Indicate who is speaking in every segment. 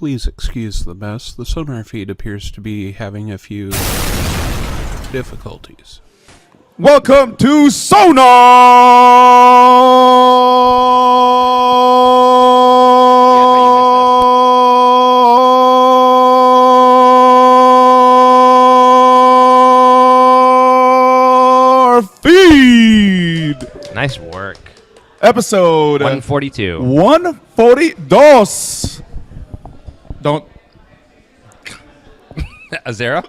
Speaker 1: Please excuse the mess. The SonarFeed appears to be having a few difficulties.
Speaker 2: Welcome to SonarFeed.
Speaker 3: Nice work.
Speaker 2: Episode
Speaker 3: 142.
Speaker 2: 142. Don't.
Speaker 3: A zero?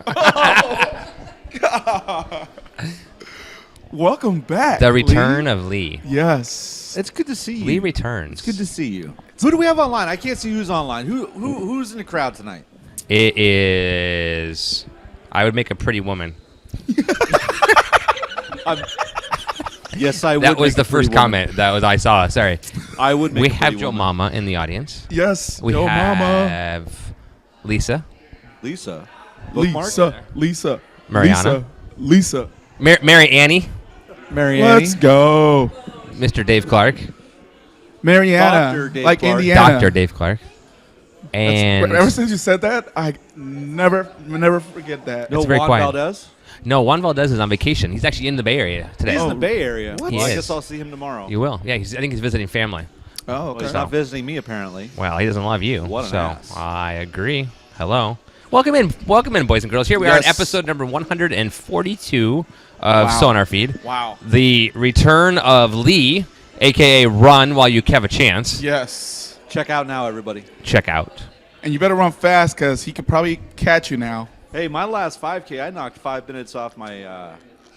Speaker 2: Welcome back.
Speaker 3: The return
Speaker 2: Lee.
Speaker 3: of Lee.
Speaker 2: Yes.
Speaker 4: It's good to see you.
Speaker 3: Lee returns.
Speaker 4: It's good to see you. Who do we have online? I can't see who's online. Who's in the crowd tonight?
Speaker 3: It is. I would make a pretty woman.
Speaker 4: Yes, I would.
Speaker 3: That was
Speaker 4: make
Speaker 3: the
Speaker 4: a pretty
Speaker 3: first
Speaker 4: woman.
Speaker 3: comment that was I saw. Sorry.
Speaker 4: I would make
Speaker 3: We
Speaker 4: a
Speaker 3: have
Speaker 4: pretty
Speaker 3: Joe
Speaker 4: woman.
Speaker 3: Mama in the audience.
Speaker 2: Yes.
Speaker 3: We
Speaker 2: Yo, mama.
Speaker 3: have Lisa.
Speaker 4: Lisa. Bookmark?
Speaker 2: Lisa.
Speaker 3: Mariana.
Speaker 2: Lisa.
Speaker 3: Mary Annie.
Speaker 4: Marianne.
Speaker 2: Let's go.
Speaker 3: Mr. Dave Clark.
Speaker 2: Mariana.
Speaker 4: Dr. Dave
Speaker 2: like
Speaker 4: Clark.
Speaker 2: Indiana.
Speaker 3: Dr. Dave Clark. And
Speaker 2: Ever since you said that, I never forget that.
Speaker 4: No,
Speaker 3: It's very
Speaker 4: Juan
Speaker 3: quiet.
Speaker 4: Valdez.
Speaker 3: no, Juan Valdez is on vacation. He's actually in the Bay Area today.
Speaker 4: He's in the Bay Area.
Speaker 3: What?
Speaker 4: Well,
Speaker 3: He
Speaker 4: I
Speaker 3: is.
Speaker 4: guess I'll see him tomorrow.
Speaker 3: You will. Yeah, I think he's visiting family.
Speaker 2: Oh,
Speaker 4: Well,
Speaker 2: okay.
Speaker 4: he's not visiting me, apparently.
Speaker 3: Well, he doesn't love you.
Speaker 4: What an
Speaker 3: so
Speaker 4: ass.
Speaker 3: I agree. Hello. Welcome in, boys and girls. Here we are at
Speaker 2: Yes.
Speaker 3: episode number 142 of
Speaker 2: Wow.
Speaker 3: SonarFeed.
Speaker 2: Wow.
Speaker 3: The return of Lee, a.k.a. Run While You Have a Chance.
Speaker 2: Yes.
Speaker 4: Check out now, everybody.
Speaker 3: Check out.
Speaker 2: And you better run fast because he could probably catch you now.
Speaker 4: Hey, my last 5K, I knocked 5 minutes off my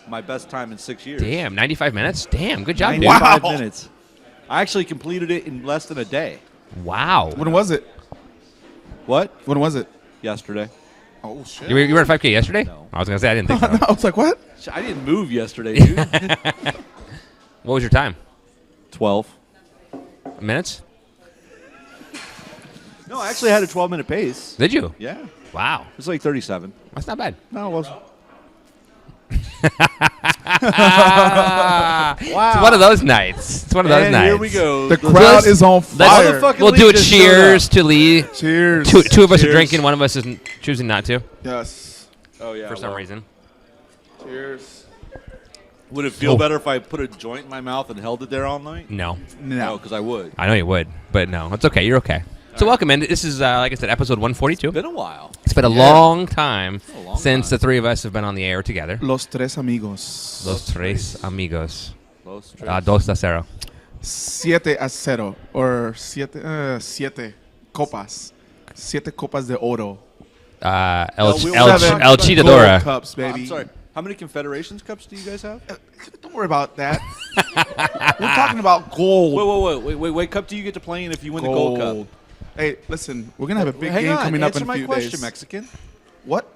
Speaker 4: my best time in 6 years.
Speaker 3: Damn, 95 minutes? Damn, good job, dude.
Speaker 4: 95
Speaker 2: Wow.
Speaker 4: minutes. I actually completed it in less than a day.
Speaker 3: Wow.
Speaker 2: When was it?
Speaker 4: What?
Speaker 2: When was it?
Speaker 4: Yesterday.
Speaker 2: Oh, shit.
Speaker 3: You were at 5K yesterday?
Speaker 4: No.
Speaker 3: I was going to say, I didn't think so.
Speaker 2: I was like, what?
Speaker 4: I didn't move yesterday, dude.
Speaker 3: What was your time?
Speaker 4: 12.
Speaker 3: Minutes?
Speaker 4: No, I actually had a 12-minute pace.
Speaker 3: Did you?
Speaker 4: Yeah.
Speaker 3: Wow.
Speaker 4: It was like 37.
Speaker 3: That's not bad.
Speaker 4: No, it wasn't.
Speaker 3: It's one of those nights. It's one of those
Speaker 4: And
Speaker 3: nights.
Speaker 4: here we go.
Speaker 2: The crowd is on fire.
Speaker 4: Motherfucking
Speaker 3: We'll
Speaker 4: Lee
Speaker 3: do a
Speaker 4: just showed
Speaker 3: cheers
Speaker 4: up.
Speaker 3: to Lee.
Speaker 2: Cheers.
Speaker 3: Two of us are
Speaker 4: Cheers.
Speaker 3: drinking. One of us is choosing not to
Speaker 2: Yes.
Speaker 4: Oh, yeah.
Speaker 3: for some
Speaker 4: well,
Speaker 3: reason.
Speaker 2: Cheers.
Speaker 4: Would it feel
Speaker 3: Oh.
Speaker 4: better if I put a joint in my mouth and held it there all night?
Speaker 3: No.
Speaker 2: No.
Speaker 4: because I would.
Speaker 3: I know you would, but no. It's okay. You're okay. So welcome in. This is, like I said, episode 142.
Speaker 4: It's been a while.
Speaker 3: It's been a
Speaker 2: Yeah.
Speaker 3: long time
Speaker 4: a long
Speaker 3: since
Speaker 4: time.
Speaker 3: the three of us have been on the air together.
Speaker 2: Los tres amigos.
Speaker 3: Los tres amigos.
Speaker 4: Los tres.
Speaker 3: 2-0.
Speaker 2: 7-0. Or siete copas. Siete copas de oro.
Speaker 3: El
Speaker 4: we
Speaker 3: El
Speaker 4: were talking
Speaker 3: El
Speaker 4: about
Speaker 3: Chitadora.
Speaker 2: Gold cups, baby.
Speaker 4: I'm sorry. How many Confederations cups do you guys have?
Speaker 2: Don't worry about that. We're talking about gold.
Speaker 4: Wait. Cup do you get to play in if you win the Gold Cup?
Speaker 2: Hey, listen, we're going to have a big
Speaker 4: Hang
Speaker 2: game
Speaker 4: on.
Speaker 2: coming up
Speaker 4: Answer
Speaker 2: in a
Speaker 4: my
Speaker 2: few
Speaker 4: question,
Speaker 2: days.
Speaker 4: Mexican.
Speaker 2: What?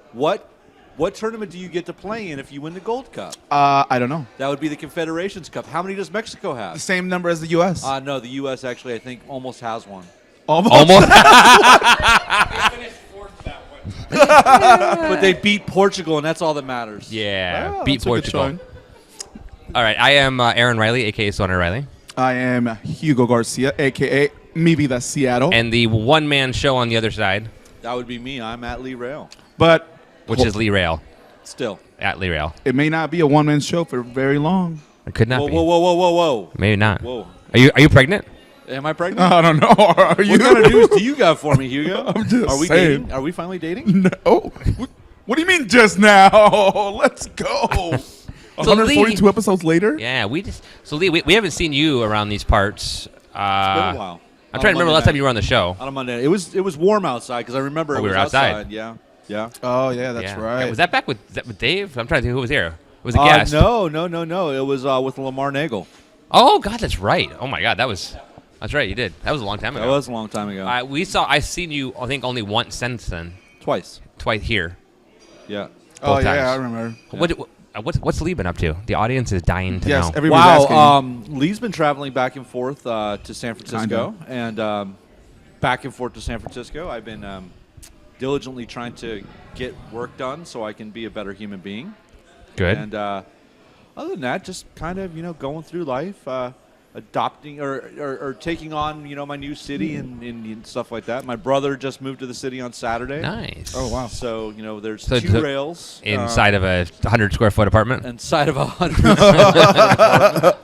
Speaker 4: What tournament do you get to play in if you win the Gold Cup?
Speaker 2: I don't know.
Speaker 4: That would be the Confederations Cup. How many does Mexico
Speaker 2: The
Speaker 4: have?
Speaker 2: same number as the U.S.
Speaker 4: No, the U.S. actually, I think, almost has one.
Speaker 3: Almost.
Speaker 4: But they beat Portugal, and that's all that matters.
Speaker 3: Yeah.
Speaker 2: Oh,
Speaker 3: Beat
Speaker 2: that's a good
Speaker 3: Portugal.
Speaker 2: showing.
Speaker 3: All right. I am Aaron Riley, a.k.a. Sonar Riley.
Speaker 2: I am Hugo Garcia, a.k.a. Mi Vida Seattle.
Speaker 3: And the one-man show on the other side,
Speaker 4: That would be me. I'm at Lee Rail.
Speaker 2: but
Speaker 3: which is Lee Rail.
Speaker 4: Still.
Speaker 3: At Lee Rail.
Speaker 2: it may not be a one-man show for very long.
Speaker 3: It could not
Speaker 4: Whoa,
Speaker 3: be.
Speaker 4: whoa.
Speaker 3: Maybe not.
Speaker 4: Whoa.
Speaker 3: Are you pregnant?
Speaker 4: Am I pregnant?
Speaker 2: I don't know. Are you?
Speaker 4: What kind of news do you got for me, Hugo?
Speaker 2: I'm just
Speaker 4: Are we
Speaker 2: saying.
Speaker 4: dating? Are we finally dating?
Speaker 2: No. What do you mean just now? Let's go.
Speaker 3: So
Speaker 2: 142
Speaker 3: Lee-
Speaker 2: episodes later?
Speaker 3: Yeah. Lee, we haven't seen you around these parts.
Speaker 4: It's been a while.
Speaker 3: I'm trying to remember last time you were on the show.
Speaker 4: On a Monday. It was warm outside because I remember it
Speaker 3: we
Speaker 4: was
Speaker 3: were outside.
Speaker 4: Yeah.
Speaker 2: Oh, yeah, that's
Speaker 3: Yeah.
Speaker 2: right.
Speaker 3: Was that back with Dave? I'm trying to think who was here. It was a guest.
Speaker 4: No. It was with Lamar Nagel.
Speaker 3: Oh God, that's right. Oh my God, that's right. You did. That was a long time ago.
Speaker 4: That was a long time ago.
Speaker 3: I've seen you. I think only once since then.
Speaker 4: Twice.
Speaker 3: Twice here.
Speaker 4: Yeah.
Speaker 2: Oh,
Speaker 3: both
Speaker 2: yeah,
Speaker 3: times.
Speaker 2: I remember.
Speaker 3: What's Lee been up to? The audience is dying to
Speaker 2: Yes,
Speaker 3: know.
Speaker 2: everybody's asking.
Speaker 4: Lee's been traveling back and forth to San Francisco, and back and forth to San Francisco. I've been diligently trying to get work done so I can be a better human being.
Speaker 3: Good.
Speaker 4: And other than that, just kind of going through life. adopting or taking on, my new city and stuff like that. My brother just moved to the city on Saturday.
Speaker 3: Nice.
Speaker 2: Oh, wow.
Speaker 4: So, there's two rails.
Speaker 3: Inside of a 100-square-foot apartment?
Speaker 4: Inside of a 100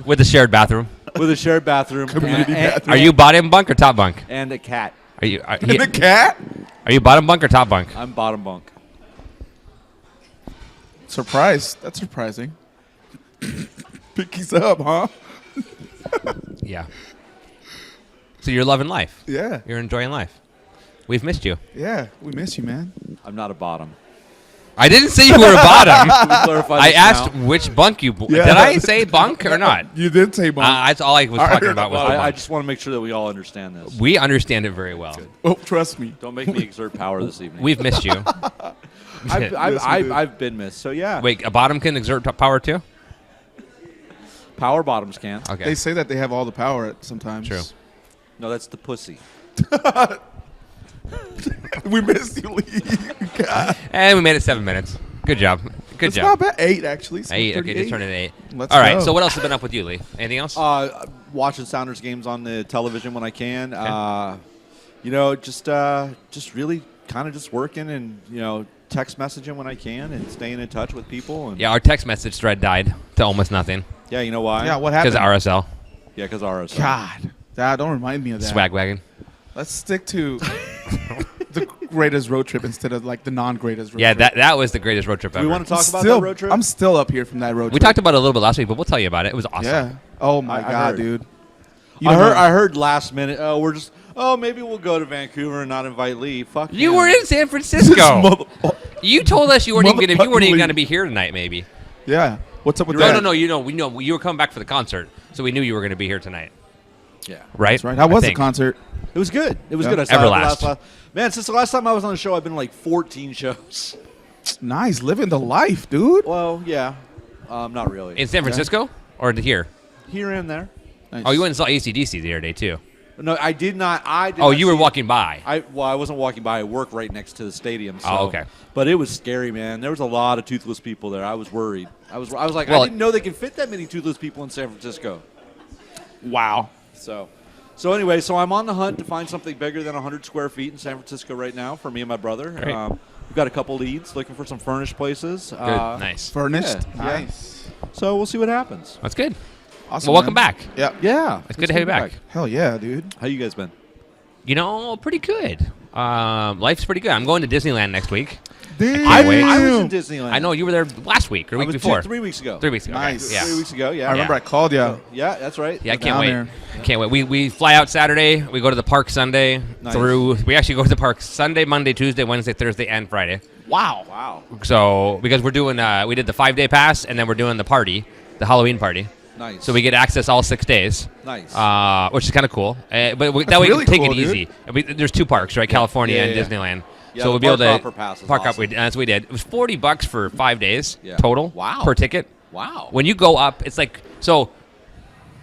Speaker 3: With a shared bathroom?
Speaker 4: with a shared bathroom.
Speaker 2: Community bathroom.
Speaker 3: Are you bottom bunk or top bunk?
Speaker 4: And a cat.
Speaker 3: Are you
Speaker 2: And a cat?
Speaker 3: Are you bottom bunk or top bunk?
Speaker 4: I'm bottom bunk.
Speaker 2: Surprise. That's surprising. Pickies up, huh?
Speaker 3: Yeah. So you're loving life.
Speaker 2: Yeah.
Speaker 3: You're enjoying life. We've missed you.
Speaker 2: Yeah. We miss you, man.
Speaker 4: I'm not a bottom.
Speaker 3: I didn't say you were a bottom.
Speaker 4: Can we clarify
Speaker 3: I
Speaker 4: this
Speaker 3: asked
Speaker 4: now?
Speaker 3: which bunk you.
Speaker 2: Yeah.
Speaker 3: Did I say bunk or not?
Speaker 2: You did say bunk.
Speaker 3: That's all I was
Speaker 2: I
Speaker 3: talking
Speaker 2: heard
Speaker 3: about was
Speaker 2: about
Speaker 3: the
Speaker 2: it.
Speaker 4: I
Speaker 3: bunk.
Speaker 4: just want to make sure that we all understand this.
Speaker 3: We understand it very well.
Speaker 2: Oh, trust me.
Speaker 4: Don't make me exert power this evening.
Speaker 3: We've missed you.
Speaker 4: I've been missed. So yeah,
Speaker 3: Wait, a bottom can exert power too?
Speaker 4: power bottoms can.
Speaker 3: Okay.
Speaker 2: They say that they have all the power sometimes.
Speaker 3: True.
Speaker 4: No, that's the pussy.
Speaker 2: We missed you, Lee. God.
Speaker 3: And we made it 7 minutes. Good job. Good
Speaker 2: It's
Speaker 3: job.
Speaker 2: not bad. 8, actually.
Speaker 3: 8. Okay, just
Speaker 2: 7:38.
Speaker 3: turned it 8.
Speaker 2: Let's
Speaker 3: All right.
Speaker 2: go.
Speaker 3: So what else has been up with you, Lee? Anything else?
Speaker 4: Watching Sounders games on the television when I can.
Speaker 3: Okay.
Speaker 4: Just really kind of just working and text messaging when I can and staying in touch with people. And
Speaker 3: Yeah, our text message thread died to almost nothing
Speaker 4: yeah, you know why?
Speaker 2: Yeah, what
Speaker 3: because
Speaker 2: happened?
Speaker 3: of RSL.
Speaker 4: Yeah, because RSL.
Speaker 2: God, don't remind me of that.
Speaker 3: Swag wagon.
Speaker 2: Let's stick to the greatest road trip instead of like the non-greatest road
Speaker 3: Yeah,
Speaker 2: trip.
Speaker 3: that was the greatest road trip
Speaker 4: Do
Speaker 3: ever.
Speaker 4: we want to talk about
Speaker 2: Still-
Speaker 4: that road trip?
Speaker 2: I'm still up here from that road
Speaker 3: We
Speaker 2: trip.
Speaker 3: talked about it a little bit last week, but we'll tell you about it. It was awesome.
Speaker 2: Yeah. Oh my
Speaker 4: I
Speaker 2: God,
Speaker 4: heard.
Speaker 2: dude.
Speaker 4: I heard last minute. Maybe we'll go to Vancouver and not invite Lee. Fuck
Speaker 3: You
Speaker 4: him.
Speaker 3: were in San Francisco. You told us you weren't even going to be here tonight. Maybe.
Speaker 2: Yeah. What's up with
Speaker 3: No,
Speaker 2: that?
Speaker 3: no. We know you were coming back for the concert, so we knew you were going to be here tonight.
Speaker 4: Yeah,
Speaker 3: Right.
Speaker 2: That's right. How was
Speaker 3: I
Speaker 2: the
Speaker 3: think.
Speaker 2: concert?
Speaker 4: it was good. It was
Speaker 2: Yeah.
Speaker 4: good. I saw it
Speaker 3: Everlast.
Speaker 4: Man, since the last time I was on the show, I've been to like 14 shows.
Speaker 2: Nice. Living the life, dude.
Speaker 4: Well, yeah, not really.
Speaker 3: In San Francisco or here?
Speaker 4: Here and there.
Speaker 2: Nice.
Speaker 3: Oh, you went and saw AC/DC the other day too.
Speaker 4: No, I did not.
Speaker 3: Oh, you were walking by.
Speaker 4: I wasn't walking by. I work right next to the stadium. So.
Speaker 3: Oh, okay.
Speaker 4: But it was scary, man. There was a lot of toothless people there. I was worried. I was like,
Speaker 3: Well,
Speaker 4: I didn't know they could fit that many toothless people in San Francisco.
Speaker 2: Wow.
Speaker 4: So anyway, I'm on the hunt to find something bigger than 100 square feet in San Francisco right now for me and my brother.
Speaker 3: Great.
Speaker 4: We've got a couple leads looking for some furnished places.
Speaker 3: Good. Nice.
Speaker 2: Furnished.
Speaker 4: Yeah.
Speaker 2: Nice.
Speaker 4: So we'll see what happens.
Speaker 3: That's good.
Speaker 2: Awesome.
Speaker 3: Well, welcome
Speaker 2: man.
Speaker 3: back.
Speaker 2: Yeah.
Speaker 4: Yeah,
Speaker 3: It's good to have you back.
Speaker 2: Hell yeah, dude.
Speaker 4: How you guys been?
Speaker 3: Pretty good. Life's pretty good. I'm going to Disneyland next week.
Speaker 2: Damn.
Speaker 3: can't wait.
Speaker 4: I was in Disneyland.
Speaker 3: I know you were there last week or
Speaker 4: I
Speaker 3: week
Speaker 4: was
Speaker 3: before.
Speaker 4: 3 weeks ago.
Speaker 3: 3 weeks ago. Okay.
Speaker 2: Nice.
Speaker 3: Yeah.
Speaker 4: 3 weeks ago. Yeah.
Speaker 2: I remember
Speaker 3: Yeah.
Speaker 2: I called you.
Speaker 4: Yeah, that's right.
Speaker 3: Yeah, I can't
Speaker 2: Down
Speaker 3: wait.
Speaker 2: there.
Speaker 3: Can't wait. We fly out Saturday. We go to the park Sunday
Speaker 4: Nice.
Speaker 3: We actually go to the park Sunday, Monday, Tuesday, Wednesday, Thursday, and Friday.
Speaker 4: Wow.
Speaker 3: So because we're doing, we did the 5-day pass, and then we're doing the party, the Halloween party.
Speaker 4: Nice.
Speaker 3: So we get access all 6 days.
Speaker 4: Nice.
Speaker 3: Which is kind of cool. But that way
Speaker 2: really
Speaker 3: we can take
Speaker 2: cool,
Speaker 3: it easy. There's 2 parks, right? California
Speaker 4: Yeah,
Speaker 3: and
Speaker 4: yeah.
Speaker 3: Disneyland.
Speaker 4: Yeah,
Speaker 3: So we'll
Speaker 4: the
Speaker 3: be able
Speaker 4: park
Speaker 3: to
Speaker 4: hopper pass is
Speaker 3: park up.
Speaker 4: awesome.
Speaker 3: That's what we did. It was $40 for 5 days
Speaker 4: Yeah.
Speaker 3: total.
Speaker 4: Wow.
Speaker 3: Per ticket.
Speaker 4: Wow.
Speaker 3: When you go up, it's like so.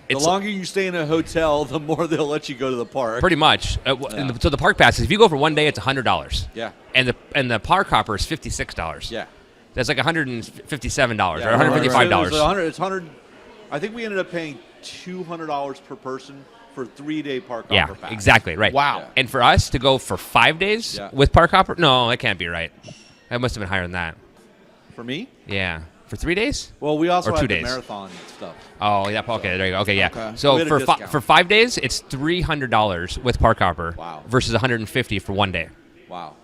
Speaker 4: The
Speaker 3: It's
Speaker 4: longer you stay in a hotel, the more they'll let you go to the park.
Speaker 3: pretty much. So the park passes. If you go for 1 day, it's $100.
Speaker 4: Yeah.
Speaker 3: And the park hopper is $56.
Speaker 4: Yeah.
Speaker 3: That's like $157
Speaker 4: Yeah,
Speaker 3: or $155.
Speaker 4: It's 100. I think we ended up paying $200 per person for a 3-day park
Speaker 3: Yeah,
Speaker 4: hopper pass.
Speaker 3: exactly right.
Speaker 2: Wow.
Speaker 4: Yeah.
Speaker 3: And for us to go for 5 days
Speaker 4: Yeah.
Speaker 3: with park hopper, no, that can't be right. That must have been higher than that.
Speaker 4: For me?
Speaker 3: Yeah, for 3 days.
Speaker 4: Well, we also
Speaker 3: Or
Speaker 4: had
Speaker 3: 2
Speaker 4: the
Speaker 3: days.
Speaker 4: marathon stuff.
Speaker 3: Oh, yeah. Okay, there you go. Okay, yeah.
Speaker 2: Okay.
Speaker 4: We
Speaker 3: So
Speaker 4: had a
Speaker 3: for
Speaker 4: discount.
Speaker 3: for 5 days, it's $300 with park hopper.
Speaker 4: Wow.
Speaker 3: Versus $150 for 1 day.
Speaker 4: Wow.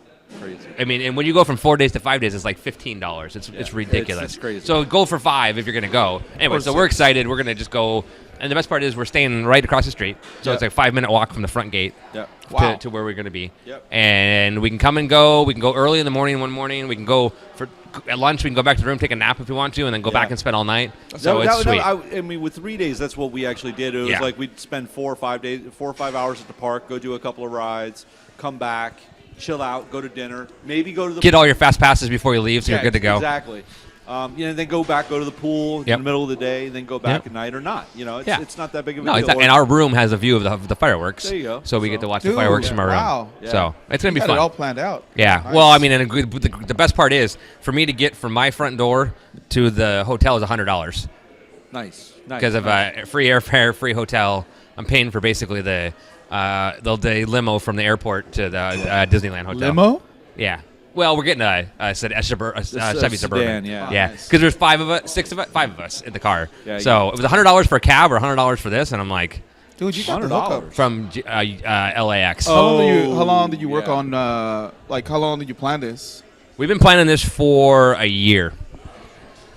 Speaker 4: Crazy.
Speaker 3: I mean, and when you go from 4 days to 5 days, it's like $15. It's ridiculous.
Speaker 4: It's crazy.
Speaker 3: So go for 5 if you're gonna go. Anyway,
Speaker 2: Or
Speaker 3: so we're
Speaker 2: 6.
Speaker 3: excited. We're gonna just go, and the best part is we're staying right across the street. So it's
Speaker 4: Yep.
Speaker 3: like 5-minute walk from the front gate
Speaker 4: Yeah.
Speaker 2: Wow.
Speaker 3: to where we're gonna be.
Speaker 4: Yep.
Speaker 3: And we can come and go. We can go early in the morning one morning. We can go for at lunch. We can go back to the room, take a nap if we want to, and then go
Speaker 4: Yeah.
Speaker 3: back and spend all night. So it's sweet.
Speaker 4: I mean, with 3 days, that's what we actually did. It was
Speaker 3: Yeah.
Speaker 4: like we'd spend 4 or 5 hours at the park, go do a couple of rides, come back, chill out, go to dinner, maybe go to the
Speaker 3: Get all your fast passes before you leave, so you're good to go.
Speaker 4: Exactly. Then go back, go to the pool in
Speaker 3: Yep.
Speaker 4: the middle of the day, then go back
Speaker 3: Yep.
Speaker 4: at night or not. It's,
Speaker 3: Yeah.
Speaker 4: it's not that big of a
Speaker 3: No,
Speaker 4: deal.
Speaker 3: exactly. And our room has a view of the fireworks.
Speaker 4: There you go.
Speaker 3: So we get to watch the
Speaker 2: Dude,
Speaker 3: fireworks from our room.
Speaker 2: wow.
Speaker 4: Yeah.
Speaker 3: So it's gonna be
Speaker 2: You had
Speaker 3: fun.
Speaker 2: it all planned out.
Speaker 3: Yeah.
Speaker 2: Nice.
Speaker 3: Well, I mean, and the best part is for me to get from my front door to the hotel is $100.
Speaker 4: Nice.
Speaker 3: Because of free airfare, free hotel. I'm paying for basically the limo from the airport to the Disneyland hotel.
Speaker 2: Limo?
Speaker 3: Yeah. Well, we're getting a Chevy
Speaker 4: sedan,
Speaker 3: Suburban.
Speaker 4: yeah.
Speaker 3: Yeah.
Speaker 2: Nice.
Speaker 3: Because there's five of us in the car.
Speaker 4: Yeah,
Speaker 3: so it was $100 for a cab or $100 for this, and I'm like,
Speaker 2: Dude, you got the hookup.
Speaker 3: from LAX.
Speaker 2: How long did you work
Speaker 4: yeah.
Speaker 2: on? How long did you plan this?
Speaker 3: We've been planning this for a year.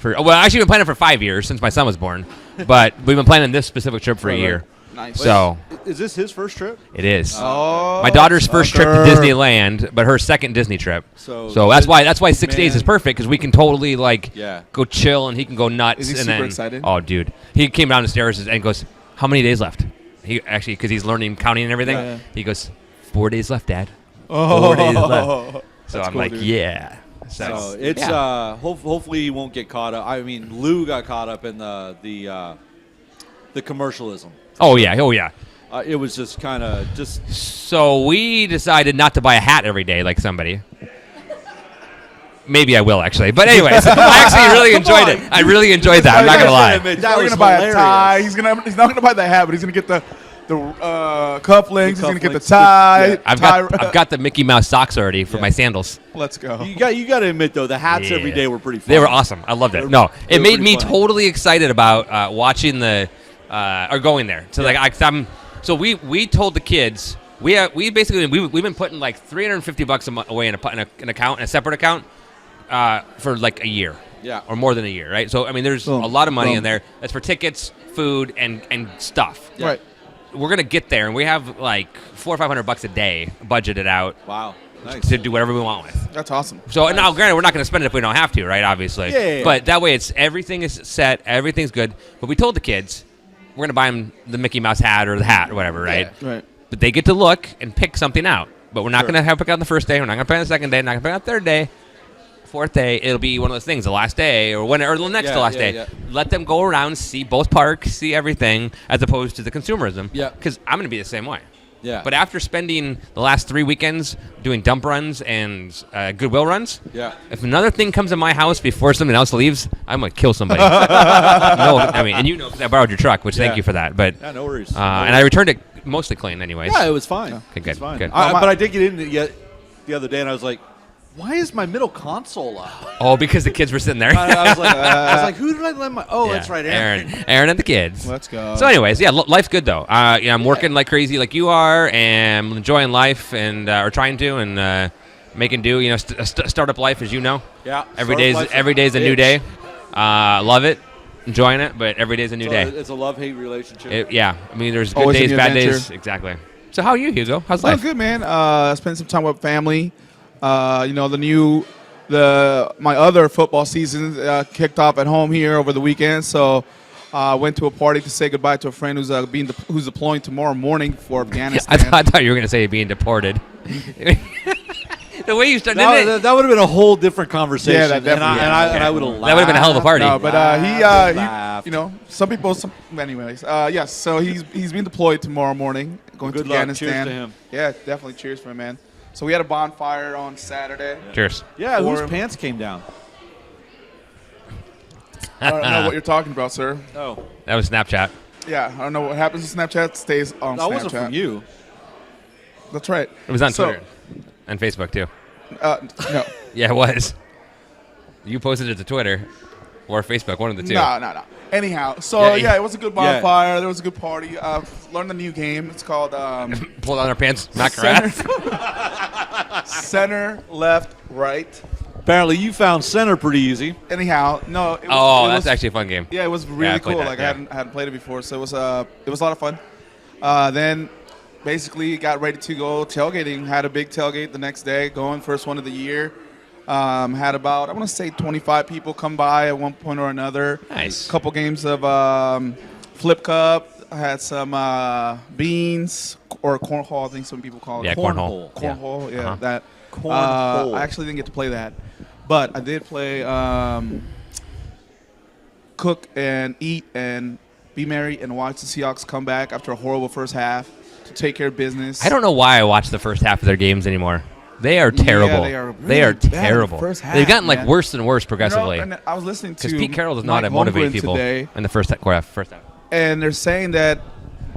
Speaker 3: Actually, we've been planning for 5 years since my son was born, but we've been planning this specific trip for a year.
Speaker 2: Nice.
Speaker 3: So
Speaker 4: Is this his first trip?
Speaker 3: it is.
Speaker 2: Oh,
Speaker 3: My daughter's first trip to
Speaker 2: sucker.
Speaker 3: Disneyland, but her second Disney trip.
Speaker 4: So
Speaker 3: that's why 6 days is
Speaker 4: man.
Speaker 3: perfect because we can totally
Speaker 4: Yeah.
Speaker 3: go chill and he can go nuts.
Speaker 2: Is he
Speaker 3: and
Speaker 2: super
Speaker 3: then,
Speaker 2: excited?
Speaker 3: Oh, dude, he came down the stairs and goes, "How many days left?" He actually because he's learning counting and everything.
Speaker 2: Yeah.
Speaker 3: He goes, 4 days left, Dad.
Speaker 2: Oh.
Speaker 3: 4 days left. So
Speaker 2: That's
Speaker 3: I'm
Speaker 2: cool,
Speaker 3: like,
Speaker 2: dude.
Speaker 3: yeah.
Speaker 4: So it's
Speaker 3: yeah.
Speaker 4: hopefully he won't get caught up. I mean, Lou got caught up in the commercialism.
Speaker 3: Oh yeah.
Speaker 4: It was just kind of just.
Speaker 3: So we decided not to buy a hat every day like somebody. Maybe I will actually, but anyways, I actually really enjoyed it. I really enjoyed that. I'm not gonna lie.
Speaker 4: That
Speaker 2: We're
Speaker 4: was
Speaker 2: gonna buy
Speaker 4: hilarious.
Speaker 2: a tie. He's not gonna buy the hat, but he's gonna get the cufflinks. He's gonna get the
Speaker 4: cufflinks.
Speaker 2: tie.
Speaker 4: Yeah.
Speaker 3: I've got the Mickey Mouse socks already for
Speaker 4: Yeah.
Speaker 3: my sandals.
Speaker 2: Let's go.
Speaker 4: You got to admit though, the hats every
Speaker 3: Yeah.
Speaker 4: day were pretty fun.
Speaker 3: They were awesome. I loved it.
Speaker 4: They
Speaker 3: No,
Speaker 4: were
Speaker 3: it made
Speaker 4: pretty
Speaker 3: me
Speaker 4: funny.
Speaker 3: totally excited about watching or going there. So so we told the kids we've been putting like $350 a month away in an account, in a separate account, for like a year.
Speaker 4: Yeah.
Speaker 3: Or more than a year, right? So I mean, there's
Speaker 2: Boom.
Speaker 3: a lot of money
Speaker 2: Boom.
Speaker 3: in there. That's for tickets, food, and stuff.
Speaker 4: Yeah.
Speaker 2: Right.
Speaker 3: We're gonna get there, and we have like $400 or $500 a day budgeted out
Speaker 4: Wow. Nice.
Speaker 3: to do whatever we want with.
Speaker 2: That's awesome.
Speaker 3: So now, granted, we're not going to spend it if we don't have to, right? Obviously.
Speaker 4: Yeah.
Speaker 3: But that way, everything is set, everything's good. But we told the kids we're going to buy them the Mickey Mouse hat or the hat or whatever, right?
Speaker 2: Right.
Speaker 3: But they get to look and pick something out. But we're not
Speaker 4: Sure.
Speaker 3: going to have pick out on the first day. We're not going to pick out on the second day. Not going to pick out on the third day. Fourth day, it'll be one of those things. The last day, or the next
Speaker 4: Yeah,
Speaker 3: to last
Speaker 4: yeah,
Speaker 3: day.
Speaker 4: yeah.
Speaker 3: Let them go around, see both parks, see everything, as opposed to the consumerism.
Speaker 4: Yeah.
Speaker 3: Because I'm going to be the same way.
Speaker 4: Yeah.
Speaker 3: But after spending the last 3 weekends doing dump runs and Goodwill runs,
Speaker 4: Yeah.
Speaker 3: if another thing comes in my house before something else leaves, I'm gonna kill somebody. No, I mean, and you know, because I borrowed your truck, which thank
Speaker 4: Yeah.
Speaker 3: you for that. But
Speaker 4: Yeah, no worries.
Speaker 3: and I returned it mostly clean, anyways.
Speaker 4: Yeah, it was fine.
Speaker 3: Okay,
Speaker 4: It was
Speaker 3: good,
Speaker 4: fine.
Speaker 3: good.
Speaker 4: But I did get in it the other day, and I was like, "Why is my middle console up?"
Speaker 3: Oh, because the kids were sitting there.
Speaker 4: I was like, "Who did I let my?" Oh,
Speaker 3: Yeah,
Speaker 4: that's right, Aaron.
Speaker 3: Aaron and the kids.
Speaker 2: Let's go.
Speaker 3: So, anyways, yeah, life's good though. I'm working like crazy, like you are, and I'm enjoying life, and or trying to, and making do. You know, startup life, as you know.
Speaker 4: Yeah.
Speaker 3: Every
Speaker 4: Startup
Speaker 3: day's a new day. Love it, enjoying it, but every day's a new
Speaker 4: So
Speaker 3: day.
Speaker 4: it's a love-hate relationship.
Speaker 3: Yeah, I mean, there's good
Speaker 2: Always a
Speaker 3: days,
Speaker 2: new
Speaker 3: bad
Speaker 2: adventure.
Speaker 3: days. Exactly. So, how are you, Hugo? How's
Speaker 2: Oh,
Speaker 3: life?
Speaker 2: good, man. Spent some time with family. My other football season kicked off at home here over the weekend, so I went to a party to say goodbye to a friend who's deploying tomorrow morning for Afghanistan.
Speaker 3: I thought you were going to say being deported. The way you started,
Speaker 4: That would have been a whole different conversation.
Speaker 2: Yeah, that definitely-
Speaker 4: and I would have laughed.
Speaker 3: that would have been a hell of a party.
Speaker 2: No, but
Speaker 4: Laughed.
Speaker 2: anyways, yes. So he's being deployed tomorrow morning, going
Speaker 4: Good
Speaker 2: to
Speaker 4: luck.
Speaker 2: Afghanistan.
Speaker 4: Cheers to him.
Speaker 2: Yeah, definitely. Cheers for him, man. So we had a bonfire on Saturday.
Speaker 3: Cheers.
Speaker 4: Yeah, whose
Speaker 2: Or-
Speaker 4: pants came down?
Speaker 2: I don't know what you're talking about, sir.
Speaker 4: Oh,
Speaker 3: That was Snapchat.
Speaker 2: Yeah, I don't know what happens to Snapchat stays on
Speaker 4: that
Speaker 2: Snapchat.
Speaker 4: wasn't from you.
Speaker 2: That's right.
Speaker 3: It was on
Speaker 2: So,
Speaker 3: Twitter and Facebook too.
Speaker 2: No.
Speaker 3: Yeah, it was. You posted it to Twitter or Facebook, one of the two.
Speaker 2: No. Anyhow, so
Speaker 3: Yeah,
Speaker 2: it was a good bonfire. There was a good party. Learned a new game. It's called
Speaker 3: Pull down our pants, knock her ass.
Speaker 2: center, left, right.
Speaker 4: Apparently, you found center pretty easy.
Speaker 2: Anyhow, no. It was,
Speaker 3: Oh,
Speaker 2: it
Speaker 3: that's
Speaker 2: was,
Speaker 3: actually a fun game.
Speaker 2: Yeah, it was
Speaker 3: I
Speaker 2: really
Speaker 3: played
Speaker 2: cool.
Speaker 3: that,
Speaker 2: Like
Speaker 3: yeah.
Speaker 2: I hadn't played it before, so it was a lot of fun. Then basically got ready to go tailgating. Had a big tailgate the next day, going first one of the year. Had about, I want to say 25 people come by at one point or another.
Speaker 3: Nice.
Speaker 2: Couple games of flip cup. I had some beans or cornhole, I think some people call it.
Speaker 3: Yeah, cornhole.
Speaker 2: Cornhole, yeah,
Speaker 3: Uh-huh.
Speaker 2: that.
Speaker 4: Cornhole.
Speaker 2: I actually didn't get to play that, but I did play cook and eat and be merry and watch the Seahawks come back after a horrible first half to take care of business.
Speaker 3: I don't know why I watch the first half of their games anymore. They are terrible.
Speaker 2: they are
Speaker 3: They are
Speaker 2: really bad in the
Speaker 3: terrible.
Speaker 2: first half,
Speaker 3: They've gotten like
Speaker 2: man.
Speaker 3: worse and worse progressively.
Speaker 2: And I was listening to
Speaker 3: Because Pete Carroll does not
Speaker 2: Mike
Speaker 3: have motivated
Speaker 2: Holmgren
Speaker 3: people
Speaker 2: today,
Speaker 3: in the first half.
Speaker 2: and they're saying that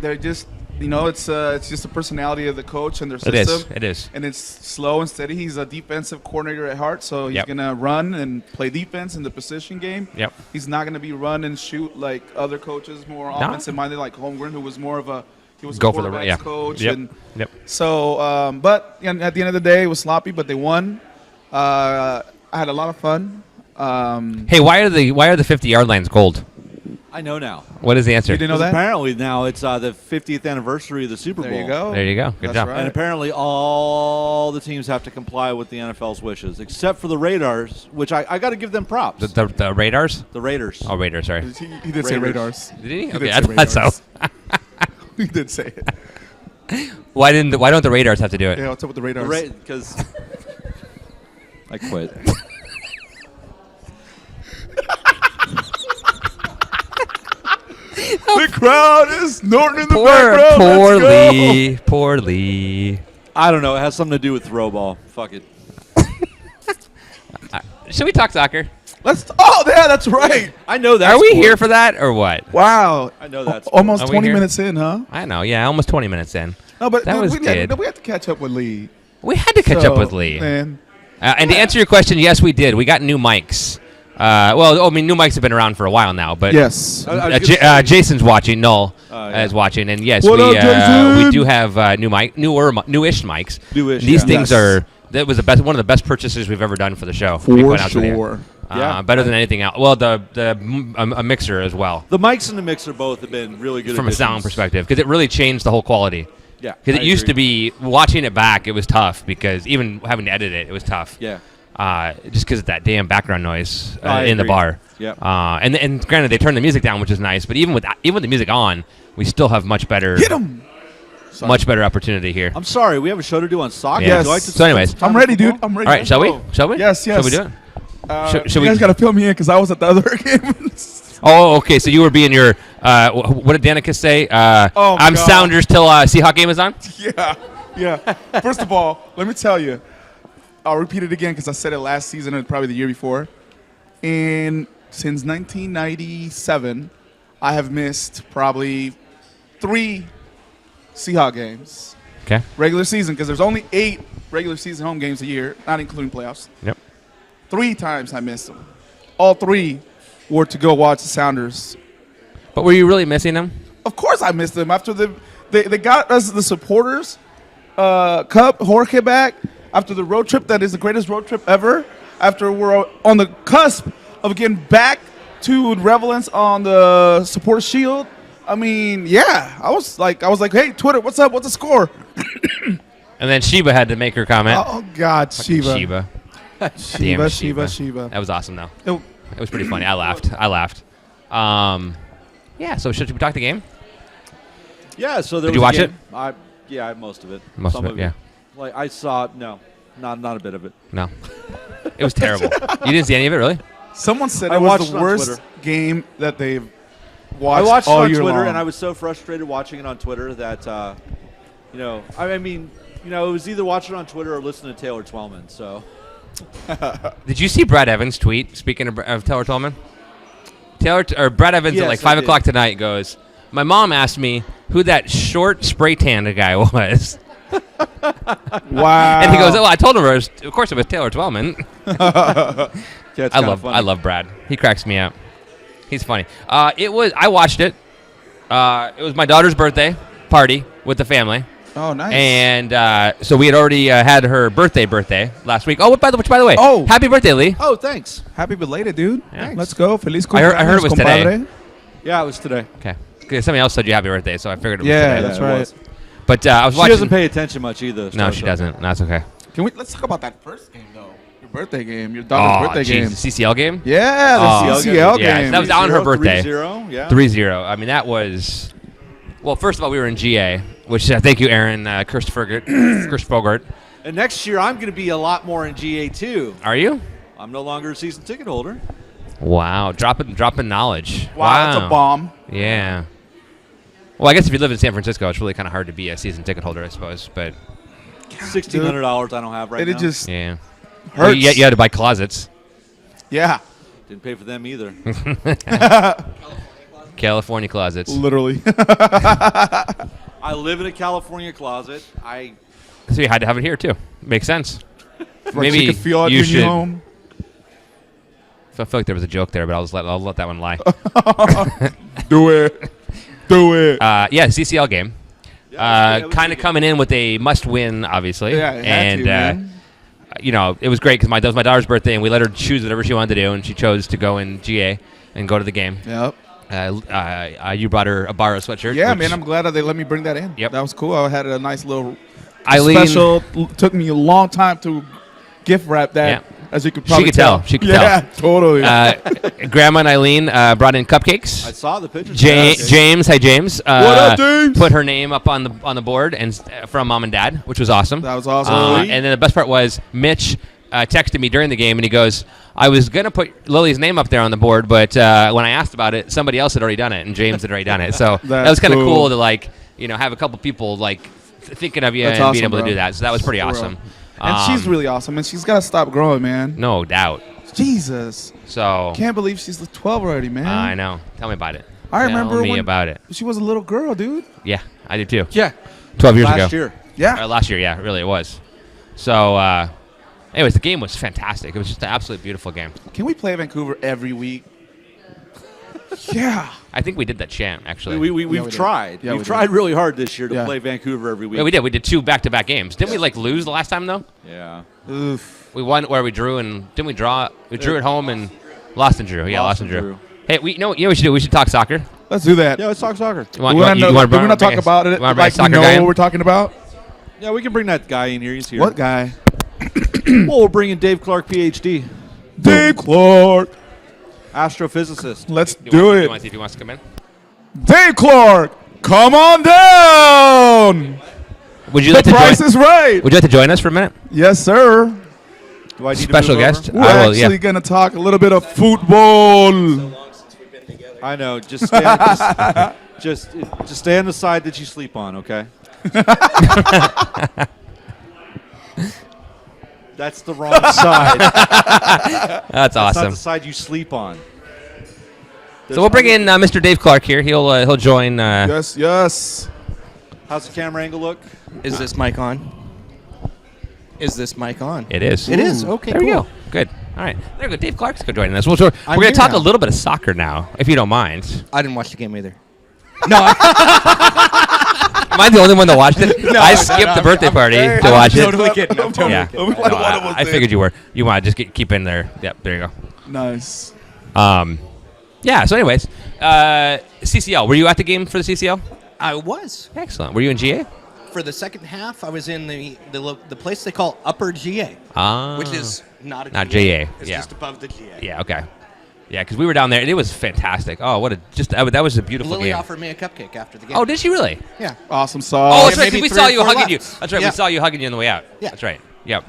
Speaker 2: they're just, it's just the personality of the coach and their
Speaker 3: It
Speaker 2: system.
Speaker 3: is. It is.
Speaker 2: And it's slow and steady. He's a defensive coordinator at heart, so he's
Speaker 3: Yep.
Speaker 2: gonna run and play defense in the position game.
Speaker 3: Yep.
Speaker 2: He's not gonna be run and shoot like other coaches, more offensive minded, like Holmgren, who was more of a
Speaker 3: Go
Speaker 2: a
Speaker 3: for the
Speaker 2: quarterbacks
Speaker 3: yeah.
Speaker 2: coach.
Speaker 3: Yep.
Speaker 2: And
Speaker 3: Yep.
Speaker 2: so, but at the end of the day, it was sloppy, but they won. I had a lot of fun.
Speaker 3: Hey, why are the 50-yard lines gold?
Speaker 4: I know now.
Speaker 3: What is the answer?
Speaker 2: You didn't know
Speaker 4: 'Cause
Speaker 2: that?
Speaker 4: apparently now it's the 50th anniversary of the Super Bowl.
Speaker 2: There you go.
Speaker 3: There you go. Good
Speaker 2: That's
Speaker 3: job.
Speaker 2: right.
Speaker 4: And apparently all the teams have to comply with the NFL's wishes, except for the Raiders, which I got to give them props.
Speaker 3: The radars?
Speaker 4: The Raiders.
Speaker 3: Oh, Raiders. Sorry.
Speaker 2: He did say
Speaker 4: Raiders.
Speaker 2: radars.
Speaker 3: Did he?
Speaker 2: He
Speaker 3: Okay,
Speaker 2: did
Speaker 3: I
Speaker 2: say
Speaker 3: thought so.
Speaker 2: radars. He did say it.
Speaker 3: Why don't the radars have to do it?
Speaker 2: Yeah, what's up with the radars?
Speaker 4: Because I quit.
Speaker 2: The crowd is snorting in the background.
Speaker 3: Poor
Speaker 2: Let's go.
Speaker 3: Lee. Poor Lee.
Speaker 4: I don't know. It has something to do with throw ball. Fuck it.
Speaker 3: Should we talk soccer?
Speaker 2: Oh, yeah, that's right.
Speaker 4: I know that.
Speaker 3: Are we here for that or what?
Speaker 2: Wow.
Speaker 4: I know that.
Speaker 2: Almost
Speaker 3: Are we
Speaker 2: 20
Speaker 3: here?
Speaker 2: minutes in, huh?
Speaker 3: I know. Yeah, almost 20 minutes in.
Speaker 2: No, but
Speaker 3: That
Speaker 2: dude,
Speaker 3: was
Speaker 2: we
Speaker 3: good.
Speaker 2: had to catch up with Lee.
Speaker 3: We had to catch up with Lee.
Speaker 2: Man.
Speaker 3: And to answer your question, yes, we did. We got new mics. New mics have been around for a while now, but
Speaker 2: Yes.
Speaker 4: I was gonna say-
Speaker 3: Jason's watching. Null
Speaker 4: yeah.
Speaker 3: is watching, and yes,
Speaker 2: What up, Jason?
Speaker 3: we do have newish mics.
Speaker 4: Newish,
Speaker 3: And these
Speaker 4: yeah.
Speaker 3: things
Speaker 2: Yes.
Speaker 3: that was one of the best purchases we've ever done for the show. to be
Speaker 2: For
Speaker 3: quite honest with you.
Speaker 2: sure.
Speaker 4: Yeah.
Speaker 3: Better than anything else. Well, a mixer as well
Speaker 4: The mics and the mixer both have been really good
Speaker 3: from a
Speaker 4: additions.
Speaker 3: sound perspective because it really changed the whole quality.
Speaker 4: Yeah.
Speaker 3: Because
Speaker 4: I
Speaker 3: it used to
Speaker 4: agree.
Speaker 3: be watching it back, it was tough because even having to edit it, it was tough.
Speaker 4: Yeah.
Speaker 3: Just because of that damn background noise
Speaker 4: I
Speaker 3: in the
Speaker 4: agree.
Speaker 3: bar.
Speaker 4: Yep.
Speaker 3: And granted, they turned the music down, which is nice. But even with the music on, we still have much better opportunity here.
Speaker 4: I'm sorry. We have a show to do on soccer.
Speaker 3: Yeah.
Speaker 4: Would you like to
Speaker 3: So anyways.
Speaker 4: spend some
Speaker 2: I'm
Speaker 4: time
Speaker 2: ready,
Speaker 4: on
Speaker 2: dude.
Speaker 4: football?
Speaker 2: I'm ready.
Speaker 3: All right, shall we? Shall we?
Speaker 2: Yes, yes.
Speaker 3: Shall we do it? Should
Speaker 2: you
Speaker 3: we-
Speaker 2: guys got to fill me in because I was at the other game.
Speaker 3: Oh, okay. So you were being your what did Danica say?
Speaker 2: Oh,
Speaker 3: I'm
Speaker 2: God.
Speaker 3: Sounders till Seahawk game is on.
Speaker 2: Yeah. First of all, let me tell you. I'll repeat it again because I said it last season and probably the year before. Since 1997, I have missed probably 3 Seahawk games.
Speaker 3: Okay.
Speaker 2: Regular season, because there's only 8 regular season home games a year, not including playoffs.
Speaker 3: Yep.
Speaker 2: 3 times I missed them. All 3 were to go watch the Sounders.
Speaker 3: But were you really missing them?
Speaker 2: Of course I missed them. After they got us the supporters cup, Jorge back, after the road trip that is the greatest road trip ever, after we're on the cusp of getting back to relevance on the supporter shield. I mean, yeah, I was like, hey, Twitter, what's up? What's the score?
Speaker 3: And then Sheba had to make her comment.
Speaker 2: Oh God,
Speaker 3: Fucking
Speaker 2: Shiva.
Speaker 3: Sheba.
Speaker 2: Shiva,
Speaker 3: Damn
Speaker 2: Shiva, Shiva.
Speaker 3: That was awesome, though.
Speaker 2: It-
Speaker 3: It was pretty funny. I laughed. Yeah, so should we talk the game?
Speaker 4: Yeah. So there
Speaker 3: Did you
Speaker 4: was a
Speaker 3: watch
Speaker 4: game. Yeah, most of it.
Speaker 3: Most
Speaker 4: Some
Speaker 3: of it, yeah.
Speaker 4: Like I saw no, not a bit of it.
Speaker 3: No. It was terrible. You didn't see any of it, really?
Speaker 2: Someone said
Speaker 4: I
Speaker 2: it was
Speaker 4: watched it
Speaker 2: the
Speaker 4: on
Speaker 2: worst
Speaker 4: Twitter.
Speaker 2: game that they've
Speaker 4: I
Speaker 2: watched
Speaker 4: watched it
Speaker 2: all
Speaker 4: on
Speaker 2: year
Speaker 4: Twitter,
Speaker 2: long.
Speaker 4: and I was so frustrated watching it on Twitter that, I mean, it was either watch it on Twitter or listen to Taylor Twellman. So
Speaker 3: Did you see Brad Evans' tweet, speaking of Taylor Tolman? Brad Evans at
Speaker 4: Yes,
Speaker 3: like
Speaker 4: I
Speaker 3: 5
Speaker 4: did.
Speaker 3: o'clock tonight goes, my mom asked me who that short spray-tanned guy was.
Speaker 2: wow.
Speaker 3: And he goes, oh, I told him, of course it was Taylor Twellman.
Speaker 4: yeah, it's
Speaker 3: I
Speaker 4: kinda funny.
Speaker 3: love Brad. He cracks me up. He's funny. I watched it. It was my daughter's birthday party with the family.
Speaker 2: Oh, nice.
Speaker 3: And so we had already had her birthday last week. Oh, which, by the way,
Speaker 2: Oh.
Speaker 3: happy birthday, Lee.
Speaker 4: Oh, thanks.
Speaker 2: Happy belated, dude.
Speaker 3: Yeah.
Speaker 2: Let's go. Feliz
Speaker 3: I heard it was
Speaker 2: cumpleaños,
Speaker 3: today.
Speaker 2: compadre.
Speaker 4: Yeah, it was today.
Speaker 3: Okay. 'Cause somebody else said you happy birthday, so I figured it was
Speaker 2: Yeah,
Speaker 3: today.
Speaker 2: that's
Speaker 4: it
Speaker 2: right.
Speaker 4: was.
Speaker 3: But I was
Speaker 4: She
Speaker 3: watching.
Speaker 4: doesn't pay attention much either.
Speaker 3: No, she
Speaker 4: so-
Speaker 3: doesn't. That's okay.
Speaker 2: Let's talk about that first game, though. Your birthday game. Your daughter's birthday game.
Speaker 3: The CCL game?
Speaker 2: Yeah, the
Speaker 3: Oh,
Speaker 2: CCL game.
Speaker 3: yeah, that was on her
Speaker 4: 3-0,
Speaker 3: birthday.
Speaker 4: 3-0, yeah.
Speaker 3: 3-0. I mean, that was. Well, first of all, we were in GA, which thank you, Aaron Kirstfogert.
Speaker 4: And next year, I'm going to be a lot more in GA too.
Speaker 3: Are you?
Speaker 4: I'm no longer a season ticket holder.
Speaker 3: Wow, dropping knowledge.
Speaker 2: Wow, that's a bomb.
Speaker 3: Yeah. Well, I guess if you live in San Francisco, it's really kind of hard to be a season ticket holder, I suppose. But
Speaker 4: $1,600 I don't have right
Speaker 2: It
Speaker 4: now.
Speaker 2: just
Speaker 3: Yeah.
Speaker 2: hurts.
Speaker 3: Well, you had to buy closets.
Speaker 2: Yeah,
Speaker 4: Didn't pay for them either.
Speaker 3: California closets.
Speaker 2: literally.
Speaker 4: I live in a California closet.
Speaker 3: So you had to have it here too. Makes sense. Maybe
Speaker 2: you could feel it
Speaker 3: you
Speaker 2: in
Speaker 3: should.
Speaker 2: your home.
Speaker 3: I feel like there was a joke there, but I'll let that one lie.
Speaker 2: Do it. Do it.
Speaker 3: Yeah, CCL game.
Speaker 4: Yeah, it was
Speaker 3: Kind of
Speaker 4: good.
Speaker 3: coming in with a must-win, obviously.
Speaker 2: Yeah, it had
Speaker 3: and
Speaker 2: to, man.
Speaker 3: you know, it was great because that was my daughter's birthday, and we let her choose whatever she wanted to do, and she chose to go in GA and go to the game.
Speaker 2: Yep.
Speaker 3: You brought her a Barra sweatshirt.
Speaker 2: Yeah,
Speaker 3: which
Speaker 2: man, I'm glad that they let me bring that in.
Speaker 3: Yep.
Speaker 2: That was cool. I had a nice little
Speaker 3: Eileen,
Speaker 2: special. Took me a long time to gift wrap that,
Speaker 3: Yeah.
Speaker 2: as you could probably
Speaker 3: could tell. She could
Speaker 2: yeah, totally.
Speaker 3: Grandma and Eileen brought in cupcakes.
Speaker 4: I saw the pictures.
Speaker 3: James, hi James.
Speaker 2: What up, James?
Speaker 3: Put her name up on the board and from mom and dad, which was awesome.
Speaker 2: That was awesome.
Speaker 3: And then the best part was Mitch texted me during the game and he goes, "I was gonna put Lily's name up there on the board, but when I asked about it, somebody else had already done it, and James had already done it. So that was kind of cool to have a couple people thinking of you
Speaker 2: That's
Speaker 3: and
Speaker 2: awesome,
Speaker 3: being able to
Speaker 2: bro.
Speaker 3: do that. So that was pretty
Speaker 2: For real.
Speaker 3: awesome.
Speaker 2: And she's really awesome, and she's got to stop growing, man.
Speaker 3: No doubt.
Speaker 2: Jesus.
Speaker 3: So
Speaker 2: Can't believe she's 12 already, man.
Speaker 3: I know. Tell me about it.
Speaker 2: I remember
Speaker 3: Tell me
Speaker 2: when
Speaker 3: about it.
Speaker 2: she was a little girl, dude.
Speaker 3: Yeah, I do too.
Speaker 4: Yeah.
Speaker 3: 12 years ago.
Speaker 4: Last year.
Speaker 2: Yeah.
Speaker 3: Last year, yeah, really it was. So, anyways, the game was fantastic. It was just an absolutely beautiful game.
Speaker 2: Can we play Vancouver every week? Yeah.
Speaker 3: I think we did that chant actually.
Speaker 4: We've
Speaker 2: we did.
Speaker 4: tried.
Speaker 2: Yeah, we
Speaker 4: We've
Speaker 2: did.
Speaker 4: tried really hard this year to
Speaker 2: Yeah.
Speaker 4: play Vancouver every week.
Speaker 3: Yeah, we did. We did 2 back-to-back games. Didn't we lose the last time though?
Speaker 4: Yeah.
Speaker 2: Oof.
Speaker 3: We won where we drew and didn't we draw? We drew at home and lost and drew. Yeah, lost and drew. Hey, we what we should do? We should talk soccer.
Speaker 2: Let's do that.
Speaker 4: Yeah, let's talk soccer.
Speaker 3: You want,
Speaker 2: we want to
Speaker 3: bring-
Speaker 2: talk
Speaker 3: bring a-
Speaker 2: about it
Speaker 3: you wanna bring a
Speaker 2: like we
Speaker 3: soccer
Speaker 2: know
Speaker 3: guy in?
Speaker 2: what we're talking about.
Speaker 4: Yeah, we can bring that guy in here. He's here.
Speaker 2: What guy?
Speaker 4: Well, we're bringing Dave Clark, PhD,
Speaker 2: Dave Clark.
Speaker 4: astrophysicist.
Speaker 2: Let's
Speaker 3: You
Speaker 2: do
Speaker 3: want
Speaker 2: it.
Speaker 3: to see if he wants to come in?
Speaker 2: Dave Clark, come on down.
Speaker 3: Would you
Speaker 2: The
Speaker 3: like to
Speaker 2: price
Speaker 3: join?
Speaker 2: is right.
Speaker 3: Would you like to join us for a minute?
Speaker 2: Yes, sir.
Speaker 4: Do I need
Speaker 3: Special
Speaker 4: to move
Speaker 3: guest.
Speaker 4: over?
Speaker 2: We're
Speaker 3: I will, yeah.
Speaker 2: actually going to talk a little bit of football.
Speaker 4: I know. Just stand, just stay on the side that you sleep on, okay? That's the wrong side.
Speaker 3: That's
Speaker 4: That's not
Speaker 3: awesome.
Speaker 4: the side you sleep on.
Speaker 3: So we'll bring in Mr. Dave Clark here. He'll join.
Speaker 2: Yes, yes.
Speaker 4: How's the camera angle look?
Speaker 5: Is this mic on? Is this mic on?
Speaker 3: It is.
Speaker 5: It is. Okay,
Speaker 3: There we
Speaker 5: cool.
Speaker 3: go. Good. All right. There we go. Dave Clark's joining us. We're going
Speaker 5: I'm
Speaker 3: to
Speaker 5: here
Speaker 3: talk
Speaker 5: now.
Speaker 3: a little bit of soccer now, if you don't mind.
Speaker 5: I didn't watch the game either.
Speaker 3: Am I the only one that watched it? I skipped the birthday party to watch it.
Speaker 5: totally kidding. I'm totally
Speaker 3: Yeah.
Speaker 5: kidding.
Speaker 3: No, I figured you were. You want to just keep in there. Yep. There you
Speaker 2: Nice.
Speaker 3: go. Yeah. So, anyways, CCL. Were you at the game for the CCL?
Speaker 5: I was.
Speaker 3: Excellent. Were you in GA?
Speaker 5: For the second half, I was in the place they call Upper GA, which is not a
Speaker 3: Not
Speaker 5: GA.
Speaker 3: GA,
Speaker 5: It's
Speaker 3: yeah.
Speaker 5: just above the GA.
Speaker 3: Yeah. Okay. Yeah, because we were down there and it was fantastic. Oh, that was a beautiful
Speaker 5: Lily
Speaker 3: game.
Speaker 5: offered me a cupcake after the game.
Speaker 3: Oh, did she really?
Speaker 5: Yeah.
Speaker 2: Awesome
Speaker 3: Oh,
Speaker 2: sauce.
Speaker 3: that's right. 'cause
Speaker 5: maybe
Speaker 3: we
Speaker 5: 3
Speaker 3: saw
Speaker 5: or
Speaker 3: you
Speaker 5: 4
Speaker 3: hugging you.
Speaker 5: laps.
Speaker 3: That's right.
Speaker 5: Yeah.
Speaker 3: We saw you hugging you on the way out.
Speaker 5: Yeah.
Speaker 3: That's right. Yep.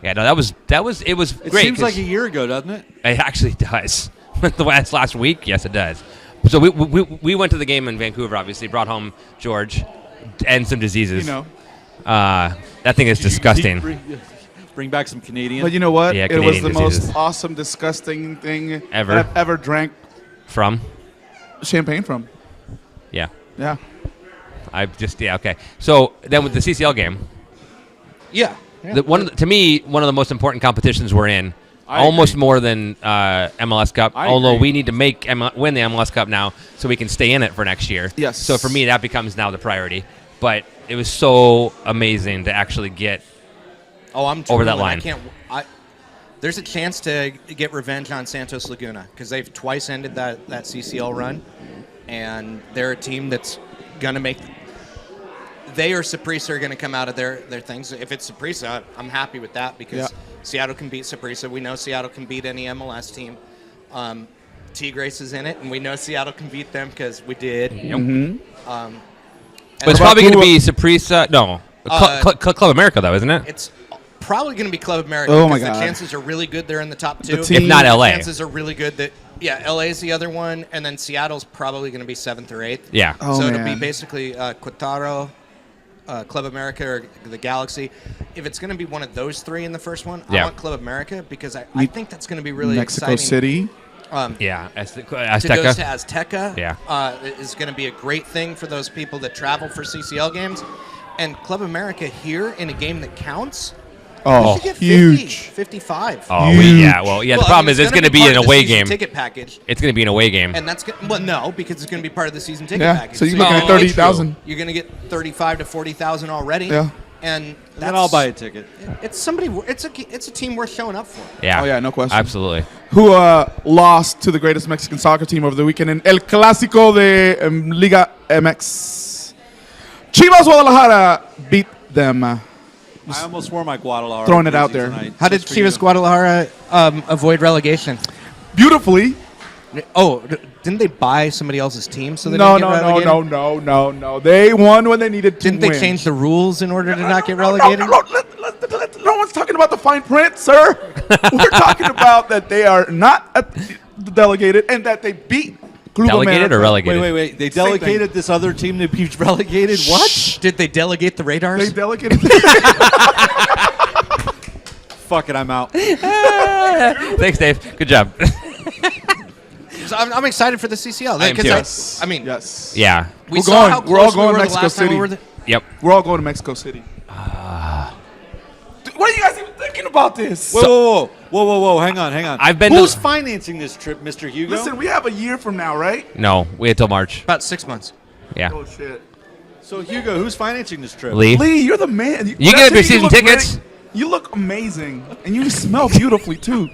Speaker 3: Yeah. No, it was
Speaker 4: It
Speaker 3: great.
Speaker 4: seems
Speaker 3: 'cause
Speaker 4: like a year ago, doesn't it?
Speaker 3: it actually does. The last week, yes, it does. So we went to the game in Vancouver. Obviously, brought home George and some diseases.
Speaker 2: You know.
Speaker 3: That thing is disgusting.
Speaker 4: Bring back some Canadian.
Speaker 2: But you know what?
Speaker 3: Yeah,
Speaker 2: it was
Speaker 3: Canadian
Speaker 2: the
Speaker 3: diseases.
Speaker 2: most awesome, disgusting thing
Speaker 3: Ever.
Speaker 2: that I've ever drank
Speaker 3: From.
Speaker 2: champagne from.
Speaker 3: Yeah.
Speaker 2: Yeah.
Speaker 3: Okay. So then with the CCL game,
Speaker 5: Yeah.
Speaker 3: to me, one of the most important competitions we're in,
Speaker 4: I
Speaker 3: almost
Speaker 4: agree.
Speaker 3: more than MLS Cup.
Speaker 4: I
Speaker 3: although
Speaker 4: agree.
Speaker 3: we need to win the MLS Cup now, so we can stay in it for next year.
Speaker 2: Yes.
Speaker 3: So for me, that becomes now the priority. But it was so amazing to actually get.
Speaker 5: Oh, I'm
Speaker 3: Over that
Speaker 5: thrilled.
Speaker 3: line.
Speaker 5: I can't. There's a chance to get revenge on Santos Laguna because they've twice ended that CCL run, and they're a team that's gonna make. They or Saprissa are going to come out of their things. If it's Saprissa, I'm happy with that because
Speaker 2: Yeah.
Speaker 5: Seattle can beat Saprissa. We know Seattle can beat any MLS team. T-Grace is in it, and we know Seattle can beat them because we did.
Speaker 3: But it's probably going to be Saprissa. No, Club America though, isn't it?
Speaker 5: It's probably going to be Club America
Speaker 2: Oh my
Speaker 5: because the
Speaker 2: God.
Speaker 5: chances are really good they're in the top 2.
Speaker 2: The team-
Speaker 3: If not LA.
Speaker 5: Chances are really good that LA is the other one, and then Seattle's probably going to be 7th or 8th.
Speaker 3: Yeah.
Speaker 2: Oh,
Speaker 5: so it'll be
Speaker 2: man.
Speaker 5: basically Querétaro, Club America or the Galaxy. If it's going to be one of those three in the first one, I
Speaker 3: Yeah.
Speaker 5: want Club America because I think that's going to be really
Speaker 2: Mexico
Speaker 5: exciting.
Speaker 2: City.
Speaker 3: Yeah,
Speaker 5: To goes to
Speaker 3: Azteca.
Speaker 5: Azteca
Speaker 3: Yeah.
Speaker 5: is going to be a great thing for those people that travel for CCL games. And Club America here in a game that counts,
Speaker 2: Oh,
Speaker 5: you should get 50,
Speaker 2: huge.
Speaker 5: 55.
Speaker 3: Oh,
Speaker 2: Huge.
Speaker 3: yeah. Well, yeah. The problem is it's going to be an
Speaker 5: part of the
Speaker 3: away
Speaker 5: season
Speaker 3: game.
Speaker 5: ticket package,
Speaker 3: It's going to be an away game.
Speaker 5: and that's well, no, because it's going to be part of the season ticket
Speaker 2: Yeah,
Speaker 5: package.
Speaker 2: so you're
Speaker 3: looking
Speaker 2: looking
Speaker 3: at
Speaker 2: at
Speaker 3: true.
Speaker 2: 30,000.
Speaker 5: You're going to get 35 to 40,000 already.
Speaker 2: Yeah.
Speaker 5: And
Speaker 4: Then I'll buy a ticket.
Speaker 5: It's somebody. It's a team worth showing up for.
Speaker 3: Yeah.
Speaker 2: Oh, yeah, no question.
Speaker 3: Absolutely.
Speaker 2: Who lost to the greatest Mexican soccer team over the weekend in El Clásico de Liga MX. Chivas Guadalajara beat them.
Speaker 4: I almost wore my Guadalajara.
Speaker 2: Throwing it
Speaker 4: jersey
Speaker 2: out there.
Speaker 4: tonight,
Speaker 5: How did
Speaker 4: just for you.
Speaker 5: Chivas Guadalajara avoid relegation?
Speaker 2: Beautifully.
Speaker 5: Oh, didn't they buy somebody else's team so they
Speaker 2: No,
Speaker 5: didn't
Speaker 2: no,
Speaker 5: get
Speaker 2: no,
Speaker 5: relegated?
Speaker 2: no. They won when they needed to
Speaker 5: Didn't they
Speaker 2: win.
Speaker 5: change the rules in order to not get
Speaker 2: No,
Speaker 5: relegated?
Speaker 2: no one's talking about the fine print, sir. We're talking about that they are not delegated and that they beat Club
Speaker 3: Delegated
Speaker 2: America.
Speaker 3: or relegated?
Speaker 4: Wait. They
Speaker 2: Same
Speaker 4: delegated this other team to be relegated. What?
Speaker 5: Did they delegate the radars?
Speaker 2: They delegated.
Speaker 4: Fuck it, I'm out.
Speaker 3: Thanks, Dave. Good job.
Speaker 5: So I'm excited for the CCL.
Speaker 3: I am too.
Speaker 2: Yes.
Speaker 5: I mean,
Speaker 2: yes.
Speaker 3: Yeah.
Speaker 5: we
Speaker 2: We're
Speaker 5: saw
Speaker 2: going-
Speaker 5: how
Speaker 2: we're all
Speaker 5: close
Speaker 2: going
Speaker 5: we were
Speaker 2: Mexico
Speaker 5: the last time we
Speaker 2: City.
Speaker 5: were there.
Speaker 3: Yep.
Speaker 2: We're all going to Mexico City. Dude, what are you guys even thinking about this?
Speaker 4: Whoa. Hang on.
Speaker 3: I've been
Speaker 4: Who's
Speaker 3: to.
Speaker 4: financing this trip, Mr. Hugo?
Speaker 2: Listen, we have a year from now, right?
Speaker 3: No, we had till March.
Speaker 5: About 6 months.
Speaker 3: Yeah.
Speaker 2: Oh shit.
Speaker 4: So Hugo, who's financing this trip?
Speaker 3: Lee.
Speaker 2: Lee, you're the man.
Speaker 3: You
Speaker 2: that's
Speaker 3: get
Speaker 2: it,
Speaker 3: your season
Speaker 2: look
Speaker 3: tickets?
Speaker 2: great. You look amazing, and you smell beautifully too.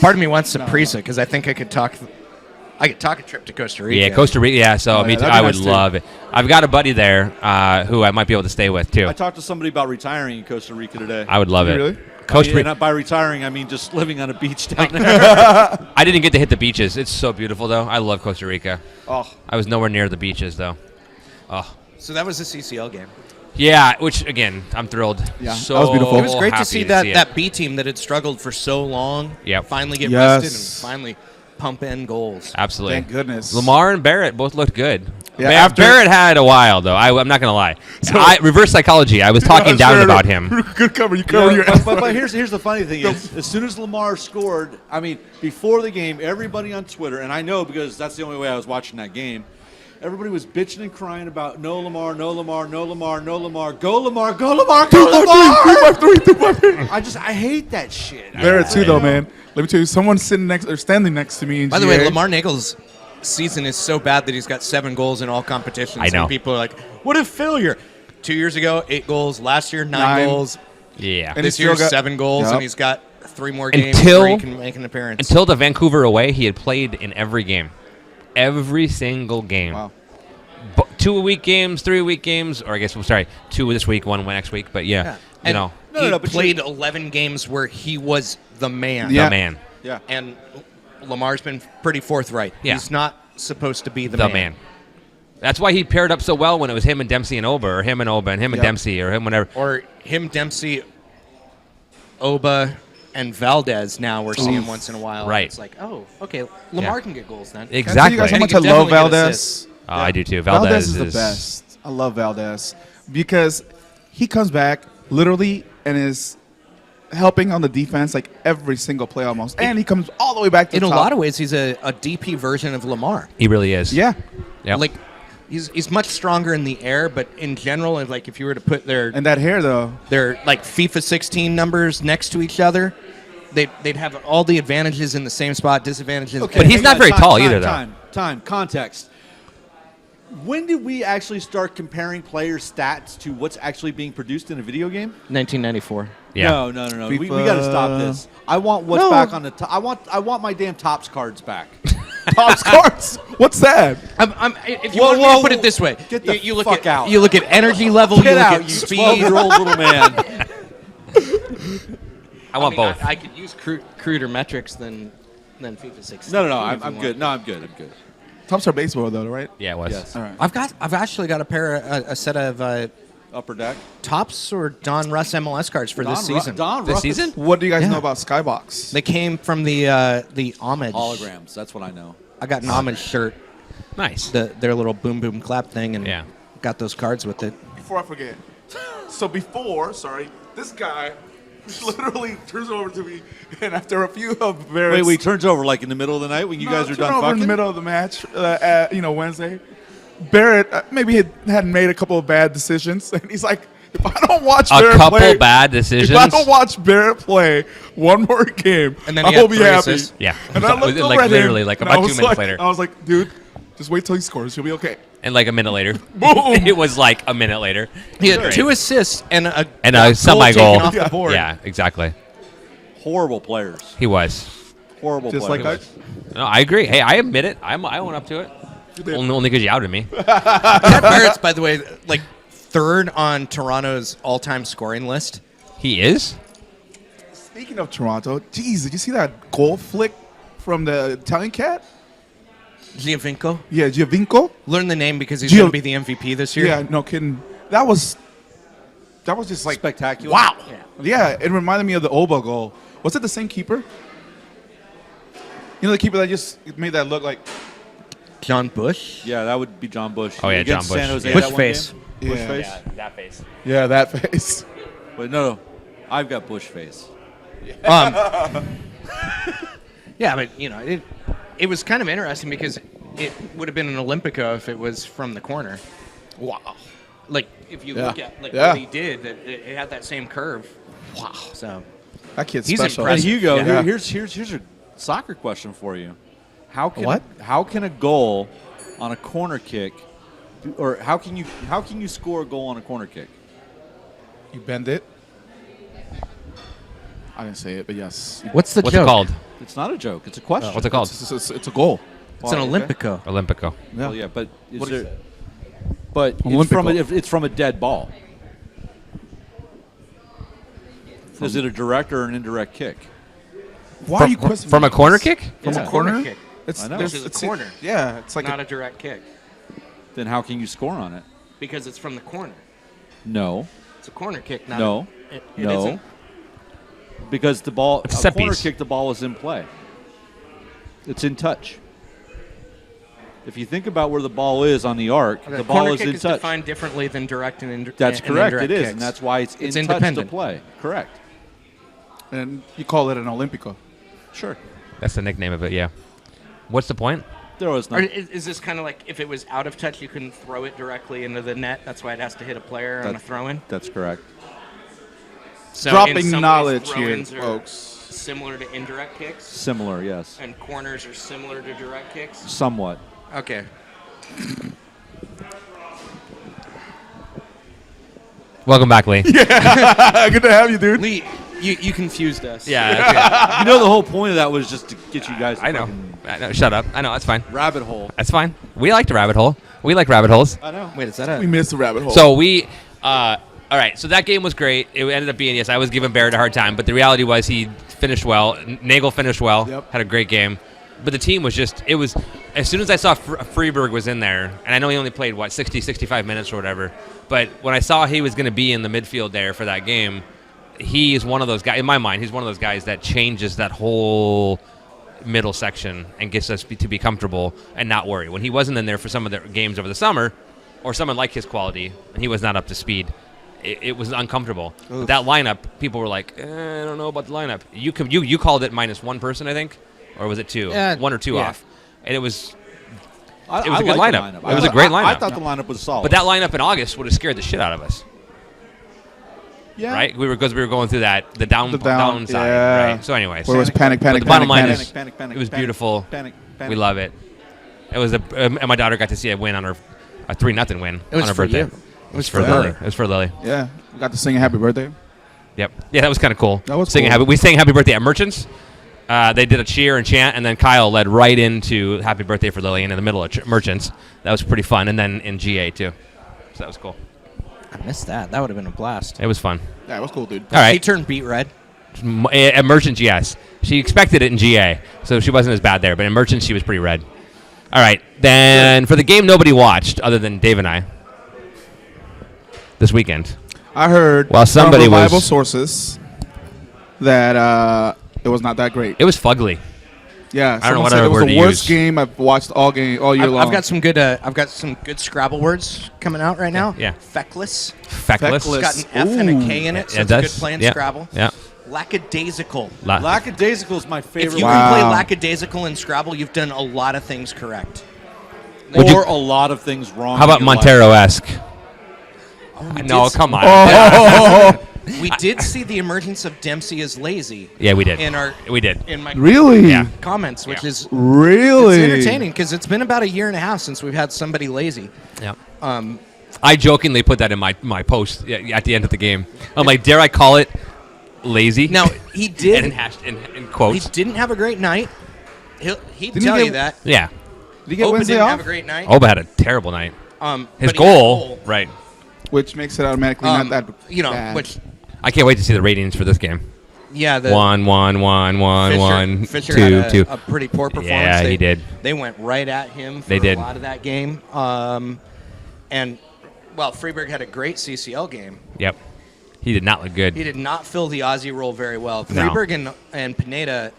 Speaker 5: Part of me wants some Prisa because I think I could talk a trip to Costa Rica.
Speaker 3: Yeah, Costa Rica. Yeah, so
Speaker 2: Oh,
Speaker 3: me
Speaker 2: yeah,
Speaker 3: too.
Speaker 2: that'd be
Speaker 3: I would
Speaker 2: nice, too.
Speaker 3: love it. I've got a buddy there who I might be able to stay with too.
Speaker 4: I talked to somebody about retiring in Costa Rica today.
Speaker 3: I would love it.
Speaker 2: Really?
Speaker 3: Costa Rica.
Speaker 4: By retiring, I mean just living on a beach down there.
Speaker 3: I didn't get to hit the beaches. It's so beautiful though. I love Costa Rica.
Speaker 2: Oh,
Speaker 3: I was nowhere near the beaches though. Oh.
Speaker 5: So that was a CCL game.
Speaker 3: Yeah, which again, I'm thrilled.
Speaker 2: Yeah,
Speaker 3: so
Speaker 2: that was beautiful.
Speaker 5: It was great to
Speaker 3: happy
Speaker 5: see
Speaker 3: see
Speaker 5: that
Speaker 3: it.
Speaker 5: B team that had struggled for so long.
Speaker 3: Yep.
Speaker 5: Finally get
Speaker 2: Yes.
Speaker 5: rested and finally pump in goals.
Speaker 3: Absolutely.
Speaker 2: thank goodness.
Speaker 3: Lamar and Barrett both looked good.
Speaker 2: Yeah, after-
Speaker 3: Barrett had a while though. I'm not gonna lie. Reverse psychology. I was talking down
Speaker 2: Sure.
Speaker 3: about him.
Speaker 2: Good cover. You covered your ass.
Speaker 4: but here's the funny thing is, as soon as Lamar scored, I mean, before the game, everybody on Twitter, and I know because that's the only way I was watching that game, everybody was bitching and crying about no Lamar, no Lamar, no Lamar, no Lamar, go Lamar, go Lamar, go Lamar. I hate that shit.
Speaker 2: Barrett too, though, man. Let me tell you, someone's standing next to me. In
Speaker 5: By the
Speaker 2: GA.
Speaker 5: way, Lamar Nagel's season is so bad that he's got 7 goals in all competitions.
Speaker 3: I know.
Speaker 5: And people are like, what a failure. 2 years ago, 8 goals. Last year, 9
Speaker 2: 9.
Speaker 5: goals.
Speaker 3: Yeah.
Speaker 2: And
Speaker 5: This
Speaker 2: he's
Speaker 5: year,
Speaker 2: still got-
Speaker 5: 7 goals,
Speaker 2: Yep.
Speaker 5: and he's got 3 more games
Speaker 3: Until-
Speaker 5: where he can make an appearance.
Speaker 3: Until the Vancouver away, he had played in every game. Every single game.
Speaker 2: Wow.
Speaker 3: 2-a-week games, 3-a-week games, or I guess, 2 this week, 1 next week. But yeah, you
Speaker 5: And
Speaker 3: know,
Speaker 5: he
Speaker 4: but
Speaker 5: played 11 games where he was the man.
Speaker 2: Yeah.
Speaker 3: the man.
Speaker 4: Yeah.
Speaker 5: And Lamar's been pretty forthright.
Speaker 3: Yeah.
Speaker 5: He's not supposed to be the,
Speaker 3: The man. That's why he paired up so well when it was him and Dempsey and Oba, or him and Oba and him and
Speaker 2: Yep.
Speaker 3: Dempsey, or him whenever.
Speaker 5: Or him, Dempsey, Oba, and Valdez now we're seeing once in a while.
Speaker 3: Right.
Speaker 5: It's like, oh, okay, Lamar
Speaker 3: Yeah.
Speaker 5: can get goals then.
Speaker 2: Can I tell
Speaker 3: Exactly.
Speaker 2: you guys how
Speaker 5: And he
Speaker 2: much I
Speaker 5: could
Speaker 2: love
Speaker 5: definitely get
Speaker 2: Valdez?
Speaker 5: assists.
Speaker 3: Oh, I do too.
Speaker 2: Valdez is the best. I love Valdez because he comes back literally and is helping on the defense like every single play almost, and he comes all the way back to
Speaker 5: In
Speaker 2: the
Speaker 5: a
Speaker 2: top.
Speaker 5: lot of ways, he's a DP version of Lamar.
Speaker 3: He really is.
Speaker 2: Yeah,
Speaker 3: Yep.
Speaker 5: Like, he's much stronger in the air, but in general, like if you were to put their
Speaker 2: and that hair though.
Speaker 5: like FIFA 16 numbers next to each other, they'd have all the advantages in the same spot, disadvantages.
Speaker 3: But he's
Speaker 4: hang
Speaker 3: not
Speaker 4: on,
Speaker 3: very tall either, though.
Speaker 4: Time, context. When did we actually start comparing players' stats to what's actually being produced in a video game?
Speaker 5: 1994.
Speaker 3: Yeah.
Speaker 4: No. We
Speaker 2: FIFA.
Speaker 4: got to stop this. I want what's
Speaker 5: No.
Speaker 4: back on the top. I want my damn tops cards back.
Speaker 2: Top scores. What's that?
Speaker 5: If you
Speaker 4: Whoa,
Speaker 5: want me
Speaker 4: whoa,
Speaker 5: to put it
Speaker 4: whoa.
Speaker 5: this way,
Speaker 4: Get the
Speaker 5: you look
Speaker 4: fuck
Speaker 5: at
Speaker 4: out.
Speaker 5: you look at energy level, you
Speaker 4: Get
Speaker 5: look
Speaker 4: out,
Speaker 5: at
Speaker 4: you
Speaker 5: speed.
Speaker 4: 12-year-old little man.
Speaker 3: I want both.
Speaker 5: I could use cruder metrics than FIFA 16.
Speaker 4: No.
Speaker 5: if you
Speaker 4: I'm
Speaker 5: want.
Speaker 4: good. No, I'm good.
Speaker 2: Tops are baseball though, right?
Speaker 3: Yeah, it was.
Speaker 4: Yes.
Speaker 2: All right.
Speaker 5: I've actually got a set of
Speaker 4: Upper deck.
Speaker 5: Tops or Don Russ MLS cards for this season.
Speaker 3: This season?
Speaker 2: What do you guys
Speaker 5: Yeah.
Speaker 2: know about Skybox?
Speaker 5: They came from the homage.
Speaker 4: Holograms. That's what I know.
Speaker 5: I got an homage shirt,
Speaker 3: Nice.
Speaker 5: their little boom boom clap thing, and
Speaker 3: Yeah.
Speaker 5: got those cards with it.
Speaker 2: Before I forget. So this guy literally turns over to me, and after a few of Barrett's...
Speaker 4: Wait, he turns over like in the middle of the night when you guys are done fucking?
Speaker 2: in the middle of the match, Wednesday. Barrett maybe hadn't made a couple of bad decisions, and he's like, if I don't watch Barrett play...
Speaker 3: bad decisions?
Speaker 2: If I don't watch Barrett play one more game,
Speaker 5: and then
Speaker 2: I will be happy.
Speaker 5: Assists.
Speaker 3: Yeah.
Speaker 2: And I looked over
Speaker 3: like
Speaker 2: at
Speaker 3: literally,
Speaker 2: him,
Speaker 3: like
Speaker 2: and
Speaker 3: about
Speaker 2: I
Speaker 3: 2 minutes
Speaker 2: like,
Speaker 3: later.
Speaker 2: I was like, dude, just wait till he scores. He'll be okay.
Speaker 3: And like a minute later.
Speaker 2: Boom!
Speaker 3: It was like a minute later.
Speaker 5: He had 2 assists and a
Speaker 3: semi-goal.
Speaker 5: taken off the board.
Speaker 3: Yeah, exactly.
Speaker 4: Horrible players.
Speaker 3: He was.
Speaker 4: Horrible
Speaker 2: Just
Speaker 4: players.
Speaker 2: like
Speaker 3: No, I agree. Hey, I admit it. I own up to it. Only because you outed me.
Speaker 5: Pat Barrett's, by the way, like 3rd on Toronto's all-time scoring list.
Speaker 3: He is?
Speaker 2: Speaking of Toronto, geez, did you see that goal flick from the Italian cat?
Speaker 5: Giovinco.
Speaker 2: Yeah, Giovinco.
Speaker 5: Learn the name because he's going to be the MVP this year.
Speaker 2: Yeah, no kidding. That was just like
Speaker 4: Spectacular.
Speaker 2: wow. Yeah, it reminded me of the Oba goal. Was it the same keeper? You know the keeper that just made that look like
Speaker 5: John Bush.
Speaker 4: Yeah, that would be John Bush.
Speaker 3: Oh, yeah,
Speaker 4: Against
Speaker 3: John Bush.
Speaker 4: San Jose,
Speaker 3: Yeah.
Speaker 4: that
Speaker 5: Bush
Speaker 4: one
Speaker 5: face.
Speaker 4: game?
Speaker 2: Yeah.
Speaker 4: Bush face?
Speaker 3: that face.
Speaker 2: yeah, that face.
Speaker 4: But no, I've got Bush face.
Speaker 5: Yeah, but it was kind of interesting because it would have been an Olympico if it was from the corner.
Speaker 2: Wow.
Speaker 5: Like if you
Speaker 2: Yeah.
Speaker 5: look at
Speaker 2: Yeah.
Speaker 5: what he did, that it had that same curve. Wow. So
Speaker 2: That kid's
Speaker 5: He's
Speaker 2: special.
Speaker 4: Hey,
Speaker 5: impressive.
Speaker 4: Hugo,
Speaker 2: Yeah.
Speaker 4: here's a soccer question for you. How can
Speaker 2: What?
Speaker 4: How can a goal on a corner kick, or how can you score a goal on a corner kick?
Speaker 2: You bend it. I didn't say it, but yes.
Speaker 5: what's the
Speaker 3: What's
Speaker 5: joke?
Speaker 3: it called?
Speaker 4: It's not a joke. It's a question.
Speaker 3: What's it called?
Speaker 2: It's a goal.
Speaker 5: It's an Olympico.
Speaker 3: Olympico.
Speaker 2: Yeah.
Speaker 4: Well, yeah, but is
Speaker 2: What is
Speaker 4: there? But
Speaker 2: Olympico.
Speaker 4: it's from a dead ball. Is it a direct or an indirect kick?
Speaker 2: Why are you questioning
Speaker 3: From a
Speaker 2: me?
Speaker 3: corner kick?
Speaker 2: From
Speaker 5: It's
Speaker 2: a
Speaker 5: a
Speaker 2: corner?
Speaker 5: corner kick.
Speaker 2: It's,
Speaker 4: I know.
Speaker 2: there's-
Speaker 5: This is a
Speaker 2: it's
Speaker 5: corner.
Speaker 2: Yeah, it's like
Speaker 5: Not a direct kick
Speaker 4: Then how can you score on it?
Speaker 5: because it's from the corner.
Speaker 4: No,
Speaker 5: It's a corner kick. Not
Speaker 4: no,
Speaker 5: it
Speaker 4: no.
Speaker 5: isn't.
Speaker 4: Because the ball,
Speaker 3: It's a
Speaker 4: a
Speaker 3: set
Speaker 4: corner
Speaker 3: piece.
Speaker 4: kick, the ball is in play. It's in touch. If you think about where the ball is on the arc,
Speaker 5: Okay,
Speaker 4: the ball
Speaker 5: corner
Speaker 4: is
Speaker 5: kick
Speaker 4: in
Speaker 5: is
Speaker 4: touch.
Speaker 5: defined differently than direct and indirect.
Speaker 4: That's correct. It is,
Speaker 5: kicks.
Speaker 4: and that's why it's in touch to
Speaker 5: independent.
Speaker 4: play. Correct.
Speaker 2: and you call it an Olympico.
Speaker 4: Sure.
Speaker 3: That's the nickname of it, yeah. What's the point?
Speaker 4: There was no.
Speaker 5: Or is this kind of like if it was out of touch, you couldn't throw it directly into the net? That's why it has to hit a player on a throw-in.
Speaker 4: That's correct.
Speaker 5: So in
Speaker 2: Dropping
Speaker 5: some ways,
Speaker 2: knowledge here,
Speaker 5: throw-ins are
Speaker 2: folks.
Speaker 5: Similar to indirect kicks,
Speaker 4: Similar, yes.
Speaker 5: and corners are similar to direct kicks.
Speaker 4: Somewhat.
Speaker 5: Okay.
Speaker 3: Welcome back, Lee.
Speaker 2: Good to have you, dude.
Speaker 5: Lee, you confused us.
Speaker 3: Yeah,
Speaker 4: You know, the whole point of that was just to get you guys. To
Speaker 3: I know.
Speaker 4: fucking
Speaker 3: I know. Shut up. I know. That's fine.
Speaker 4: Rabbit hole.
Speaker 3: That's fine. We like the rabbit hole. We like rabbit holes.
Speaker 4: I know.
Speaker 5: Wait, is that
Speaker 2: We
Speaker 5: a?
Speaker 2: missed the rabbit hole.
Speaker 3: So all right. So that game was great. It ended up being, yes, I was giving Barrett a hard time, but the reality was he finished well. Nagel finished well.
Speaker 2: Yep.
Speaker 3: Had a great game. But the team was just, it was, as soon as I saw Freeberg was in there, and I know he only played, 60, 65 minutes or whatever, but when I saw he was going to be in the midfield there for that game, he is one of those guys, in my mind, he's one of those guys that changes that whole middle section and gets us to be comfortable and not worry. When he wasn't in there for some of the games over the summer, or someone like his quality, and he was not up to speed, it was uncomfortable. But that lineup, people were like, I don't know about the lineup. You called it minus one person, I think, or was it two? One or two
Speaker 5: yeah.
Speaker 3: off. And it was
Speaker 4: It
Speaker 3: was a good
Speaker 4: like the
Speaker 3: lineup. It was a great lineup.
Speaker 4: I thought the lineup was solid.
Speaker 3: But that lineup in August would have scared the shit out of us,
Speaker 2: yeah.
Speaker 3: right? Because we were going through the downside,
Speaker 2: yeah.
Speaker 3: right? So, anyways,
Speaker 2: Where it was panic,
Speaker 3: but
Speaker 2: panic,
Speaker 3: the bottom
Speaker 2: panic,
Speaker 3: line
Speaker 2: panic.
Speaker 3: is, it was beautiful.
Speaker 4: Panic.
Speaker 3: We love it. It was and my daughter got to see a win on her, a 3-0 win
Speaker 5: It was
Speaker 3: on her
Speaker 5: for
Speaker 3: birthday.
Speaker 5: you.
Speaker 3: It was for Lily. It was for Lily.
Speaker 2: Yeah, we got to sing a happy birthday.
Speaker 3: Yep. Yeah, that was kind of cool.
Speaker 2: That was
Speaker 3: Singing
Speaker 2: cool.
Speaker 3: we sang Happy Birthday at Merchants. They did a cheer and chant, and then Kyle led right into Happy Birthday for Lillian in the middle of Merchants. That was pretty fun, and then in GA too. So that was cool.
Speaker 5: I missed that. That would have been a blast.
Speaker 3: It was fun.
Speaker 2: Yeah, it was cool, dude.
Speaker 3: All right.
Speaker 5: He turned beet red.
Speaker 3: At Merchants, yes. She expected it in GA, so she wasn't as bad there. But in Merchants, she was pretty red. All right. Then for the game nobody watched other than Dave and I this weekend.
Speaker 2: I heard
Speaker 3: While somebody
Speaker 2: from reliable
Speaker 3: was-
Speaker 2: sources that it was not that great.
Speaker 3: It was fugly.
Speaker 2: Yeah,
Speaker 3: I don't know what
Speaker 2: said
Speaker 3: other
Speaker 2: it was
Speaker 3: word
Speaker 2: the
Speaker 3: to
Speaker 2: worst
Speaker 3: use.
Speaker 2: game I've watched all year long.
Speaker 5: I've got some good Scrabble words coming out right now.
Speaker 3: Yeah.
Speaker 5: Feckless.
Speaker 3: Feckless.
Speaker 2: Feckless.
Speaker 5: It's got an F and a K in it, so
Speaker 3: It
Speaker 5: it's a
Speaker 3: does.
Speaker 5: good play in
Speaker 3: Yeah.
Speaker 5: Scrabble.
Speaker 3: Yeah.
Speaker 5: Lackadaisical.
Speaker 4: Lackadaisical is my
Speaker 5: If
Speaker 4: favorite.
Speaker 5: you
Speaker 4: one.
Speaker 5: can play
Speaker 2: Wow.
Speaker 5: lackadaisical in Scrabble, you've done a lot of things correct.
Speaker 4: Or a lot of things wrong.
Speaker 3: How about
Speaker 4: in your life.
Speaker 3: Montero-esque? No, come on.
Speaker 5: We did see the emergence of Dempsey as lazy.
Speaker 3: Yeah, we did.
Speaker 5: We
Speaker 3: did.
Speaker 5: in my
Speaker 2: Really?
Speaker 3: Yeah.
Speaker 5: comments, which is
Speaker 2: Really?
Speaker 5: it's entertaining because it's been about a year and a half since we've had somebody lazy.
Speaker 3: Yeah.
Speaker 5: Um,
Speaker 3: I jokingly put that in my post at the end of the game. I'm like, dare I call it lazy?
Speaker 5: now he did.
Speaker 3: in quotes.
Speaker 5: He didn't have a great night. He'd
Speaker 2: Didn't
Speaker 5: tell
Speaker 2: he
Speaker 5: you
Speaker 2: get-
Speaker 5: that.
Speaker 3: Yeah.
Speaker 2: Did he get
Speaker 5: Opa
Speaker 2: Wednesday
Speaker 5: didn't
Speaker 2: off?
Speaker 5: have a great night.
Speaker 3: Oba had a terrible night. His
Speaker 5: but he had a
Speaker 3: goal, right.
Speaker 2: Which makes it automatically not that bad.
Speaker 5: which
Speaker 3: I can't wait to see the ratings for this game.
Speaker 5: yeah, the
Speaker 3: 1-1-1-1-1,
Speaker 5: Fisher
Speaker 3: 2
Speaker 5: had
Speaker 3: 2.
Speaker 5: a pretty poor performance.
Speaker 3: Yeah, he did.
Speaker 5: They went right at him for
Speaker 3: They did.
Speaker 5: a lot of that game. And well, Freeburg had a great CCL game.
Speaker 3: Yep. He did not look good.
Speaker 5: He did not fill the Aussie role very well.
Speaker 3: No.
Speaker 5: Freeburg and Pineda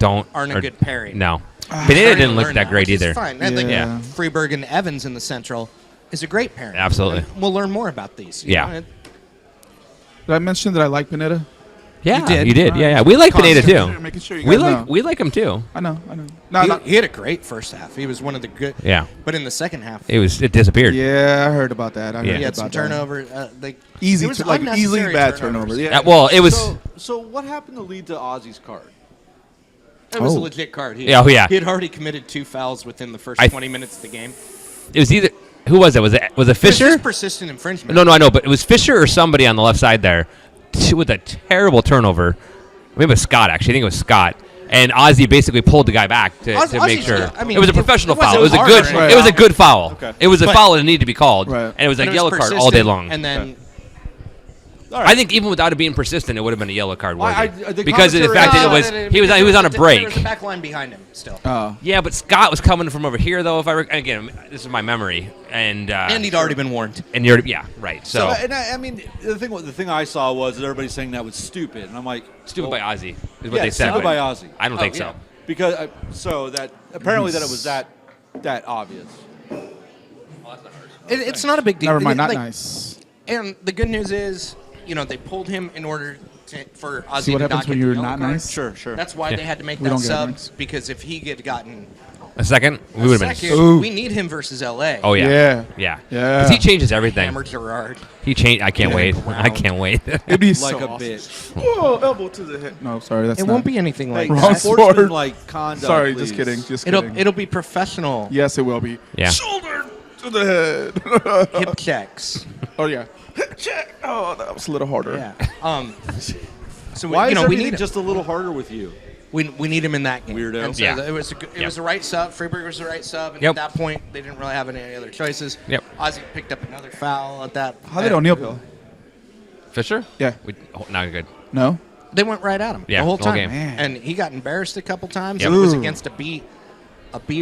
Speaker 5: aren't a
Speaker 3: or-
Speaker 5: good pairing.
Speaker 3: No.
Speaker 5: Starting
Speaker 3: Pineda
Speaker 5: to
Speaker 3: didn't look
Speaker 5: learn
Speaker 3: that great
Speaker 5: which is
Speaker 3: either.
Speaker 5: Fine. I think
Speaker 2: Yeah.
Speaker 5: Freeburg and Evans in the Central is a great pairing.
Speaker 3: Absolutely.
Speaker 5: And we'll learn more about these.
Speaker 3: Yeah.
Speaker 5: know,
Speaker 2: Did I mention that I like Pineda?
Speaker 3: Yeah,
Speaker 5: did.
Speaker 3: you did. Yeah, yeah. We like Pineda too.
Speaker 2: Making sure you guys know.
Speaker 3: We like him too.
Speaker 2: I know. No,
Speaker 5: he had a great first half. He was one of the good.
Speaker 3: Yeah.
Speaker 5: But in the second half,
Speaker 3: It disappeared.
Speaker 2: yeah, I heard about that. I
Speaker 3: Yeah.
Speaker 2: heard
Speaker 5: he had
Speaker 2: about
Speaker 5: some
Speaker 2: that.
Speaker 5: turnover.
Speaker 2: Easy,
Speaker 5: it was
Speaker 2: like easily
Speaker 5: unnecessary
Speaker 2: bad
Speaker 5: turnovers.
Speaker 2: turnover. Yeah.
Speaker 3: Well, it was.
Speaker 4: So what happened to lead to Ozzy's card?
Speaker 5: It was
Speaker 2: Oh.
Speaker 5: a legit card. He,
Speaker 3: Yeah, oh, yeah.
Speaker 5: He had already committed 2 fouls within the first 20 minutes of the game.
Speaker 3: It was either. Who was it? Was it
Speaker 5: It was
Speaker 3: Fisher?
Speaker 5: just persistent infringement.
Speaker 3: No, I know, but it was Fisher or somebody on the left side there with a terrible turnover. Maybe it was Scott, actually. I think it was Scott. And Ozzy basically pulled the guy back to make
Speaker 5: Ozzy's-
Speaker 3: sure.
Speaker 5: I mean,
Speaker 3: it was a
Speaker 5: it
Speaker 3: professional
Speaker 5: wasn't
Speaker 3: foul. It was a
Speaker 5: hard
Speaker 3: good.
Speaker 5: or anything.
Speaker 3: It was a good foul.
Speaker 4: Okay.
Speaker 3: It was a
Speaker 5: But-
Speaker 3: foul that needed to be called,
Speaker 2: Right.
Speaker 3: and it was
Speaker 5: But
Speaker 3: a
Speaker 5: it
Speaker 3: yellow
Speaker 5: was
Speaker 3: card all day
Speaker 5: persistent,
Speaker 3: long.
Speaker 5: And then
Speaker 3: I think even without it being persistent, it would have been a yellow card worthy.
Speaker 4: the
Speaker 3: Because of the fact that it was he was on a
Speaker 5: There was a
Speaker 3: break.
Speaker 5: back line behind him still.
Speaker 2: Oh.
Speaker 3: Yeah, but Scott was coming from over here though. If I again, this is my memory, and
Speaker 5: And he'd already been warned.
Speaker 3: and you're yeah right. So
Speaker 4: and I mean, the thing I saw was that everybody saying that was stupid, and I'm like,
Speaker 3: stupid
Speaker 4: well,
Speaker 3: by Ozzy is what
Speaker 4: yeah,
Speaker 3: they said.
Speaker 4: stupid by Ozzy.
Speaker 3: I don't think so.
Speaker 4: Because so that apparently that it was that obvious.
Speaker 5: It's not a big deal.
Speaker 2: Never mind. Not
Speaker 5: Like,
Speaker 2: nice.
Speaker 5: And the good news is, they pulled him in order for Ozzy
Speaker 2: See what
Speaker 5: to
Speaker 2: happens
Speaker 5: not
Speaker 2: when
Speaker 5: get
Speaker 2: you're
Speaker 5: the yellow
Speaker 2: not
Speaker 5: card.
Speaker 2: nice?
Speaker 4: Sure.
Speaker 5: That's why
Speaker 3: Yeah.
Speaker 5: they had to make
Speaker 2: We
Speaker 5: that
Speaker 2: don't get
Speaker 5: sub,
Speaker 2: nice.
Speaker 5: because if he had gotten
Speaker 3: A second, we
Speaker 5: a
Speaker 3: would have
Speaker 5: second,
Speaker 3: been.
Speaker 2: Ooh.
Speaker 5: we need him versus LA.
Speaker 3: Oh yeah,
Speaker 2: Yeah.
Speaker 3: yeah.
Speaker 2: Yeah.
Speaker 3: 'Cause he changes everything.
Speaker 5: Hammer Gerard.
Speaker 3: He changed. I can't wait.
Speaker 5: Wow.
Speaker 3: I can't wait.
Speaker 2: It'd be
Speaker 4: Like
Speaker 2: so
Speaker 4: a
Speaker 2: awesome.
Speaker 4: bitch.
Speaker 2: Whoa, elbow to the head. No, sorry, that's
Speaker 5: It
Speaker 2: not.
Speaker 5: won't be anything like
Speaker 2: Wrong
Speaker 5: that.
Speaker 2: sport.
Speaker 4: Like conduct.
Speaker 2: Sorry,
Speaker 4: please.
Speaker 2: just kidding. Just
Speaker 5: It'll
Speaker 2: kidding.
Speaker 5: it'll be professional
Speaker 2: Yes, it will be.
Speaker 3: Yeah.
Speaker 2: Shoulder to the head.
Speaker 5: hip checks.
Speaker 2: Oh yeah. Check. Oh, that was a little harder.
Speaker 5: Yeah. So
Speaker 4: Why
Speaker 5: we,
Speaker 4: is
Speaker 5: we
Speaker 4: everything
Speaker 5: need
Speaker 4: just a little harder with you?
Speaker 5: we need him in that game.
Speaker 4: Weirdo.
Speaker 5: And so
Speaker 3: Yeah.
Speaker 5: it was was the right sub. Freeburg was the right sub, and
Speaker 3: Yep.
Speaker 5: at that point they didn't really have any other choices.
Speaker 3: Yep.
Speaker 5: Ozzy picked up another foul at that.
Speaker 2: How did O'Neal go?
Speaker 3: Fisher?
Speaker 2: Yeah.
Speaker 3: Not good.
Speaker 2: No.
Speaker 5: They went right at him
Speaker 3: Yeah,
Speaker 5: the whole
Speaker 3: the whole
Speaker 5: time,
Speaker 3: game.
Speaker 2: Man.
Speaker 5: and he got embarrassed a couple times.
Speaker 3: Yep.
Speaker 5: And it was
Speaker 2: Ooh.
Speaker 5: against a B